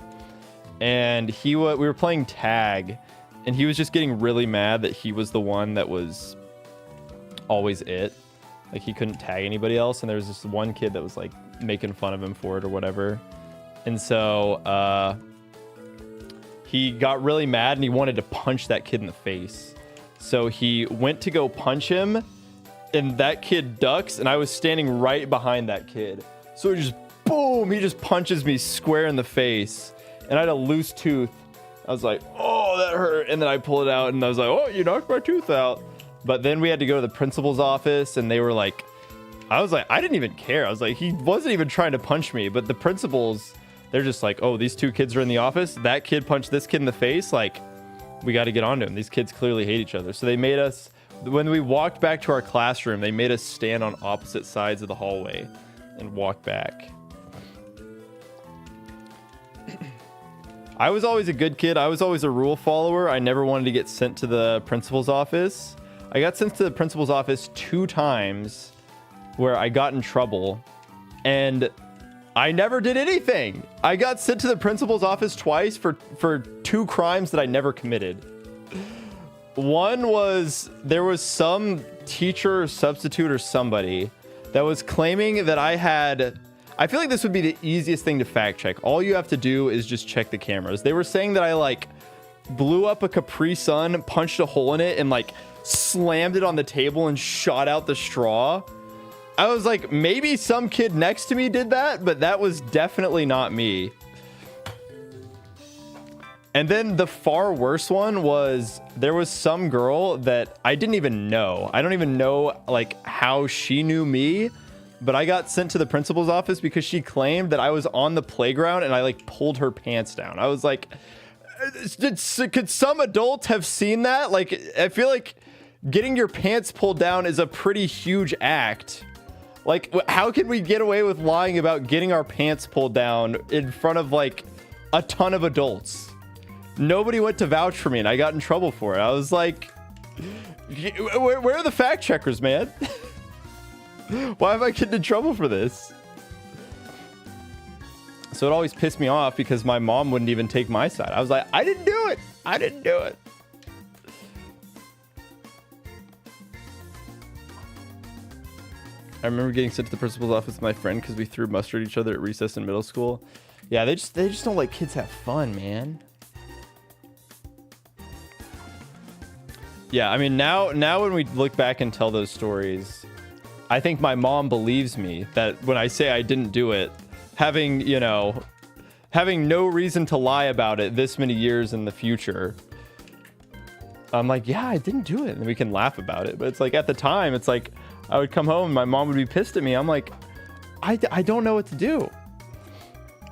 And we were playing tag, and he was just getting really mad that he was the one that was always it. Like, he couldn't tag anybody else, and there was this one kid that was like making fun of him for it or whatever. And so he got really mad and he wanted to punch that kid in the face. So he went to go punch him, and that kid ducks, and I was standing right behind that kid. So it just, boom, he just punches me square in the face, and I had a loose tooth. I was like, oh, that hurt. And then I pulled it out, and I was like, oh, you knocked my tooth out. But then we had to go to the principal's office, and they were like, I was like, I didn't even care. I was like, he wasn't even trying to punch me. But the principals, they're just like, oh, these two kids are in the office. That kid punched this kid in the face. Like, we got to get on to him. These kids clearly hate each other. So they made us, when we walked back to our classroom, they made us stand on opposite sides of the hallway and walk back. I was always a good kid. I was always a rule follower. I never wanted to get sent to the principal's office. I got sent to the principal's office 2 times where I got in trouble, and I never did anything. I got sent to the principal's office twice for 2 crimes that I never committed. One was, there was some teacher or substitute or somebody that was claiming that I feel like this would be the easiest thing to fact check. All you have to do is just check the cameras. They were saying that I like blew up a Capri Sun, punched a hole in it, and like slammed it on the table and shot out the straw. I was like, maybe some kid next to me did that, but that was definitely not me. And then the far worse one was, there was some girl that I didn't even know. I don't even know like how she knew me, but I got sent to the principal's office because she claimed that I was on the playground and I like pulled her pants down. I was like, could some adult have seen that? Like, I feel like getting your pants pulled down is a pretty huge act. Like, how can we get away with lying about getting our pants pulled down in front of like a ton of adults? Nobody went to vouch for me, and I got in trouble for it. I was like, where are the fact checkers, man? Why am I getting in trouble for this? So it always pissed me off because my mom wouldn't even take my side. I was like, I didn't do it. I didn't do it. I remember getting sent to the principal's office with my friend because we threw mustard at each other at recess in middle school. Yeah, they just don't let kids have fun, man. Yeah, I mean, now when we look back and tell those stories, I think my mom believes me that when I say I didn't do it, having no reason to lie about it this many years in the future, I'm like, yeah, I didn't do it. And we can laugh about it. But it's like, at the time, it's like, I would come home and my mom would be pissed at me. I'm like, I don't know what to do.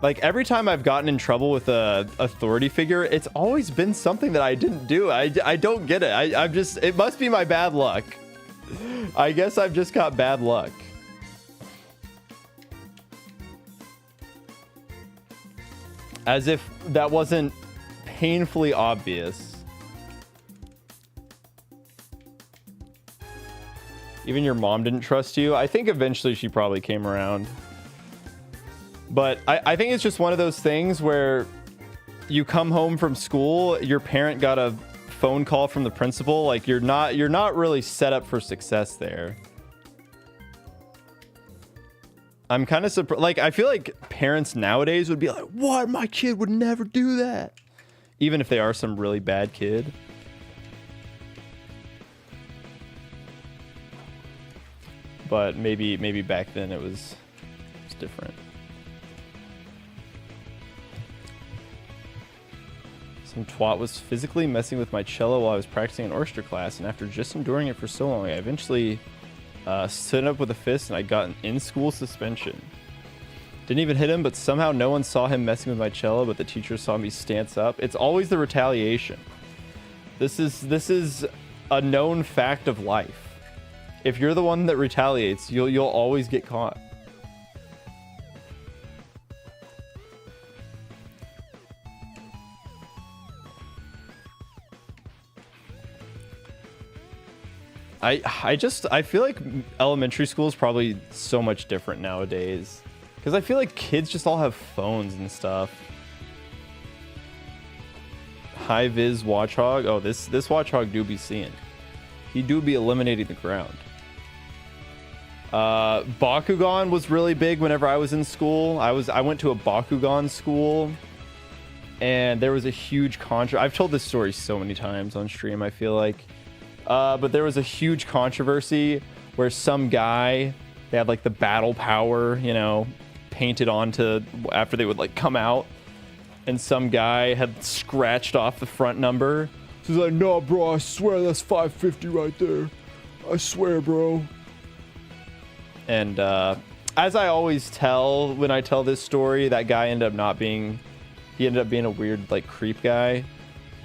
Like, every time I've gotten in trouble with a authority figure, it's always been something that I didn't do. I don't get it. I'm just, it must be my bad luck. I guess I've just got bad luck. As if that wasn't painfully obvious. Even your mom didn't trust you. I think eventually she probably came around. But I think it's just one of those things where you come home from school, your parent got a phone call from the principal. Like, you're not really set up for success there. I'm kind of surprised. Like, I feel like parents nowadays would be like, what? My kid would never do that. Even if they are some really bad kid. But maybe back then it was different. Some twat was physically messing with my cello while I was practicing an orchestra class, and after just enduring it for so long, I eventually stood up with a fist and I got an in-school suspension. Didn't even hit him, but somehow no one saw him messing with my cello, but the teacher saw me stance up. It's always the retaliation. This is a known fact of life. If you're the one that retaliates, you'll always get caught. I feel like elementary school is probably so much different nowadays, because I feel like kids just all have phones and stuff. High vis watchhog. Oh, this watchhog do be seeing. He do be eliminating the ground. Bakugan was really big whenever I was in school. I went to a Bakugan school, and there was a huge controversy. I've told this story so many times on stream, I feel like. But there was a huge controversy where some guy, they had like the battle power, you know, painted onto after they would like come out, and some guy had scratched off the front number. He's like, no, bro, I swear that's 550 right there. I swear, bro. And as I always tell when I tell this story, that guy ended up being a weird like creep guy.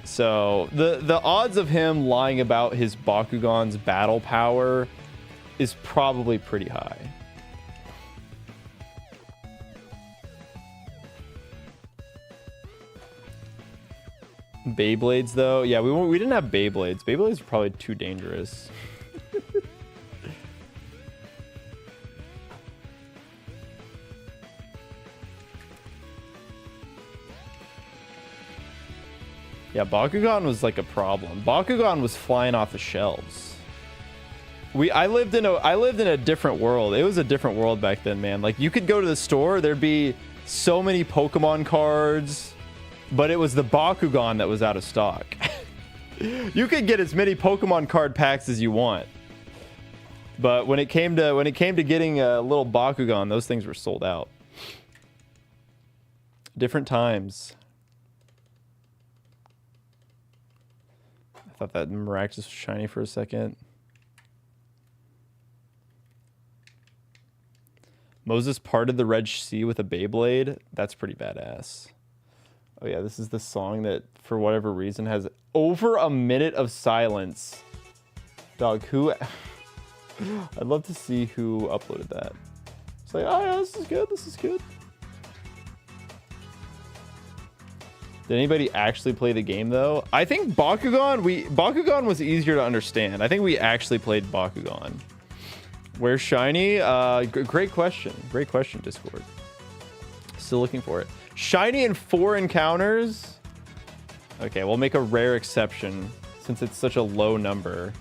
So the odds of him lying about his Bakugan's battle power is probably pretty high. Beyblades though, yeah, we didn't have Beyblades. Beyblades are probably too dangerous. Yeah, Bakugan was like a problem. Bakugan was flying off the shelves. I lived in a different world. It was a different world back then, man. Like you could go to the store, there'd be so many Pokemon cards, but it was the Bakugan that was out of stock. You could get as many Pokemon card packs as you want. But when it came to getting a little Bakugan, those things were sold out. Different times. I thought that Miraculous was shiny for a second. Moses parted the Red Sea with a Beyblade. That's pretty badass. Oh yeah, this is the song that, for whatever reason, has over a minute of silence. Dog, who... I'd love to see who uploaded that. It's like, oh yeah, this is good, this is good. Did anybody actually play the game though? I think Bakugan was easier to understand. I think we actually played Bakugan. Where's shiny? Great question. Great question, Discord. Still looking for it. Shiny in 4 encounters. Okay, we'll make a rare exception since it's such a low number.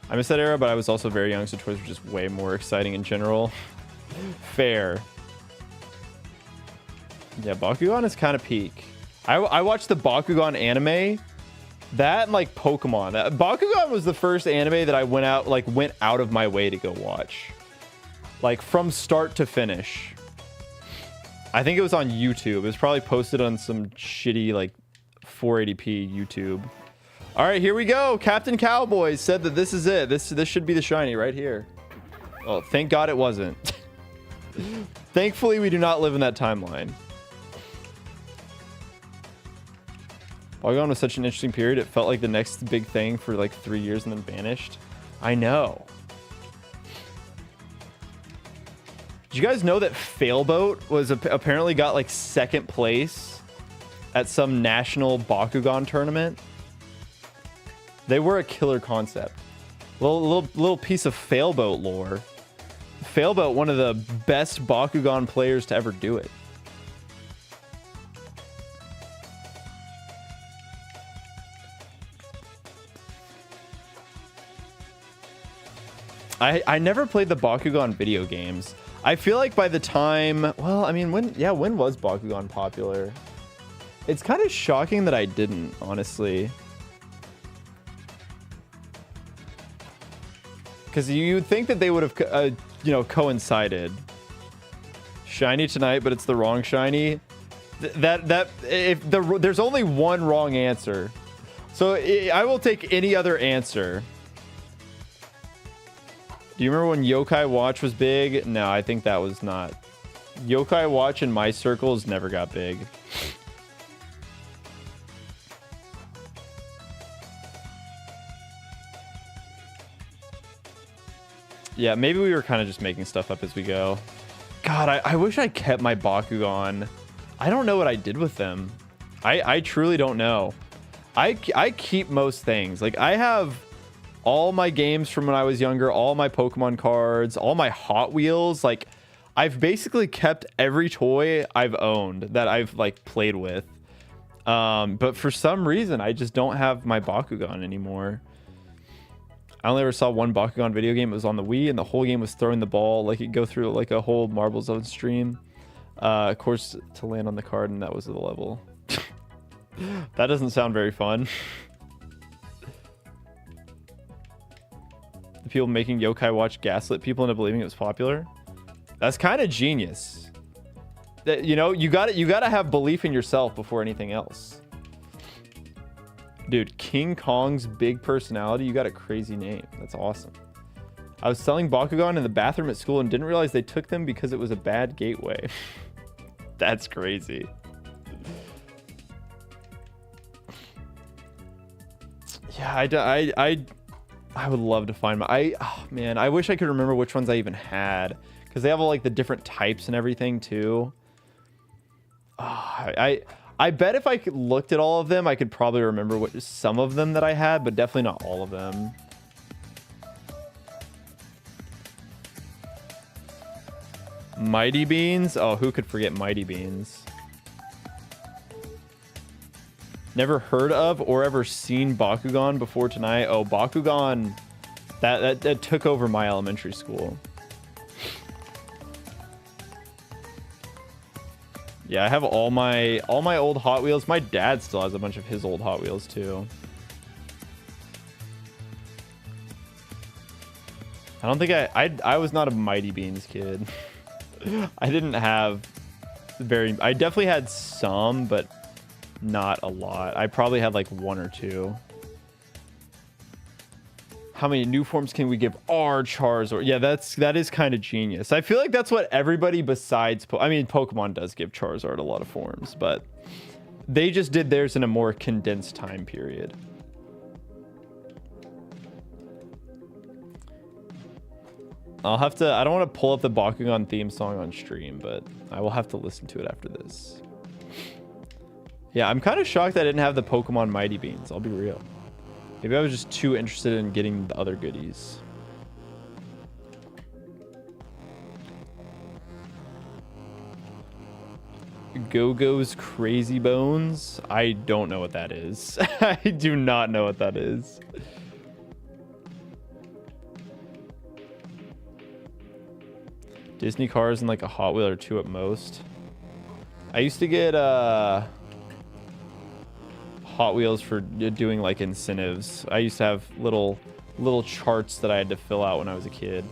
I missed that era, but I was also very young, so toys were just way more exciting in general. Fair. Yeah, Bakugan is kind of peak. I watched the Bakugan anime. That and like Pokemon. Bakugan was the first anime that I went out of my way to go watch. Like from start to finish. I think it was on YouTube. It was probably posted on some shitty like 480p YouTube. All right, here we go. Captain Cowboy said that this is it. This should be the shiny right here. Oh, thank God it wasn't. Thankfully, we do not live in that timeline. Bakugan was such an interesting period. It felt like the next big thing for like 3 years and then vanished. I know. Did you guys know that Failboat was apparently got like 2nd place at some national Bakugan tournament? They were a killer concept. Little piece of Failboat lore. Failboat, one of the best Bakugan players to ever do it. I never played the Bakugan video games. I feel like by the time, well, I mean, when was Bakugan popular? It's kind of shocking that I didn't, honestly. Because you'd think that they would have, coincided. Shiny tonight, but it's the wrong shiny. There's only one wrong answer. So I will take any other answer. Do you remember when Yokai Watch was big? No, I think that was not. Yokai Watch in my circles never got big. Yeah, maybe we were kind of just making stuff up as we go. God, I wish I kept my Bakugan. I don't know what I did with them. I truly don't know. I keep most things. Like, I have all my games from when I was younger, all my Pokemon cards, all my Hot Wheels. Like, I've basically kept every toy I've owned that I've, like, played with. But for some reason, I just don't have my Bakugan anymore. I only ever saw one Bakugan video game. It was on the Wii, and the whole game was throwing the ball. Like, it'd go through, like, a whole Marble Zone stream. Of course, to land on the card, and that was the level. That doesn't sound very fun. The people making Yokai Watch gaslit people into believing it was popular. That's kind of genius. That, you know, you gotta have belief in yourself before anything else. Dude, King Kong's big personality. You got a crazy name. That's awesome. I was selling Bakugan in the bathroom at school and didn't realize they took them because it was a bad gateway. That's crazy. Yeah, I would love to find my... oh, man, I wish I could remember which ones I even had. Because they have all, like, the different types and everything, too. Oh, I bet if I looked at all of them, I could probably remember some of them that I had, but definitely not all of them. Mighty Beans? Oh, who could forget Mighty Beans? Never heard of or ever seen Bakugan before tonight. Oh, Bakugan, that took over my elementary school. Yeah, I have all my old Hot Wheels. My dad still has a bunch of his old Hot Wheels too. I don't think I was not a Mighty Beans kid. I didn't have I definitely had some, but not a lot. I probably had like one or two. How many new forms can we give our Charizard? Yeah, that is kind of genius. I feel like that's what everybody besides I mean, Pokemon does give Charizard a lot of forms, but they just did theirs in a more condensed time period. I'll have to... I don't want to pull up the Bakugan theme song on stream, but I will have to listen to it after this. Yeah, I'm kind of shocked I didn't have the Pokemon Mighty Beans. I'll be real. Maybe I was just too interested in getting the other goodies. Go-Go's Crazy Bones? I don't know what that is. I do not know what that is. Disney cars and like a Hot Wheel or two at most. I used to get Hot Wheels for doing like incentives. I used to have little charts that I had to fill out when I was a kid.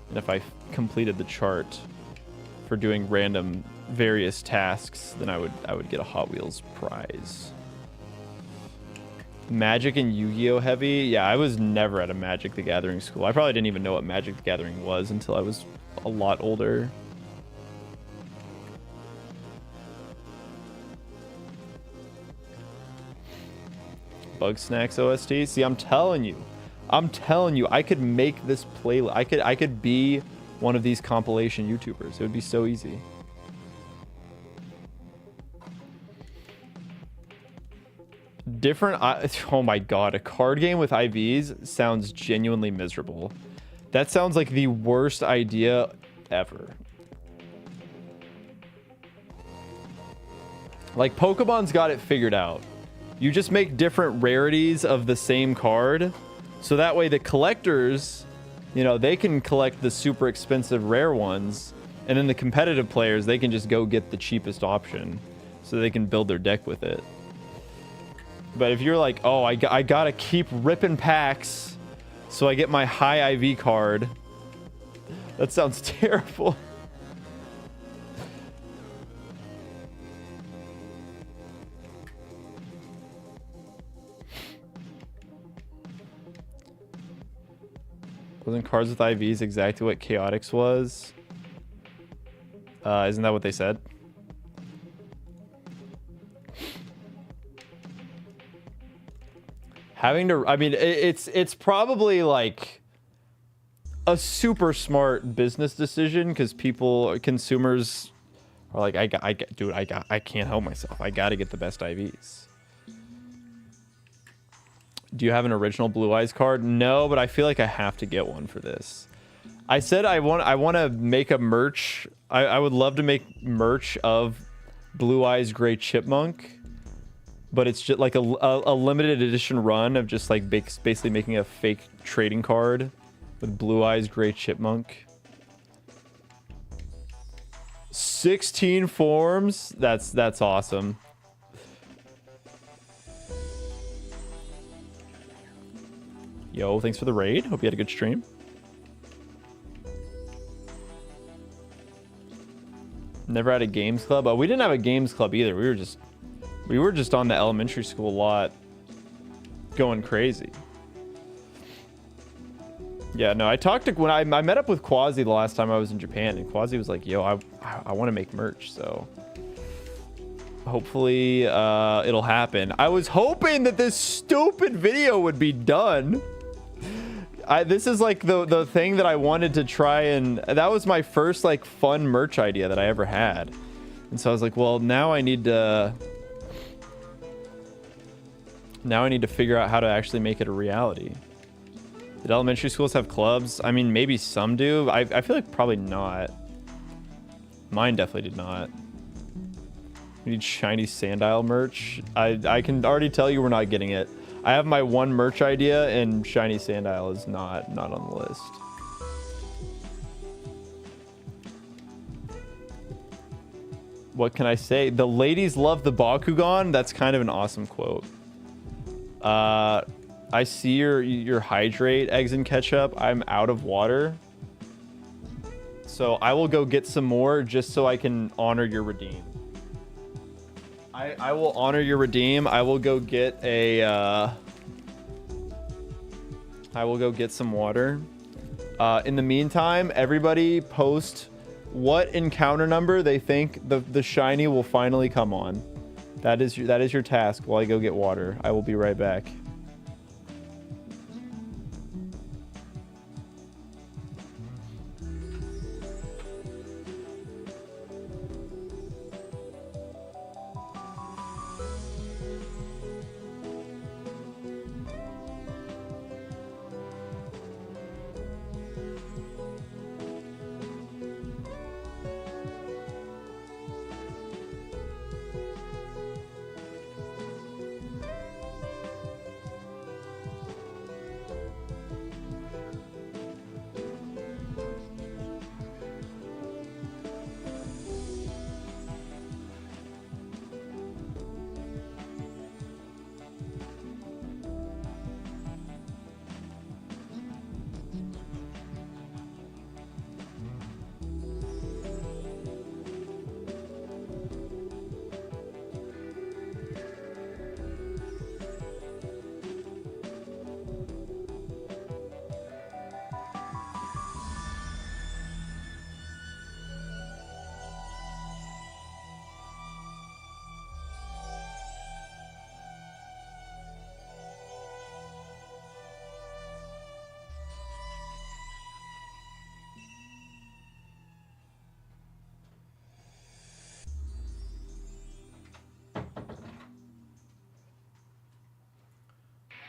And if I completed the chart for doing random various tasks, then I would get a Hot Wheels prize. Magic and Yu-Gi-Oh heavy? Yeah, I was never at a Magic the Gathering school. I probably didn't even know what Magic the Gathering was until I was a lot older. Bug Snacks OST. See, I'm telling you, I could make this playlist. I could be one of these compilation YouTubers. It would be so easy. Different. Oh my god, a card game with IVs sounds genuinely miserable. That sounds like the worst idea ever. Like, Pokemon's got it figured out. You just make different rarities of the same card, so that way the collectors, you know, they can collect the super expensive rare ones, and then the competitive players, they can just go get the cheapest option, so they can build their deck with it. But if you're like, oh, I gotta keep ripping packs so I get my high IV card, that sounds terrible. Wasn't cards with IVs exactly what Chaotix was? Isn't that what they said? Having to, I mean, it's probably like a super smart business decision because consumers are like, I can't help myself. I got to get the best IVs. Do you have an original Blue Eyes card? No, but I feel like I have to get one for this. I said I want to make a merch. I would love to make merch of Blue Eyes Gray Chipmunk, but it's just like a limited edition run of just like basically making a fake trading card with Blue Eyes Gray Chipmunk. 16 forms. That's awesome. Yo, thanks for the raid. Hope you had a good stream. Never had a games club. Oh, we didn't have a games club either. We were just on the elementary school lot going crazy. Yeah, no, I talked to when I met up with Quasi the last time I was in Japan, and Quasi was like, yo, I want to make merch, so hopefully it'll happen. I was hoping that this stupid video would be done. This is like the thing that I wanted to try, and that was my first like fun merch idea that I ever had. And so I was like, well, now I need to figure out how to actually make it a reality. Did elementary schools have clubs? I mean, maybe some do. I feel like probably not. Mine definitely did not. We need shiny Sandile merch. I can already tell you we're not getting it. I have my one merch idea, and shiny Sandile is not on the list. What can I say? The ladies love the Bakugan. That's kind of an awesome quote. I see your hydrate, eggs and ketchup. I'm out of water. So I will go get some more just so I can honor your redeem. I will honor your redeem. I will go get a I will go get some water. In the meantime, everybody post what encounter number they think the shiny will finally come on. That is your task while I go get water. I will be right back.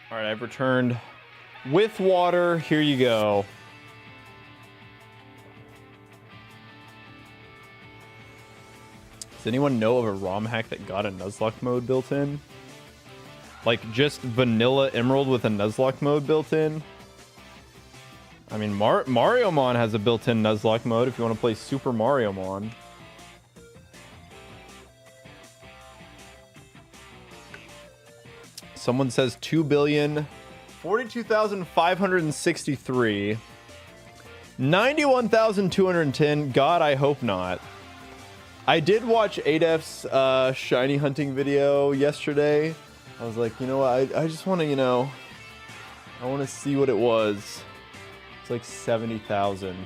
All right, I've returned with water. Here you go. Does anyone know of a ROM hack that got a Nuzlocke mode built in? Like just vanilla Emerald with a Nuzlocke mode built in? I mean, Mario Mon has a built-in Nuzlocke mode if you want to play Super Mario Mon. Someone says 2 billion, 42,563, 91,210. God, I hope not. I did watch Adef's shiny hunting video yesterday. I was like, you know what? I just want to, you know, I want to see what it was. It's like 70,000.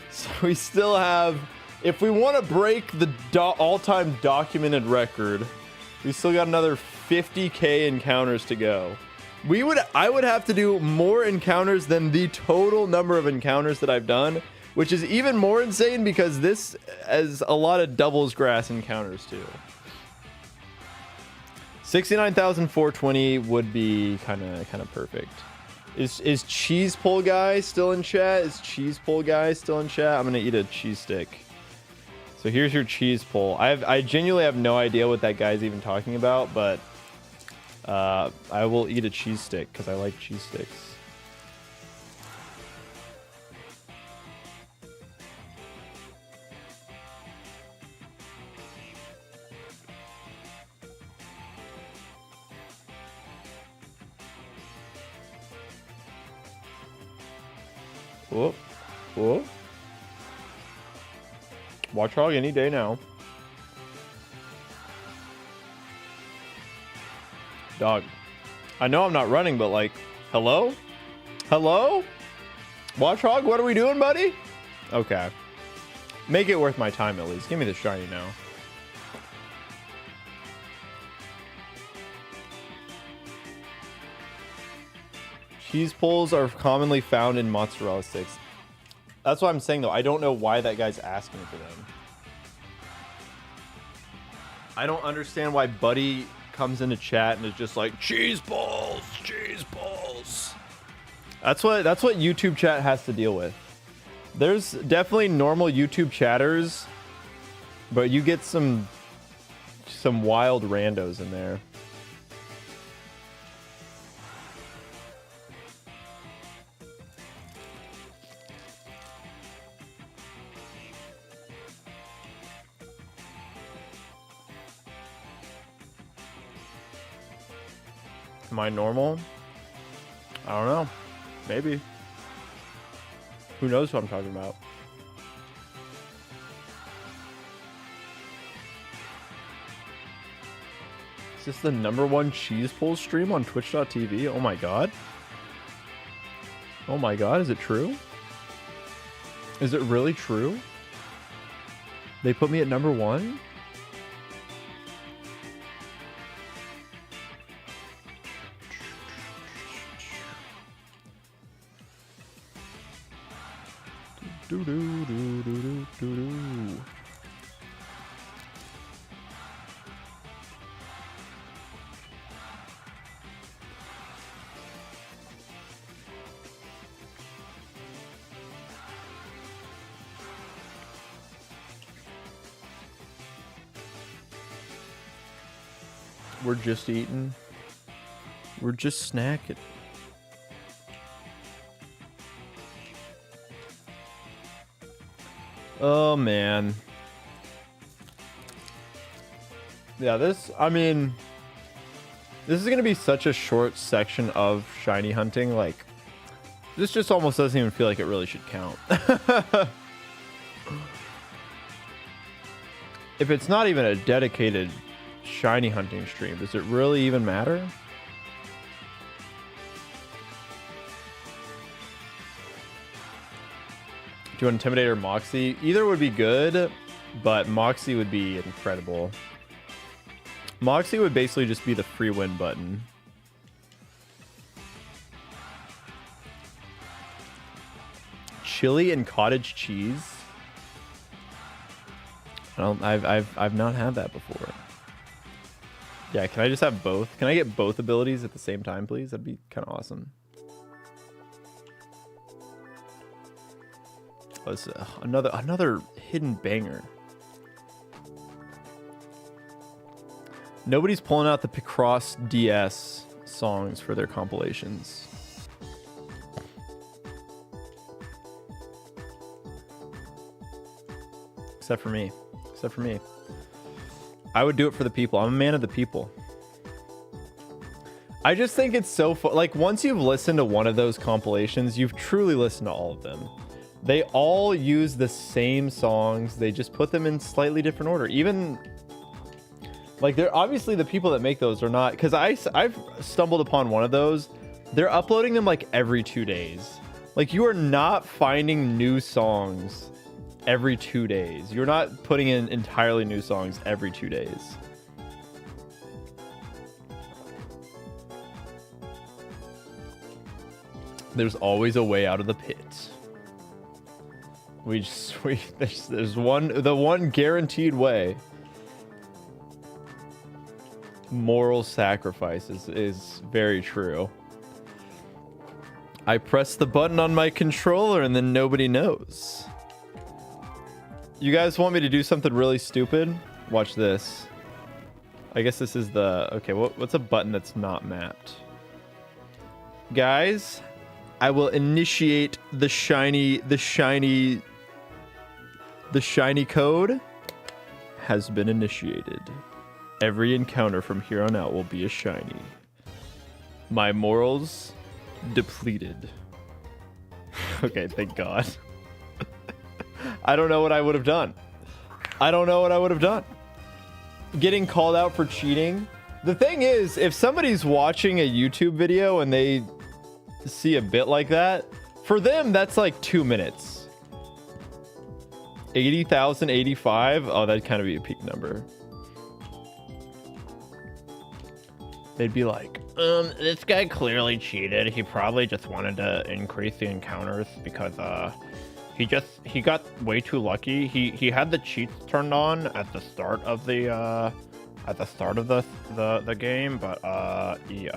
So we still have, if we want to break the all-time documented record, we still got another 50k encounters to go. I would have to do more encounters than the total number of encounters that I've done, which is even more insane because this has a lot of doubles grass encounters too. 69,420 would be kind of perfect. Is cheese pull guy still in chat? Is cheese pull guy still in chat? I'm gonna eat a cheese stick. So here's your cheese pull. I genuinely have no idea what that guy's even talking about, but I will eat a cheese stick because I like cheese sticks. Whoop. Whoop. Watchog any day now. Dog. I know I'm not running, but like, hello? Hello? Watchog, what are we doing, buddy? Okay. Make it worth my time at least. Give me the shiny now. Cheese pulls are commonly found in mozzarella sticks. That's what I'm saying, though. I don't know why that guy's asking for them. I don't understand why Buddy comes into chat and is just like, cheese balls, cheese balls. That's what YouTube chat has to deal with. There's definitely normal YouTube chatters, but you get some wild randos in there. Am I normal? I don't know. Maybe. Who knows what I'm talking about? Is this the #1 cheese pull stream on twitch.tv? Oh my god. Oh my god, is it true? Is it really true? They put me at #1? Do do do do do do. We're just eating. We're just snacking. Oh man. Yeah, I mean, this is gonna be such a short section of shiny hunting. Like, this just almost doesn't even feel like it really should count. If it's not even a dedicated shiny hunting stream, does it really even matter? Do you want Intimidate or Moxie? Either would be good, but Moxie would be incredible. Moxie would basically just be the free win button. Chili and cottage cheese. I've not had that before. Yeah, can I just have both? Can I get both abilities at the same time, please? That'd be kind of awesome. Oh, it's another hidden banger. Nobody's pulling out the Picross DS songs for their compilations. Except for me. Except for me. I would do it for the people. I'm a man of the people. I just think it's so fun. Like, once you've listened to one of those compilations, you've truly listened to all of them. They all use the same songs. They just put them in slightly different order. Even, like, they're obviously the people that make those are not, because I've stumbled upon one of those. They're uploading them like every 2 days. Like, you are not finding new songs every 2 days. You're not putting in entirely new songs every 2 days. There's always a way out of the pit. There's the one guaranteed way. Moral sacrifice is very true. I press the button on my controller and then nobody knows. You guys want me to do something really stupid? Watch this. I guess this is the... Okay, what's a button that's not mapped? Guys, I will initiate the shiny code has been initiated. Every encounter from here on out will be a shiny. My morals depleted. Okay, thank God. I don't know what I would have done. I don't know what I would have done. Getting called out for cheating. The thing is, if somebody's watching a YouTube video and they see a bit like that, for them, that's like 2 minutes. 80,085? Oh, that'd kind of be a peak number. They'd be like, this guy clearly cheated. He probably just wanted to increase the encounters because he got way too lucky. He had the cheats turned on at the start of the game, but he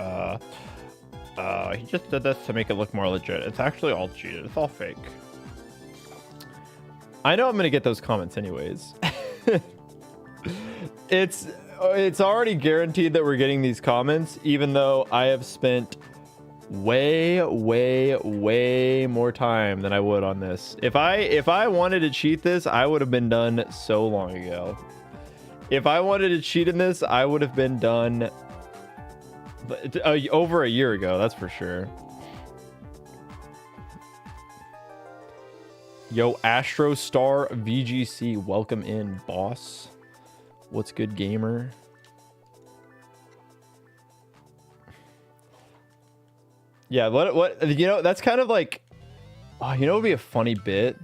just did this to make it look more legit. It's actually all cheated. It's all fake. I know I'm gonna get those comments anyways. It's already guaranteed that we're getting these comments, even though I have spent way more time than I would on this. If I wanted to cheat this, I would have been done so long ago. If I wanted to cheat in this, I would have been done over a year ago, that's for sure. Yo, Astro Star VGC, welcome in, boss. What's good, gamer? Yeah, what you know, that's kind of like, oh, you know, it would be a funny bit.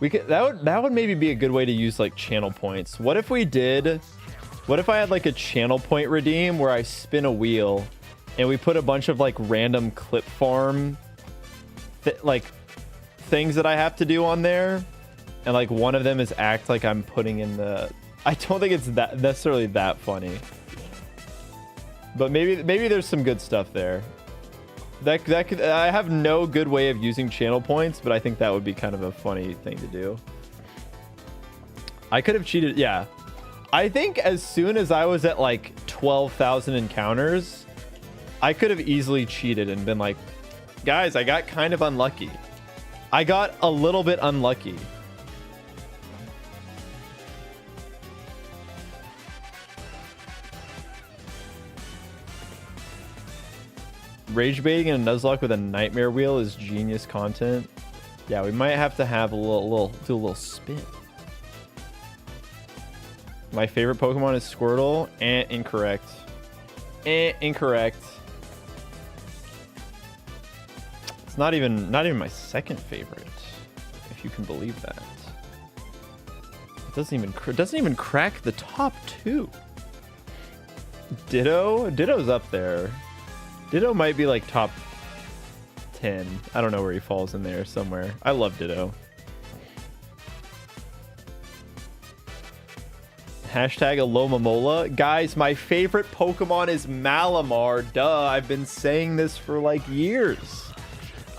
We could that would maybe be a good way to use like channel points. What if I had like a channel point redeem where I spin a wheel and we put a bunch of like random clip farm like things that I have to do on there, and like one of them is act like I'm putting in the, I don't think it's that necessarily that funny, but maybe there's some good stuff there. That could, I have no good way of using channel points, but I think that would be kind of a funny thing to do. I could have cheated. Yeah, I think as soon as I was at like 12,000 encounters, I could have easily cheated and been like, guys, I got kind of unlucky. I got a little bit unlucky. Rage baiting and a nuzlocke with a nightmare wheel is genius content. Yeah, we might have to have do a little spin. My favorite Pokemon is Squirtle. Incorrect. Incorrect. It's not even my second favorite, if you can believe that. It doesn't even crack the top 2. Ditto's up there. Ditto might be like top 10. I don't know where he falls in there, somewhere. I love Ditto. Hashtag Alomomola. Guys, my favorite Pokemon is Malamar. Duh, I've been saying this for like years.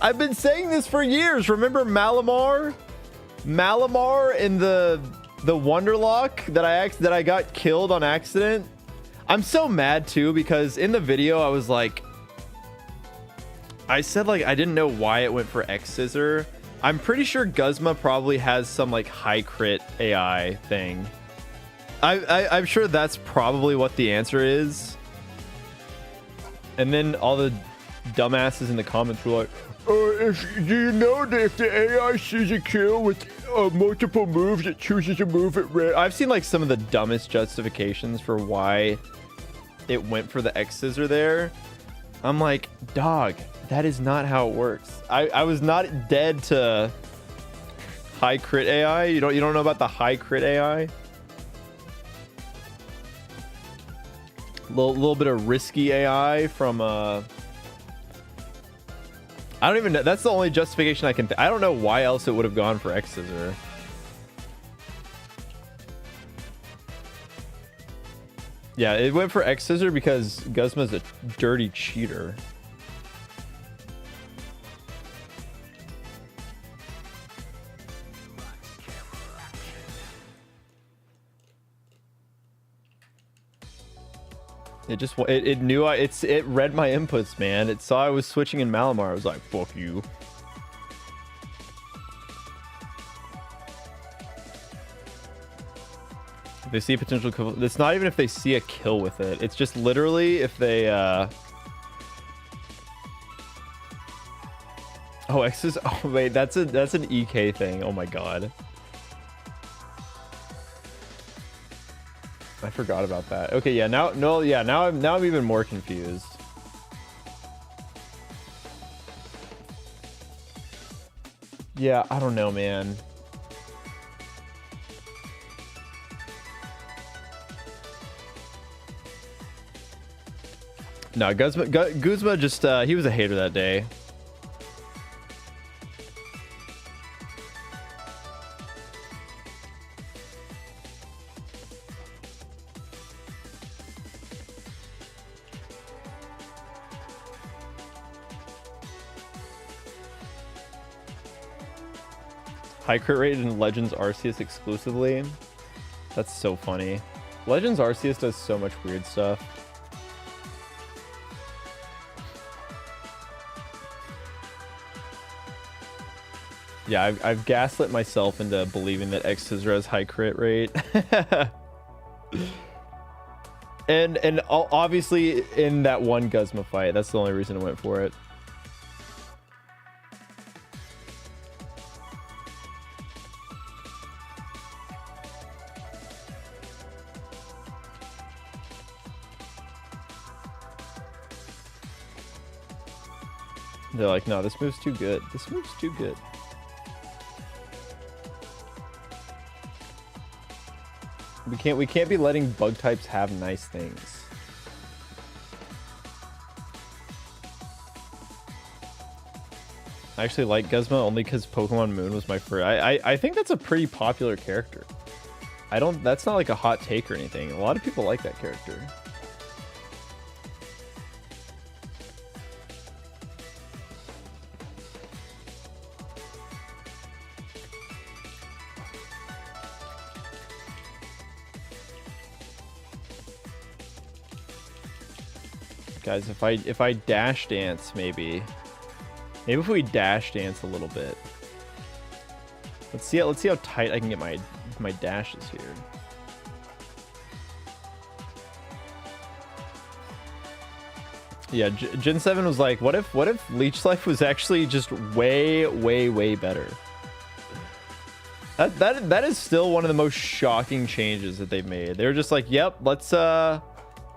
I've been saying this for years. Remember Malamar? Malamar in the Wonderlock that I got killed on accident? I'm so mad too, because in the video I was like, I said like I didn't know why it went for X Scissor. I'm pretty sure Guzma probably has some like high crit AI thing. I'm sure that's probably what the answer is. And then all the dumbasses in the comments were like, do you know that if the AI sees a kill with multiple moves, it chooses a move at random? I've seen like some of the dumbest justifications for why it went for the X Scissor there. I'm like, dog, that is not how it works. I was not dead to high crit AI. You don't know about the high crit AI? Little bit of risky AI from I don't even know. That's the only justification I can I don't know why else it would have gone for X Scissor. Yeah, it went for X Scissor because Guzma's a dirty cheater. It knew it read my inputs, man. It saw I was switching in Malamar. I was like, fuck you. If they see a potential kill, it's not even if they see a kill with it. It's just literally if they Oh, X is. Oh wait, that's an EK thing. Oh my god. I forgot about that. Okay, yeah. Now I'm even more confused. Yeah, I don't know, man. No, Guzma just he was a hater that day. High crit rate in Legends Arceus exclusively. That's so funny. Legends Arceus does so much weird stuff. Yeah, I've gaslit myself into believing that X Scissor has high crit rate. and obviously in that one Guzma fight, that's the only reason I went for it. They're like, no, this move's too good. This move's too good. We can't be letting bug types have nice things. I actually like Guzma only because Pokemon Moon was my first. I think that's a pretty popular character. That's not like a hot take or anything. A lot of people like that character. Guys, if I dash dance, maybe if we dash dance a little bit. Let's see how tight I can get my dashes here. Yeah, Gen 7 was like, what if Leech Life was actually just way better? That is still one of the most shocking changes that they've made. They're just like, yep, let's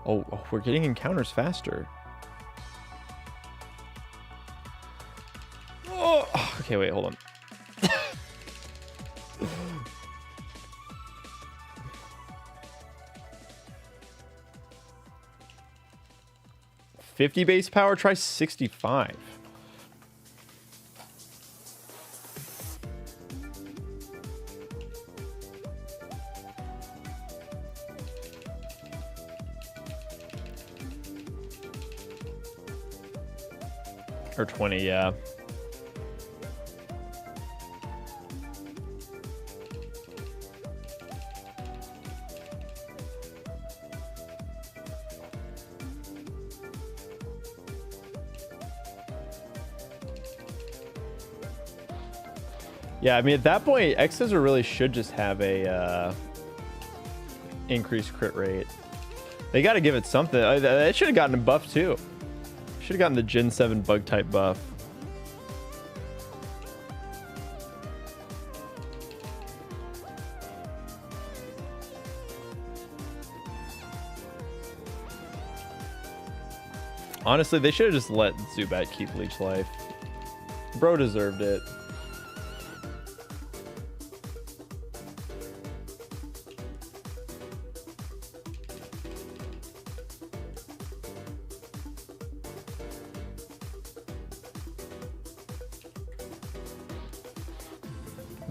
Oh, we're getting encounters faster. Oh, okay, wait, hold on. 50 base power, try 65. Or 20, yeah. Yeah, I mean, at that point, X Scissor really should just have a increased crit rate. They got to give it something. It should have gotten a buff too. Should have gotten the Gen 7 bug type buff. Honestly, they should have just let Zubat keep Leech Life. Bro deserved it.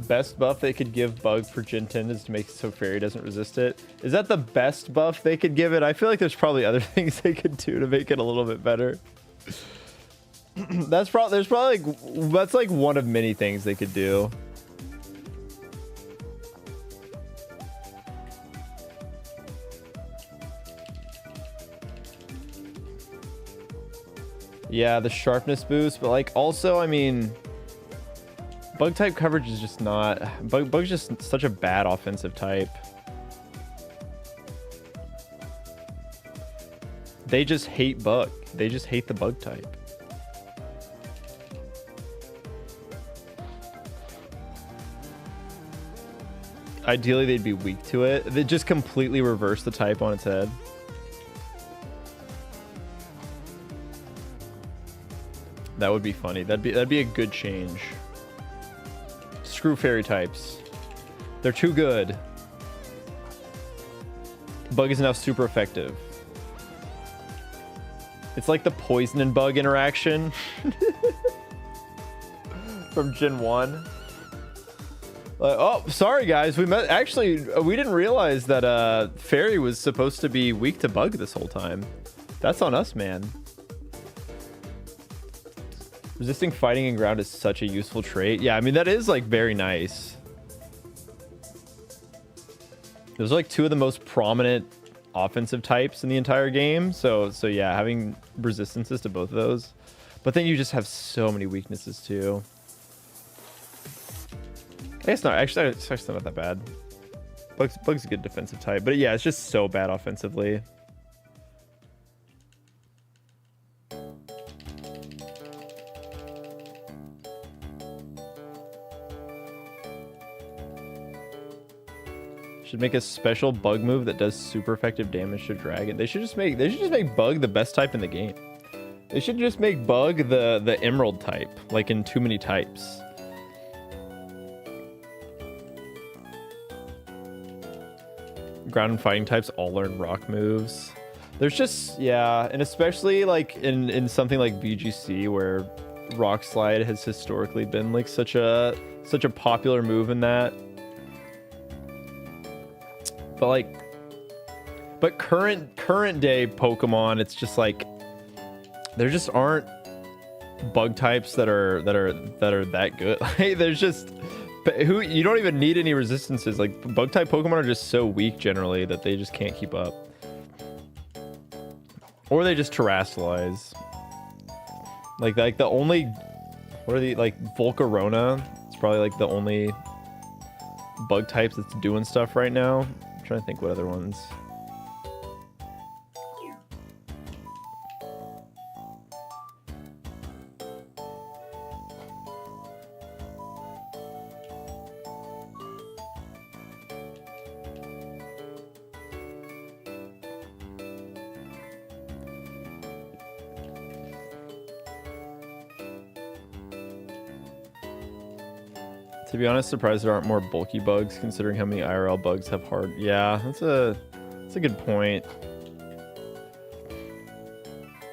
Best buff they could give Bug for Gen 10 is to make it so Fairy doesn't resist it. Is that the best buff they could give it? I feel like there's probably other things they could do to make it a little bit better. That's like one of many things they could do. Yeah, the sharpness boost, but like also, I mean, Bug type coverage is just not... Bug's just such a bad offensive type. They just hate Bug. They just hate the Bug type. ideally they'd be weak to it. They just completely reverse the type on its head. That would be funny. That'd be a good change. Screw fairy types. They're too good. Bug is now super effective. It's like the poison and bug interaction from Gen 1. Oh, sorry guys. We met. Actually, we didn't realize that fairy was supposed to be weak to bug this whole time. That's on us, man. Resisting fighting and ground is such a useful trait. Yeah, I mean, that is like very nice. Those are like two of the most prominent offensive types in the entire game. So yeah, having resistances to both of those. But then you just have so many weaknesses too. I guess not. Actually, it's actually not that bad. Bug's a good defensive type. But yeah, it's just so bad offensively. Should make a special bug move that does super effective damage to dragon. They should just make bug the best type in the game. They should just make bug the emerald type, like in too many types. Ground and fighting types all learn rock moves. There's just, yeah, and especially like in something like VGC where rock slide has historically been like such a popular move in that. But current day Pokemon, it's just like there just aren't bug types that are that good. Like, there's just you don't even need any resistances. Like bug type Pokemon are just so weak generally that they just can't keep up, or they just terrestrialize. Like the only, what are the, like Volcarona? It's probably like the only bug types that's doing stuff right now. I'm trying to think what other ones. To be honest, surprised there aren't more bulky bugs considering how many IRL bugs have hard. Yeah, that's a good point.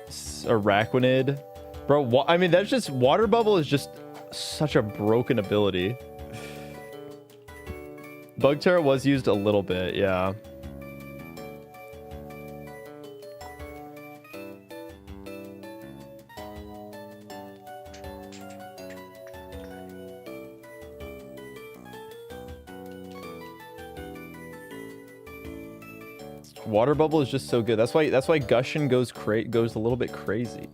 Araquanid. Bro, I mean, that's just, water bubble is just such a broken ability. Bug Terra was used a little bit, yeah. Water bubble is just so good. That's why Gushing goes a little bit crazy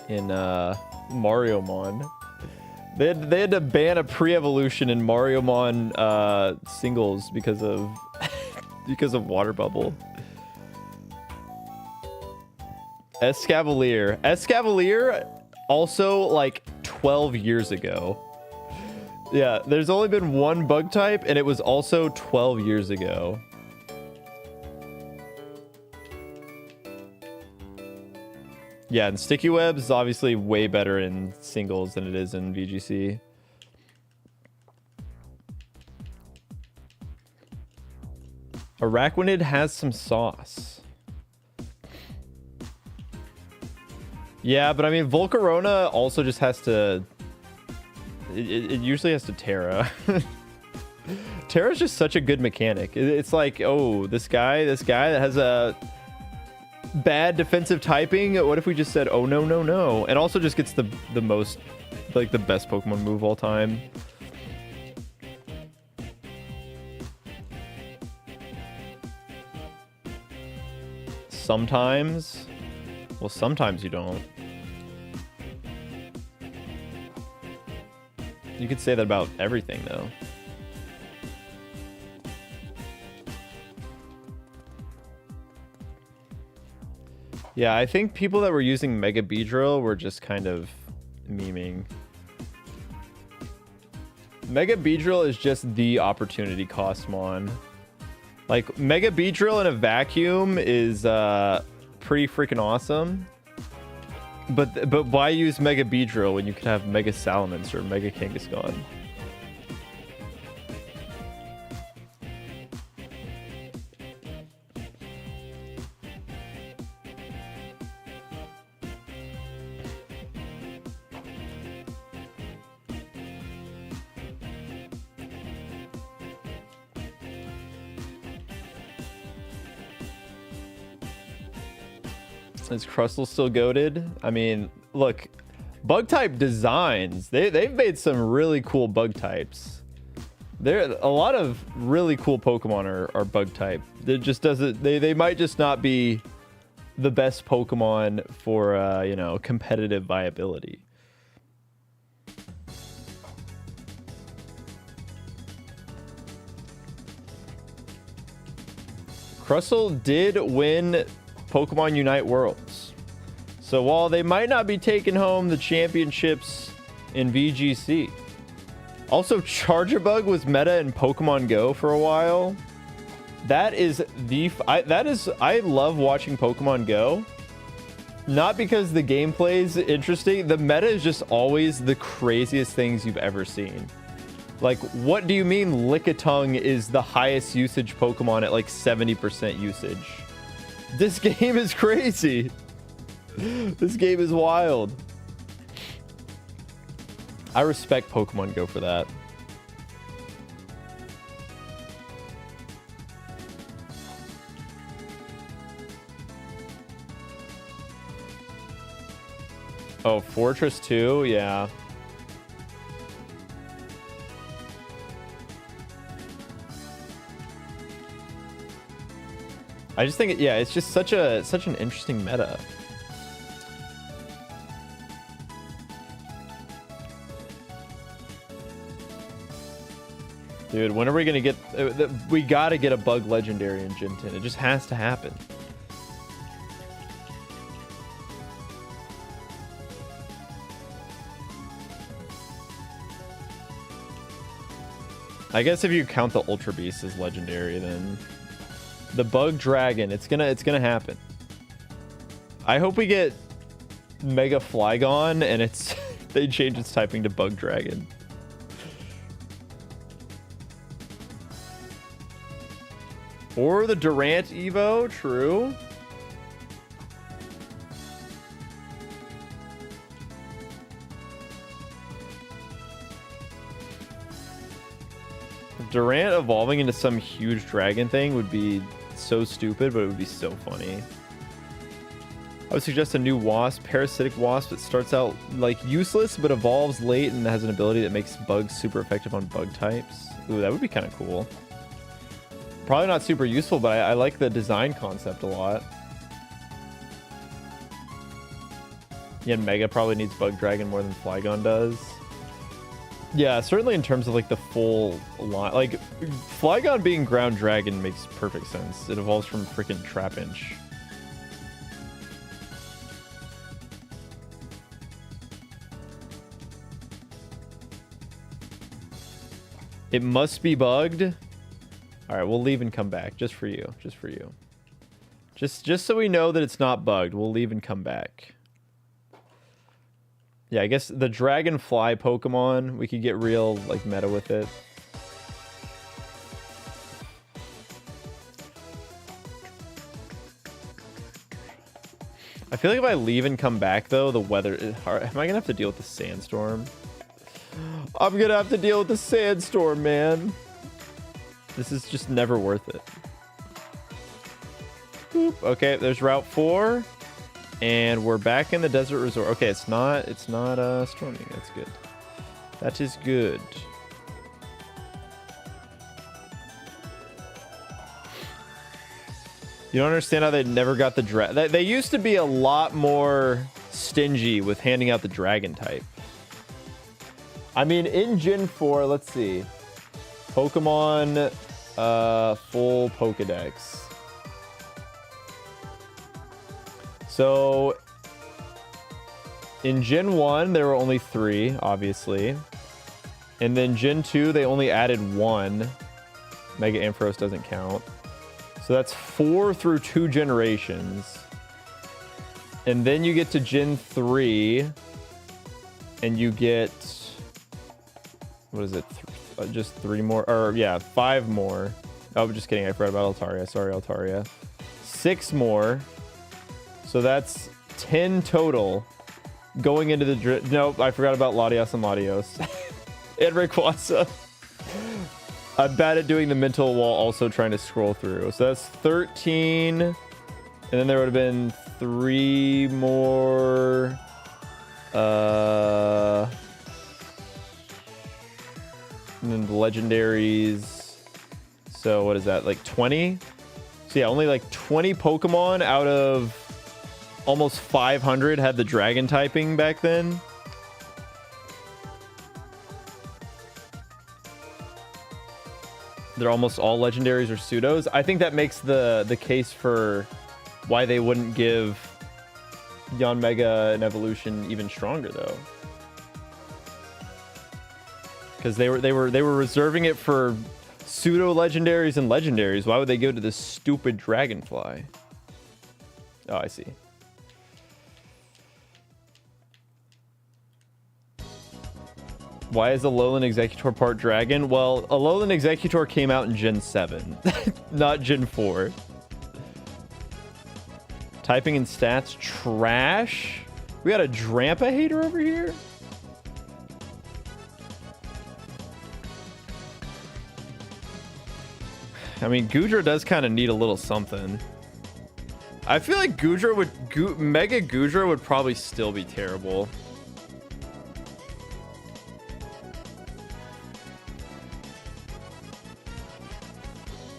in Mariomon. They had to ban a pre-evolution in Mariomon singles because of because of water bubble. Escavalier also like 12 years ago. Yeah, there's only been one bug type and it was also 12 years ago. Yeah, and Sticky Webs is obviously way better in singles than it is in VGC. Araquanid has some sauce. Yeah, but I mean, Volcarona also just has to... It usually has to Terra. Terra's just such a good mechanic. It's like, oh, this guy that has a... bad defensive typing, what if we just said, oh no, and also just gets the most, like, the best Pokemon move of all time. Sometimes, well, sometimes you don't. You could say that about everything though. Yeah, I think people that were using Mega Beedrill were just kind of memeing. Mega Beedrill is just the opportunity cost mon. Like, Mega Beedrill in a vacuum is pretty freaking awesome. But why use Mega Beedrill when you could have Mega Salamence or Mega Kangaskhan? Is Crustle still goated? I mean, look, bug type designs. They've made some really cool bug types. There a lot of really cool Pokemon are bug type. It just doesn't. They might just not be the best Pokemon for you know, competitive viability. Crustle did win Pokemon Unite Worlds. So while they might not be taking home the championships in VGC. Also, Charjabug was meta in Pokemon Go for a while. That is I love watching Pokemon Go. Not because the gameplay is interesting. The meta is just always the craziest things you've ever seen. Like, what do you mean Lickitung is the highest usage Pokemon at like 70% usage? This game is crazy. This game is wild. I respect Pokemon Go for that. Oh, Fortress 2? Yeah. I just think, yeah, it's just such an interesting meta. Dude, when are we gonna get? We gotta get a bug legendary in Gen 10. It just has to happen. I guess if you count the Ultra Beast as legendary, then. The Bug Dragon, it's gonna happen. I hope we get Mega Flygon and it's they change its typing to Bug Dragon. Or the Durant Evo, true. Durant evolving into some huge dragon thing would be so stupid, but it would be so funny. I would suggest a new wasp, parasitic wasp that starts out like useless but evolves late and has an ability that makes bugs super effective on bug types. Ooh, that would be kind of cool. Probably not super useful, but I like the design concept a lot. Yeah, Mega probably needs Bug Dragon more than Flygon does. Yeah, certainly in terms of like the full line, like Flygon being Ground Dragon makes perfect sense. It evolves from freaking Trapinch. It must be bugged. All right, we'll leave and come back just for you, just for you. Just so we know that it's not bugged, we'll leave and come back. Yeah, I guess the Dragonfly Pokemon, we could get real, like, meta with it. I feel like if I leave and come back, though, the weather is hard. Am I gonna have to deal with the sandstorm? I'm gonna have to deal with the sandstorm, man. This is just never worth it. Boop. Okay, there's Route 4. And we're back in the desert resort. Okay, it's not stormy. That's good. That is good. You don't understand how they never got the they used to be a lot more stingy with handing out the dragon type. I mean, in Gen 4, let's see. Pokemon full Pokedex. So, in Gen 1, there were only 3, obviously. And then Gen 2, they only added 1. Mega Ampharos doesn't count. So that's 4 through 2 generations. And then you get to Gen 3. And you get... What is it? Just 3 more. Or, yeah, 5 more. Oh, just kidding. I forgot about Altaria. Sorry, Altaria. 6 more. So that's 10 total. Going into the... Nope, I forgot about Latios and Latios. And Rayquaza. I'm bad at doing the mental while also trying to scroll through. So that's 13. And then there would have been 3 more. And then the legendaries. So what is that? Like 20? So yeah, only like 20 Pokemon out of almost 500 had the dragon typing back then. They're almost all legendaries or pseudos. I think that makes the case for why they wouldn't give Yanmega an evolution even stronger though. Because they were reserving it for pseudo legendaries and legendaries. Why would they go to this stupid dragonfly? Oh, I see. Why is Alolan Executor part dragon? Well, Alolan Executor came out in Gen 7, not Gen 4. Typing and stats, trash. We got a Drampa hater over here. I mean, Goodra does kind of need a little something. I feel like Goodra would... Mega Goodra would probably still be terrible.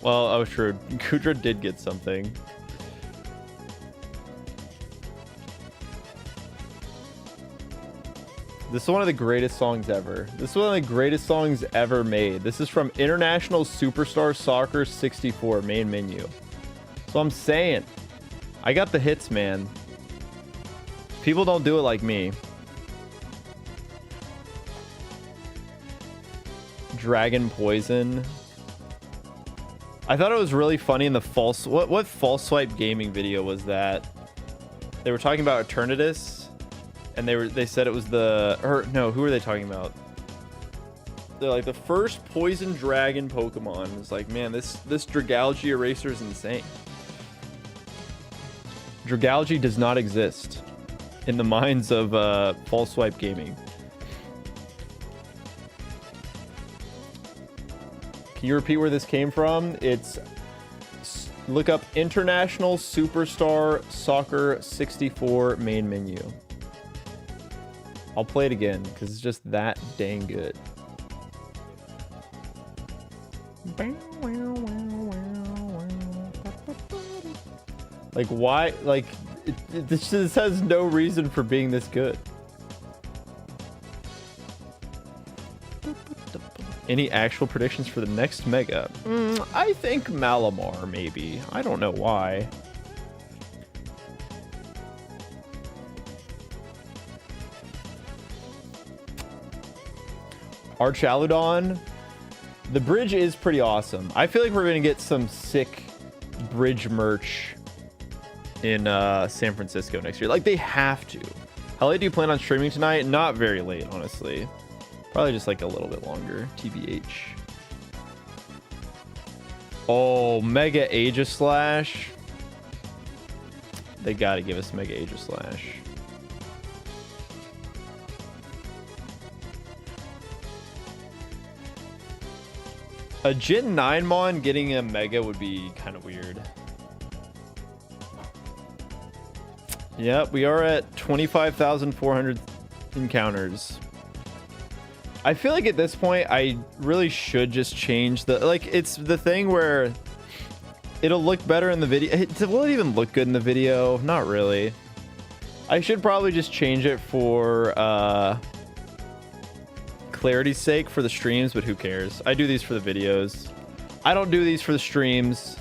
Well, oh, true. Goodra did get something. This is one of the greatest songs ever. This is one of the greatest songs ever made. This is from International Superstar Soccer 64 main menu. So I'm saying, I got the hits, man. People don't do it like me. Dragon Poison. I thought it was really funny in the false... What false swipe gaming video was that? They were talking about Eternatus. And they said it was the... Or, no, who were they talking about? They're like, the first poison dragon Pokemon. It's like, man, this Dragalge eraser is insane. Dragalge does not exist in the minds of false swipe gaming. Can you repeat where this came from? It's... Look up International Superstar Soccer 64 main menu. I'll play it again because it's just that dang good. Like, why? Like, this has no reason for being this good. Any actual predictions for the next Mega? I think Malamar, maybe. I don't know why. Archaludon. The bridge is pretty awesome. I feel like we're going to get some sick bridge merch in San Francisco next year. Like, they have to. How late do you plan on streaming tonight? Not very late, honestly. Probably just like a little bit longer. TBH. Oh, Mega Aegislash. They got to give us Mega Aegislash. A Gen 9 Mon getting a Mega would be kind of weird. Yep, we are at 25,400 encounters. I feel like at this point, I really should just change the... Like, it's the thing where it'll look better in the video. Will it even look good in the video? Not really. I should probably just change it for clarity's sake for the streams, but who cares? I do these for the videos. I don't do these for the streams.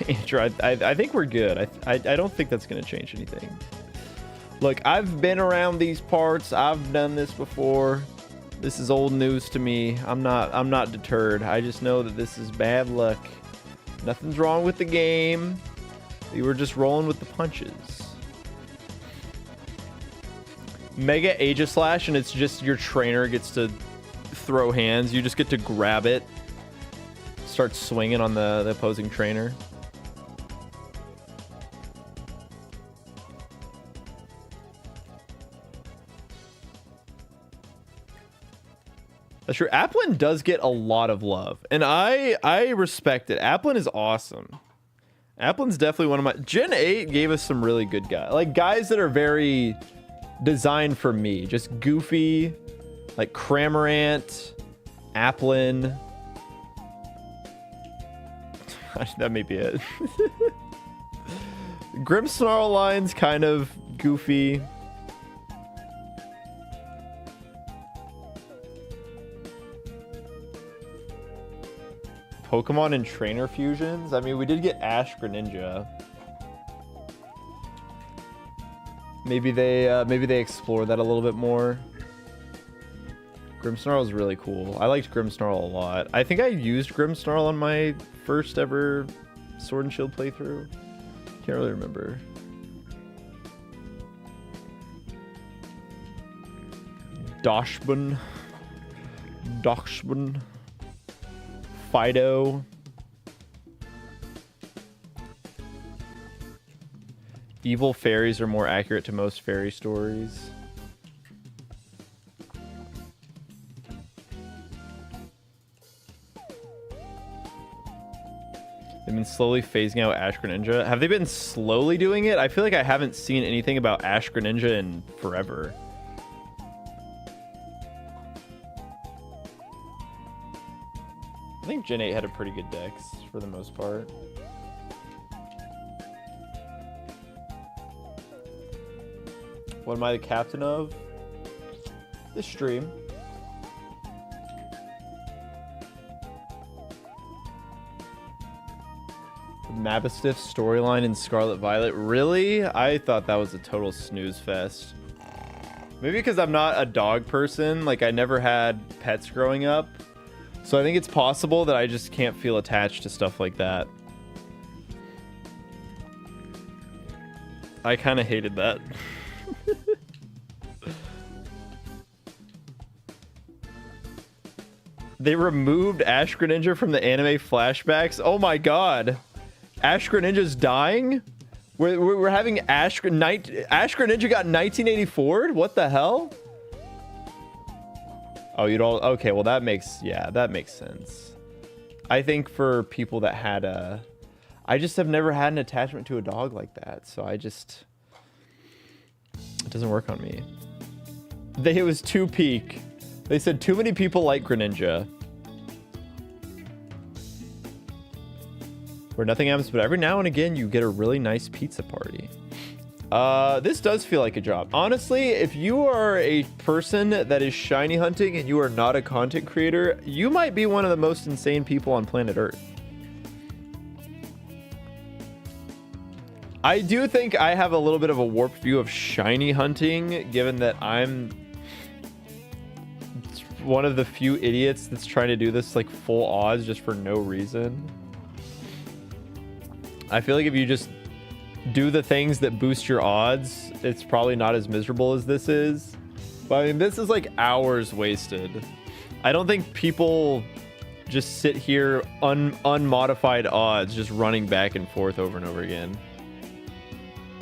Andrew, I think we're good. I don't think that's going to change anything. Look, I've been around these parts. I've done this before. This is old news to me. I'm not deterred. I just know that this is bad luck. Nothing's wrong with the game. We were just rolling with the punches. Mega Aegislash, and it's just your trainer gets to throw hands. You just get to grab it. Start swinging on the opposing trainer. That's true. Applin does get a lot of love, and I respect it. Applin is awesome. Applin's definitely one of my... Gen 8 gave us some really good guys. Like, guys that are very designed for me. Just goofy, like Cramorant, Applin. That may be it. Grimmsnarl line's kind of goofy. Pokemon and trainer fusions. I mean, we did get Ash Greninja. Maybe they explore that a little bit more. Grimmsnarl is really cool. I liked Grimmsnarl a lot. I think I used Grimmsnarl on my first ever Sword and Shield playthrough. Can't really remember. Doshbun. Fido. Evil fairies are more accurate to most fairy stories. They've been slowly phasing out Ash Greninja. Have they been slowly doing it? I feel like I haven't seen anything about Ash Greninja in forever. I think Gen 8 had a pretty good dex for the most part. What am I the captain of? This stream. Mabosstiff storyline in Scarlet Violet. Really? I thought that was a total snooze fest. Maybe because I'm not a dog person. Like, I never had pets growing up. So I think it's possible that I just can't feel attached to stuff like that. I kind of hated that. They removed Ash Greninja from the anime flashbacks. Oh my god. Ash Greninja's dying? We're having Ash Greninja got 1984'd? What the hell? Oh, you don't... Okay, well that makes... Yeah, that makes sense. I think for people that had a... I just have never had an attachment to a dog like that, so I just... It doesn't work on me. It was too peak. They said too many people like Greninja. Where nothing happens, but every now and again you get a really nice pizza party. This does feel like a job. Honestly, if you are a person that is shiny hunting and you are not a content creator, you might be one of the most insane people on planet Earth. I do think I have a little bit of a warped view of shiny hunting, given that I'm one of the few idiots that's trying to do this like full odds just for no reason. I feel like if you just do the things that boost your odds, it's probably not as miserable as this is. But I mean, this is like hours wasted. I don't think people just sit here unmodified odds, just running back and forth over and over again.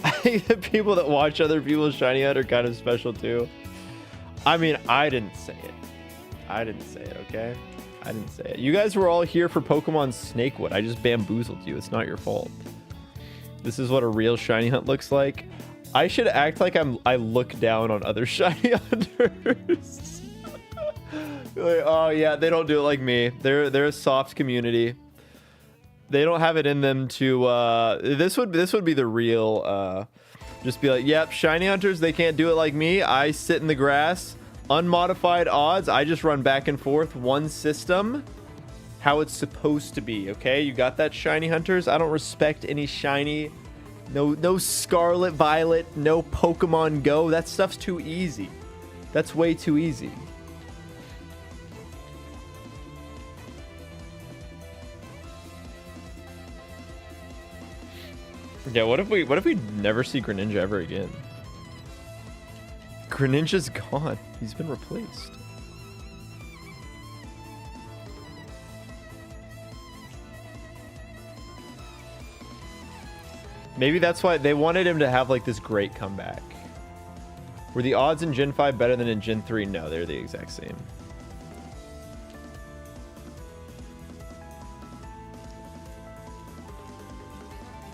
I think the people that watch other people's shiny hunt are kind of special too. I mean, I didn't say it. I didn't say it, okay? I didn't say it. You guys were all here for Pokemon Snakewood. I just bamboozled you. It's not your fault. This is what a real shiny hunt looks like. I should act like I look down on other shiny hunters. Like, oh yeah, they don't do it like me. They're a soft community. They don't have it in them to this would be the real just be like, yep, shiny hunters, they can't do it like me. I sit in the grass, unmodified odds. I just run back and forth, one system, how it's supposed to be. Okay, you got that, shiny hunters? I don't respect any shiny No Scarlet Violet, no Pokemon Go. That stuff's too easy. That's way too easy. Yeah, what if we never see Greninja ever again? Greninja's gone. He's been replaced. Maybe that's why they wanted him to have like this great comeback. Were the odds in Gen 5 better than in Gen 3? No, they're the exact same.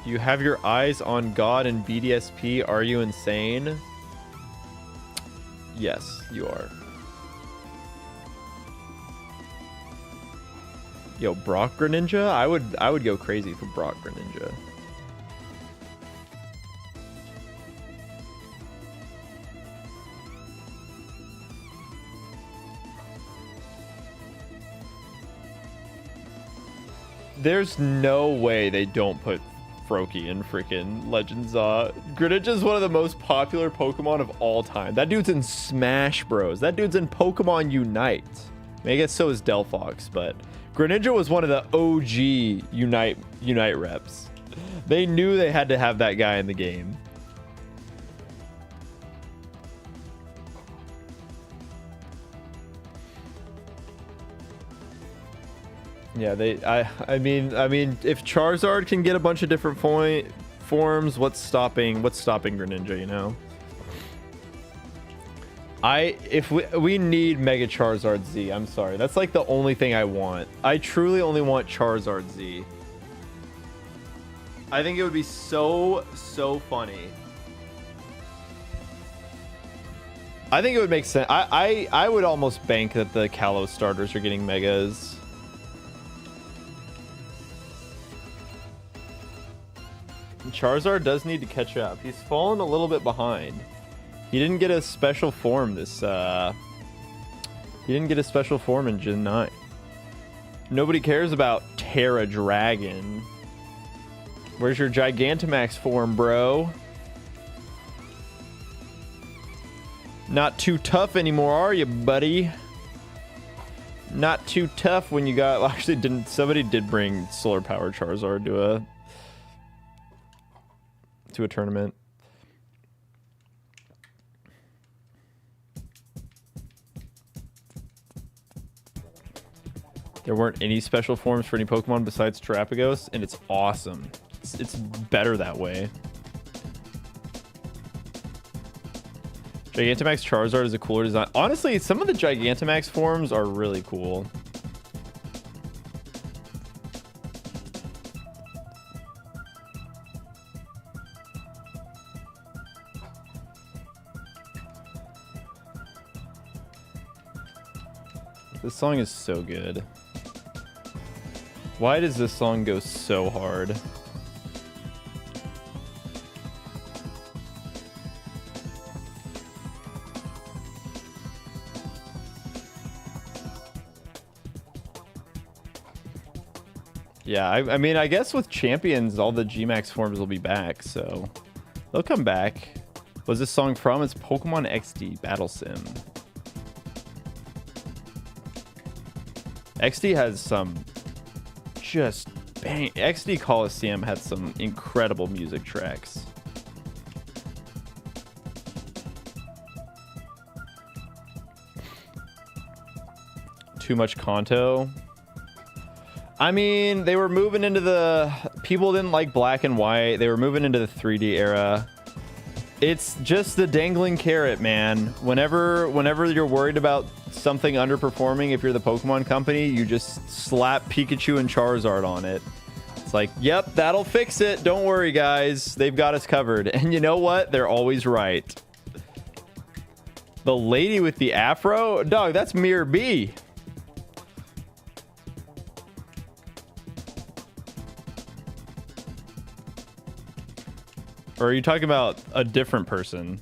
You have your eyes on God and BDSP. Are you insane? Yes, you are. Yo, Brock Greninja? I would go crazy for Brock Greninja. There's no way they don't put Froakie in freaking Legends. Greninja is one of the most popular Pokemon of all time. That dude's in Smash Bros. That dude's in Pokemon Unite. I mean, I guess so is Delphox, but Greninja was one of the OG Unite reps. They knew they had to have that guy in the game. Yeah, I mean, if Charizard can get a bunch of different forms, what's stopping Greninja, you know? If we need Mega Charizard Z, I'm sorry. That's like the only thing I want. I truly only want Charizard Z. I think it would be so funny. I think it would make sense. I would almost bank that the Kalos starters are getting Megas. Charizard does need to catch up. He's fallen a little bit behind. He didn't get a special form this he didn't get a special form in Gen 9. Nobody cares about Terra Dragon. Where's your Gigantamax form, bro? Not too tough anymore, are you, buddy? Not too tough when you got... Actually, somebody did bring Solar Power Charizard to a tournament. There weren't any special forms for any Pokemon besides Terapagos, and it's awesome. It's better that way. Gigantamax Charizard is a cooler design. Honestly, some of the Gigantamax forms are really cool. This song is so good. Why does this song go so hard? Yeah, I mean, I guess with Champions, all the G-Max forms will be back, so they'll come back. What's this song from? It's Pokemon XD Battle Sim. XD has some just bang. XD Coliseum had some incredible music tracks. Too much Kanto. I mean, they were moving into the... People didn't like black and white. They were moving into the 3D era. It's just the dangling carrot, man. Whenever you're worried about something underperforming, if you're the Pokemon company, you just slap Pikachu and Charizard on it. It's like, yep, that'll fix it. Don't worry, guys. They've got us covered. And you know what? They're always right. The lady with the afro? Dog, that's Mirror B. Or are you talking about a different person?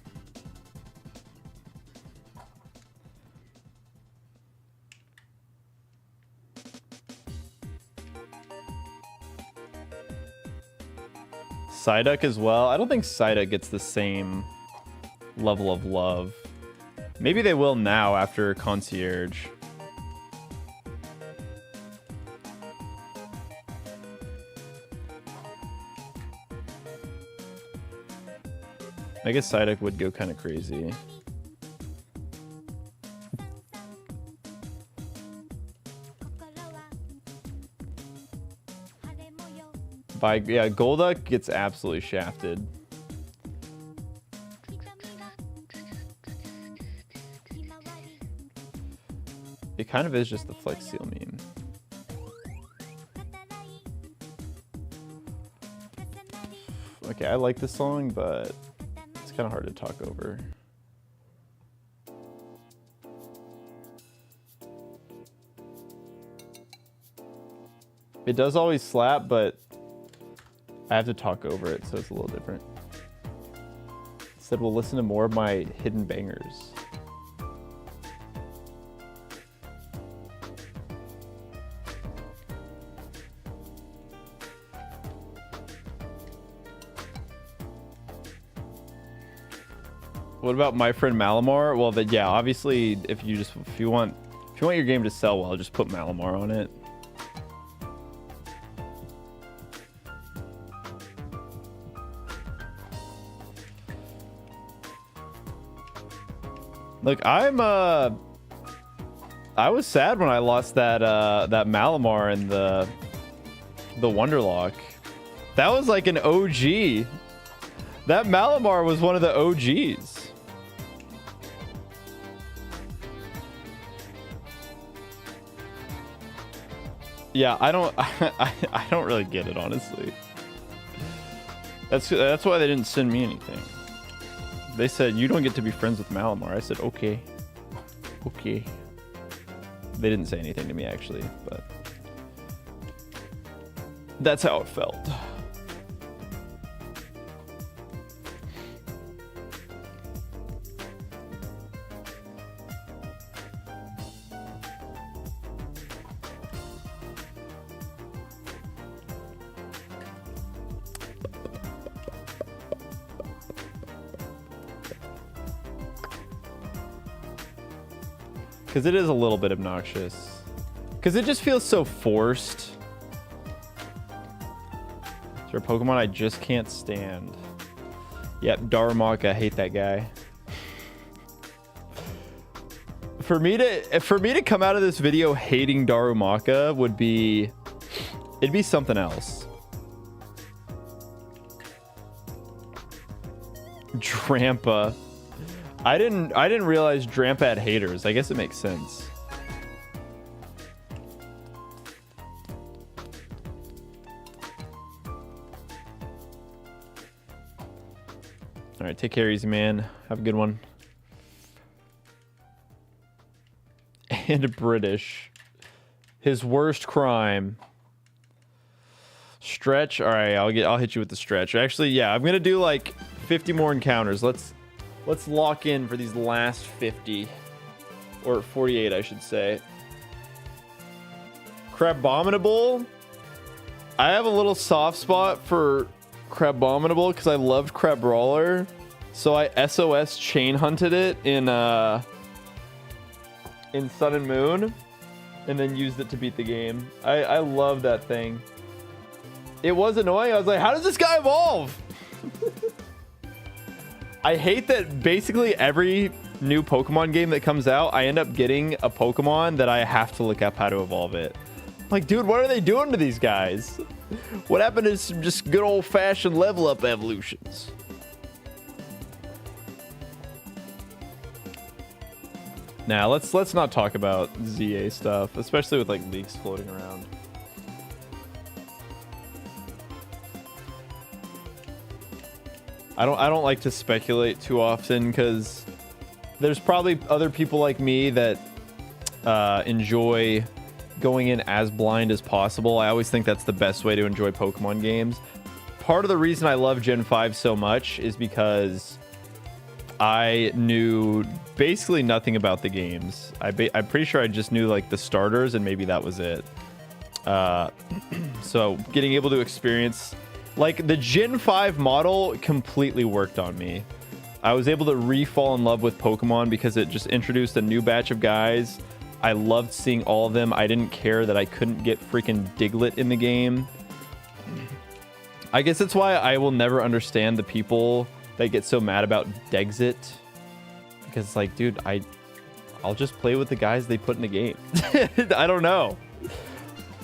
Psyduck as well. I don't think Psyduck gets the same level of love. Maybe they will now after Concierge. I guess Psyduck would go kind of crazy. Yeah, Golduck gets absolutely shafted. It kind of is just the Flex Seal meme. Okay, I like this song, but it's kind of hard to talk over. It does always slap, but I have to talk over it, so it's a little different. Instead, we'll listen to more of my hidden bangers. What about my friend Malamar? Well, yeah, obviously, if you want your game to sell well, just put Malamar on it. Look, I was sad when I lost that Malamar in the Wonderlock. That was like an OG. That Malamar was one of the OGs. Yeah, I don't really get it, honestly. That's why they didn't send me anything. They said, you don't get to be friends with Malamar. I said, okay. Okay. They didn't say anything to me, actually, but that's how it felt. Because it is a little bit obnoxious. Because it just feels so forced. Is there a Pokemon I just can't stand? Yep, Darumaka. I hate that guy. For me to come out of this video hating Darumaka would be... It'd be something else. Drampa. I didn't realize Drampa had haters. I guess it makes sense. All right, take care, easy man. Have a good one. And British. His worst crime. Stretch. All right, I'll hit you with the stretch. Actually, yeah, I'm gonna do like 50 more encounters. Let's lock in for these last 50. Or 48, I should say. Crabominable. I have a little soft spot for Crabominable because I loved Crabrawler. So I SOS chain hunted it in Sun and Moon. And then used it to beat the game. I love that thing. It was annoying. I was like, how does this guy evolve? I hate that basically every new Pokemon game that comes out, I end up getting a Pokemon that I have to look up how to evolve it. I'm like, dude, what are they doing to these guys? What happened to some just good old-fashioned level up evolutions? Now, let's not talk about ZA stuff, especially with like leaks floating around. I don't like to speculate too often because there's probably other people like me that enjoy going in as blind as possible. I always think that's the best way to enjoy Pokemon games. Part of the reason I love Gen 5 so much is because I knew basically nothing about the games. I'm pretty sure I just knew like the starters and maybe that was it. So getting able to experience Like the Gen 5 model completely worked on me. I was able to re-fall in love with Pokemon because it just introduced a new batch of guys. I loved seeing all of them. I didn't care that I couldn't get freaking Diglett in the game. I guess that's why I will never understand the people that get so mad about Dexit. Because it's like, dude, I'll just play with the guys they put in the game. I don't know.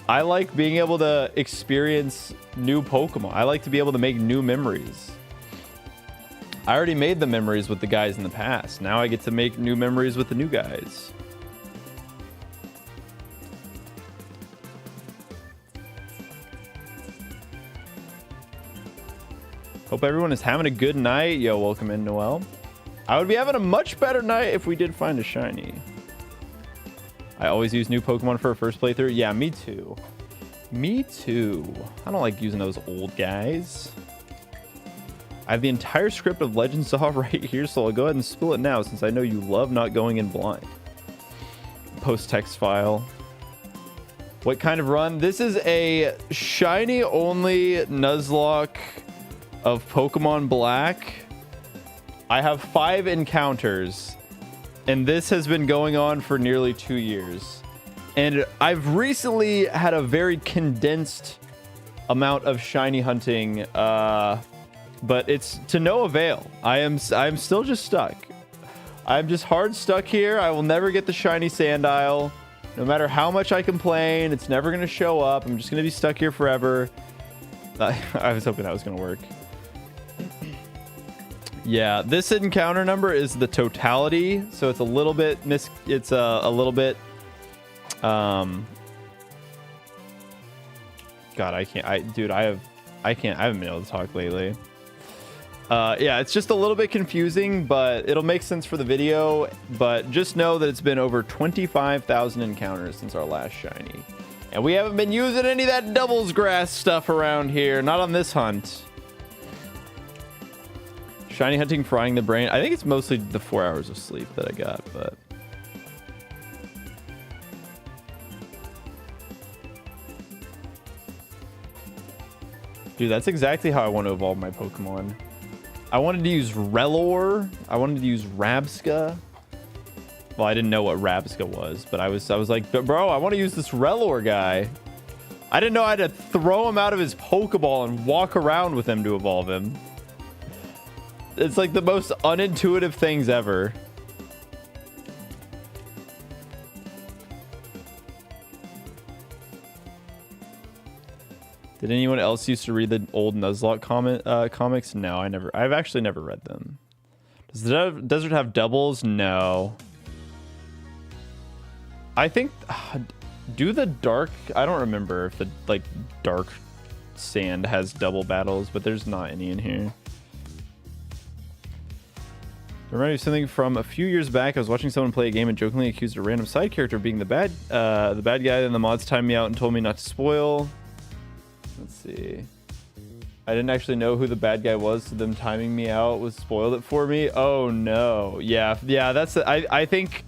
I like being able to experience new Pokemon. I like to be able to make new memories. I already made the memories with the guys in the past. Now I get to make new memories with the new guys. Hope everyone is having a good night. Yo, welcome in, Noel. I would be having a much better night if we did find a shiny. I always use new Pokemon for a first playthrough. Yeah, me too. Me too. I don't like using those old guys. I have the entire script of Legend Saw right here, so I'll go ahead and spill it now since I know you love not going in blind. Post text file. What kind of run? This is a shiny only Nuzlocke of Pokemon Black. I have 5 encounters, and this has been going on for nearly 2 years. And I've recently had a very condensed amount of shiny hunting, but it's to no avail. I'm still just stuck. I'm just hard stuck here. I will never get the shiny Sandile. No matter how much I complain, it's never going to show up. I'm just going to be stuck here forever. I was hoping that was going to work. Yeah, this encounter number is the totality, so it's a little bit a little bit God, I haven't been able to talk lately. Yeah, it's just a little bit confusing, but it'll make sense for the video. But just know that it's been over 25,000 encounters since our last shiny, and we haven't been using any of that Devil's Grass stuff around here, not on this hunt. Shiny hunting frying the brain. I think it's mostly the 4 hours of sleep that I got, but dude, that's exactly how I want to evolve my Pokemon. I wanted to use Relor. I wanted to use Rabsca. Well, I didn't know what Rabsca was, but I was like, bro, I want to use this Relor guy. I didn't know I had to throw him out of his Pokeball and walk around with him to evolve him. It's like the most unintuitive things ever. Did anyone else used to read the old Nuzlocke comics? No, I've actually never read them. Does the desert have doubles? No. I think do the dark. I don't remember if the dark sand has double battles, but there's not any in here. I remember something from a few years back. I was watching someone play a game and jokingly accused a random side character of being the bad guy. Then the mods timed me out and told me not to spoil. Let's see. I didn't actually know who the bad guy was, so them timing me out was spoiled it for me. Oh no. Yeah. That's I think.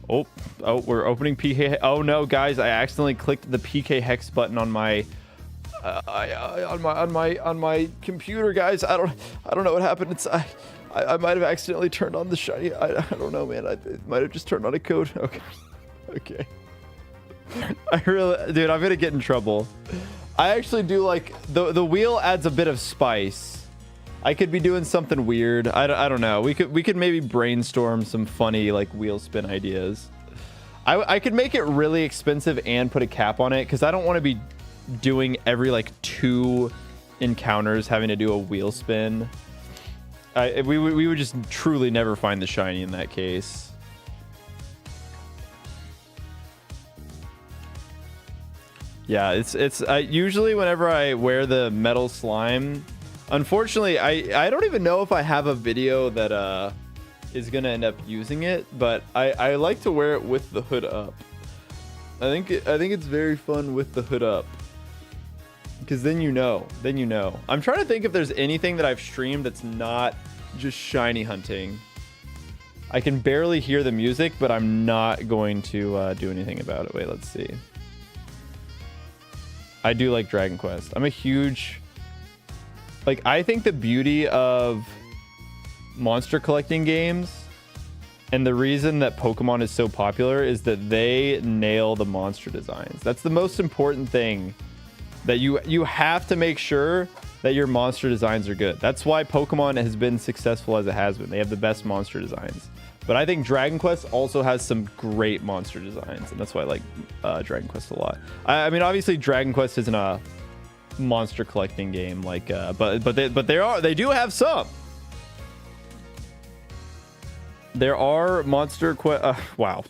Oh, we're opening PK. Oh no, guys! I accidentally clicked the PK hex button on my on my computer, guys. I don't know what happened. I might have accidentally turned on the shiny. I don't know, man. It might have just turned on a code. Okay. Dude, I'm gonna get in trouble. I actually do like the wheel adds a bit of spice. I could be doing something weird. I don't know. We could maybe brainstorm some funny like wheel spin ideas. I could make it really expensive and put a cap on it because I don't want to be doing every like 2 encounters having to do a wheel spin. We would just truly never find the shiny in that case. Yeah, it's usually whenever I wear the metal slime. Unfortunately, I don't even know if I have a video that is gonna end up using it, but I like to wear it with the hood up. I think it's very fun with the hood up. Because then you know. I'm trying to think if there's anything that I've streamed that's not just shiny hunting. I can barely hear the music, but I'm not going to do anything about it. Wait, let's see. I do like Dragon Quest. I'm a huge Like, I think the beauty of monster collecting games and the reason that Pokemon is so popular is that they nail the monster designs. That's the most important thing, that you have to make sure that your monster designs are good. That's why Pokemon has been successful as it has been. They have the best monster designs. But I think Dragon Quest also has some great monster designs, and that's why I like Dragon Quest a lot. I mean, obviously Dragon Quest isn't a monster collecting game, like, but they do have some. There are wow,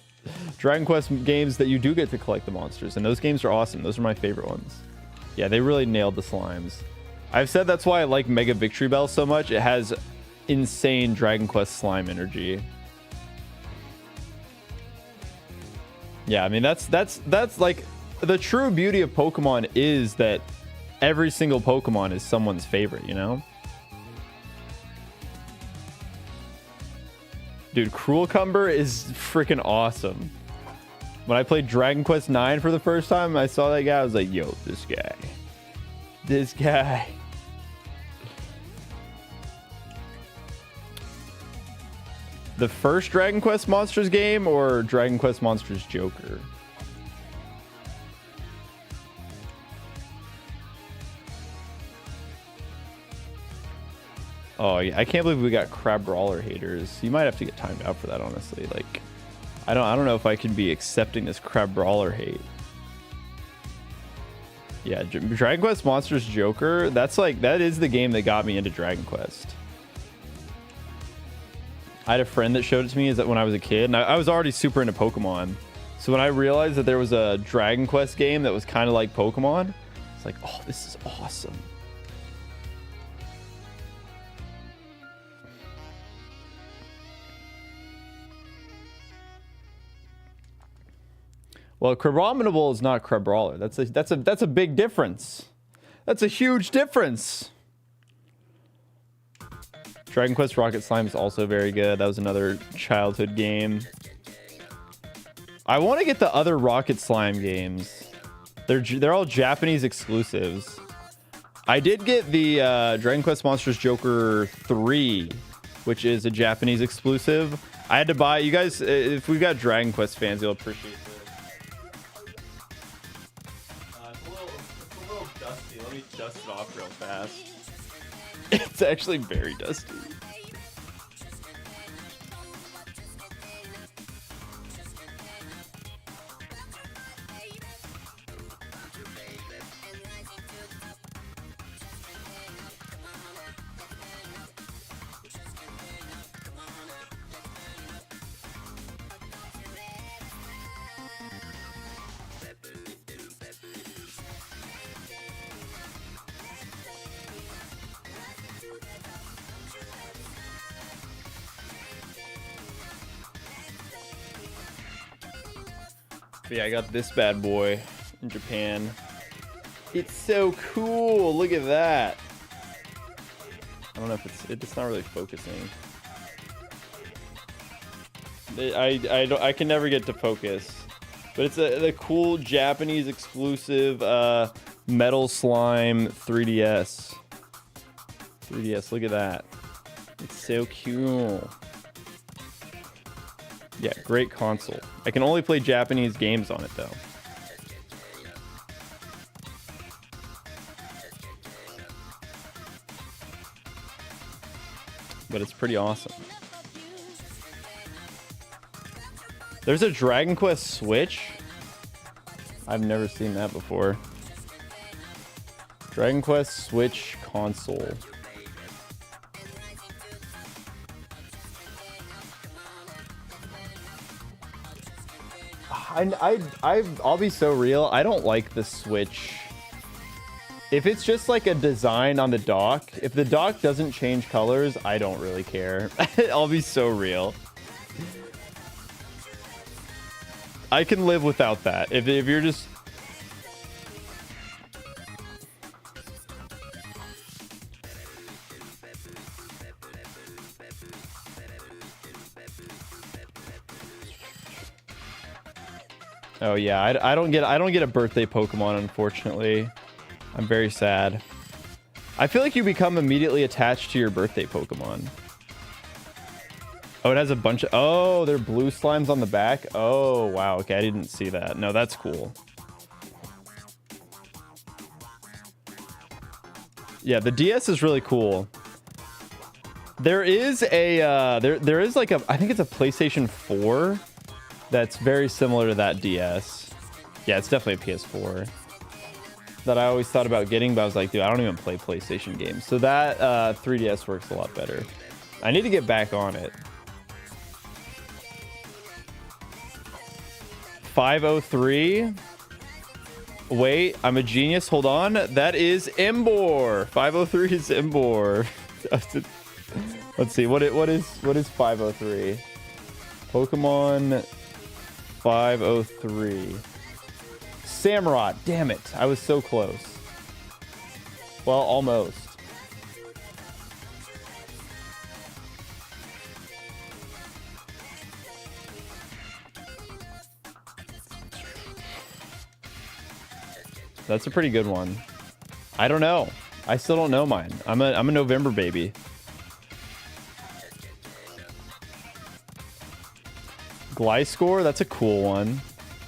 Dragon Quest games that you do get to collect the monsters, and those games are awesome. Those are my favorite ones. Yeah, they really nailed the slimes. I've said that's why I like Mega Victory Bell so much. It has insane Dragon Quest slime energy. Yeah, I mean, that's like the true beauty of Pokemon is that every single Pokemon is someone's favorite, you know? Dude, Cruel Cumber is freaking awesome. When I played Dragon Quest IX for the first time, I saw that guy, I was like, yo, this guy. The first Dragon Quest Monsters game or Dragon Quest Monsters Joker? Oh, yeah, I can't believe we got Crab Brawler haters. You might have to get timed out for that, honestly. Like, I don't know if I can be accepting this Crab Brawler hate. Yeah, Dragon Quest Monsters Joker, that is the game that got me into Dragon Quest. I had a friend that showed it to me when I was a kid, and I was already super into Pokemon. So when I realized that there was a Dragon Quest game that was kind of like Pokemon, it's like, oh, this is awesome. Well, Crabominable is not Crabrawler. That's a big difference. That's a huge difference. Dragon Quest Rocket Slime is also very good. That was another childhood game. I want to get the other Rocket Slime games. They're all Japanese exclusives. I did get the Dragon Quest Monsters Joker 3, which is a Japanese exclusive. I had to buy. You guys, if we've got Dragon Quest fans, you'll appreciate this. It's a little dusty. Let me dust it off real fast. It's actually very dusty. But yeah, I got this bad boy in Japan. It's so cool. Look at that. I don't know if it's not really focusing. I can never get to focus. But it's the cool Japanese exclusive metal slime 3DS. 3DS, look at that. It's so cool. Yeah, great console. I can only play Japanese games on it, though. But it's pretty awesome. There's a Dragon Quest Switch. I've never seen that before. Dragon Quest Switch console. I'll be so real. I don't like the Switch. If it's just like a design on the dock, if the dock doesn't change colors, I don't really care. I'll be so real. I can live without that. If you're just... Oh yeah, I don't get a birthday Pokemon, unfortunately. I'm very sad. I feel like you become immediately attached to your birthday Pokemon. Oh, it has a bunch of... Oh, they're blue slimes on the back. Oh, wow. Okay, I didn't see that. No, that's cool. Yeah, the DS is really cool. There is a... there is like a... I think it's a PlayStation 4 that's very similar to that DS. Yeah, it's definitely a PS4. That I always thought about getting, but I was like, dude, I don't even play PlayStation games. So that 3DS works a lot better. I need to get back on it. 503. Wait, I'm a genius. Hold on. That is Embor. 503 is Embor. Let's see. What is 503? Pokemon 503. Samurott. Damn it. I was so close. Well, almost. That's a pretty good one. I don't know. I still don't know mine. I'm a November baby. Gliscor, that's a cool one.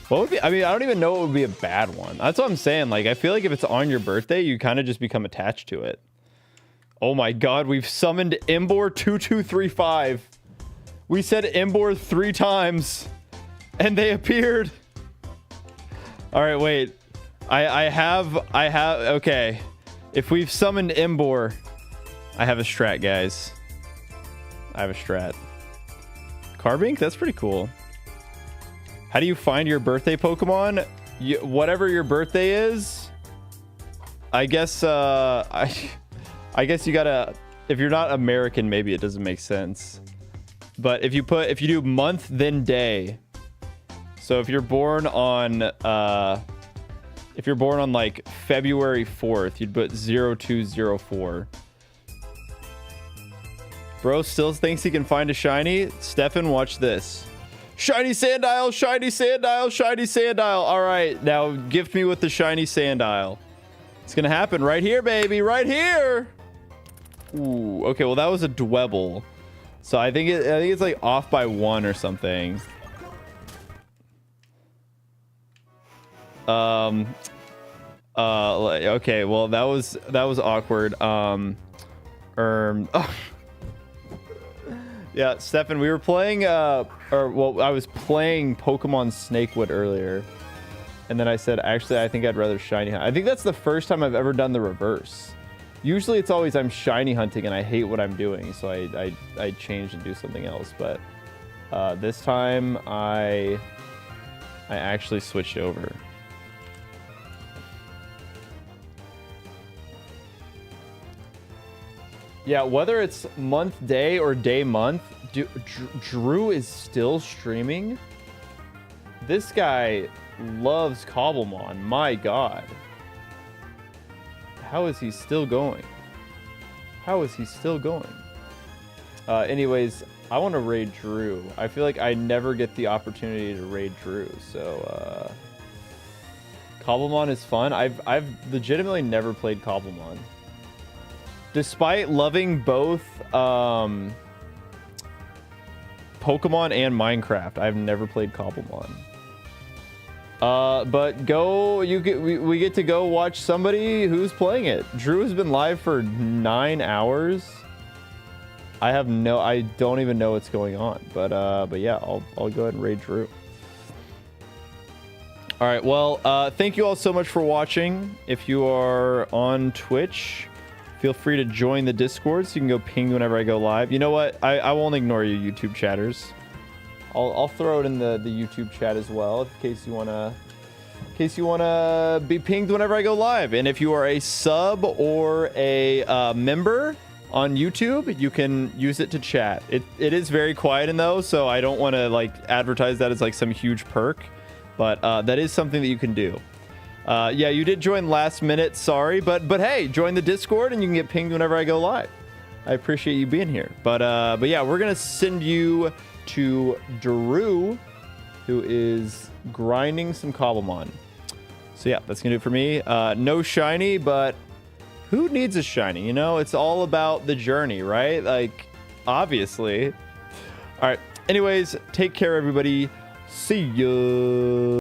What would be, I mean, I don't even know what would be a bad one. That's what I'm saying. Like, I feel like if it's on your birthday, you kind of just become attached to it. Oh my god, we've summoned Embor 2235. We said Embor 3 times and they appeared. All right, wait. I have, okay. If we've summoned Embor, I have a strat, guys. I have a strat. Carbink, that's pretty cool. How do you find your birthday Pokemon? Whatever your birthday is, I guess, I guess you gotta, if you're not American, maybe it doesn't make sense. But if you do month, then day. So if you're born on, like February 4th, you'd put 0204. Bro still thinks he can find a shiny. Stefan, watch this. Shiny Sandile, shiny Sandile, shiny Sandile. All right, now gift me with the shiny Sandile. It's gonna happen right here, baby, right here. Ooh, okay, well that was a Dwebble. So I think it's like off by 1 or something. Okay, well that was awkward. Oh. Yeah, Stefan, we were playing I was playing Pokemon Snakewood earlier. And then I said, actually, I think I'd rather shiny hunt. I think that's the first time I've ever done the reverse. Usually it's always I'm shiny hunting and I hate what I'm doing, so I change and do something else. But this time I actually switched over. Yeah, whether it's month day or day month, Drew is still streaming. This guy loves Cobblemon. My god. How is he still going? How is he still going? Anyways, I want to raid Drew. I feel like I never get the opportunity to raid Drew, so Cobblemon is fun. I've legitimately never played Cobblemon. Despite loving both Pokemon and Minecraft, I've never played Cobblemon. But we get to go watch somebody who's playing it. Drew has been live for 9 hours. I don't even know what's going on. But yeah, I'll go ahead and raid Drew. All right, well, thank you all so much for watching. If you are on Twitch, feel free to join the Discord so you can go ping whenever I go live. You know what? I won't ignore you, YouTube chatters. I'll throw it in the YouTube chat as well in case you wanna be pinged whenever I go live. And if you are a sub or a member on YouTube, you can use it to chat. It is very quiet in though, so I don't want to like advertise that as like some huge perk, but that is something that you can do. Yeah, you did join last minute, sorry, but hey, join the Discord and you can get pinged whenever I go live. I appreciate you being here. But yeah, we're gonna send you to Drew, who is grinding some Cobblemon. So yeah, that's gonna do it for me. No shiny, but who needs a shiny? You know, it's all about the journey, right? Like, obviously. All right. Anyways, take care, everybody. See ya.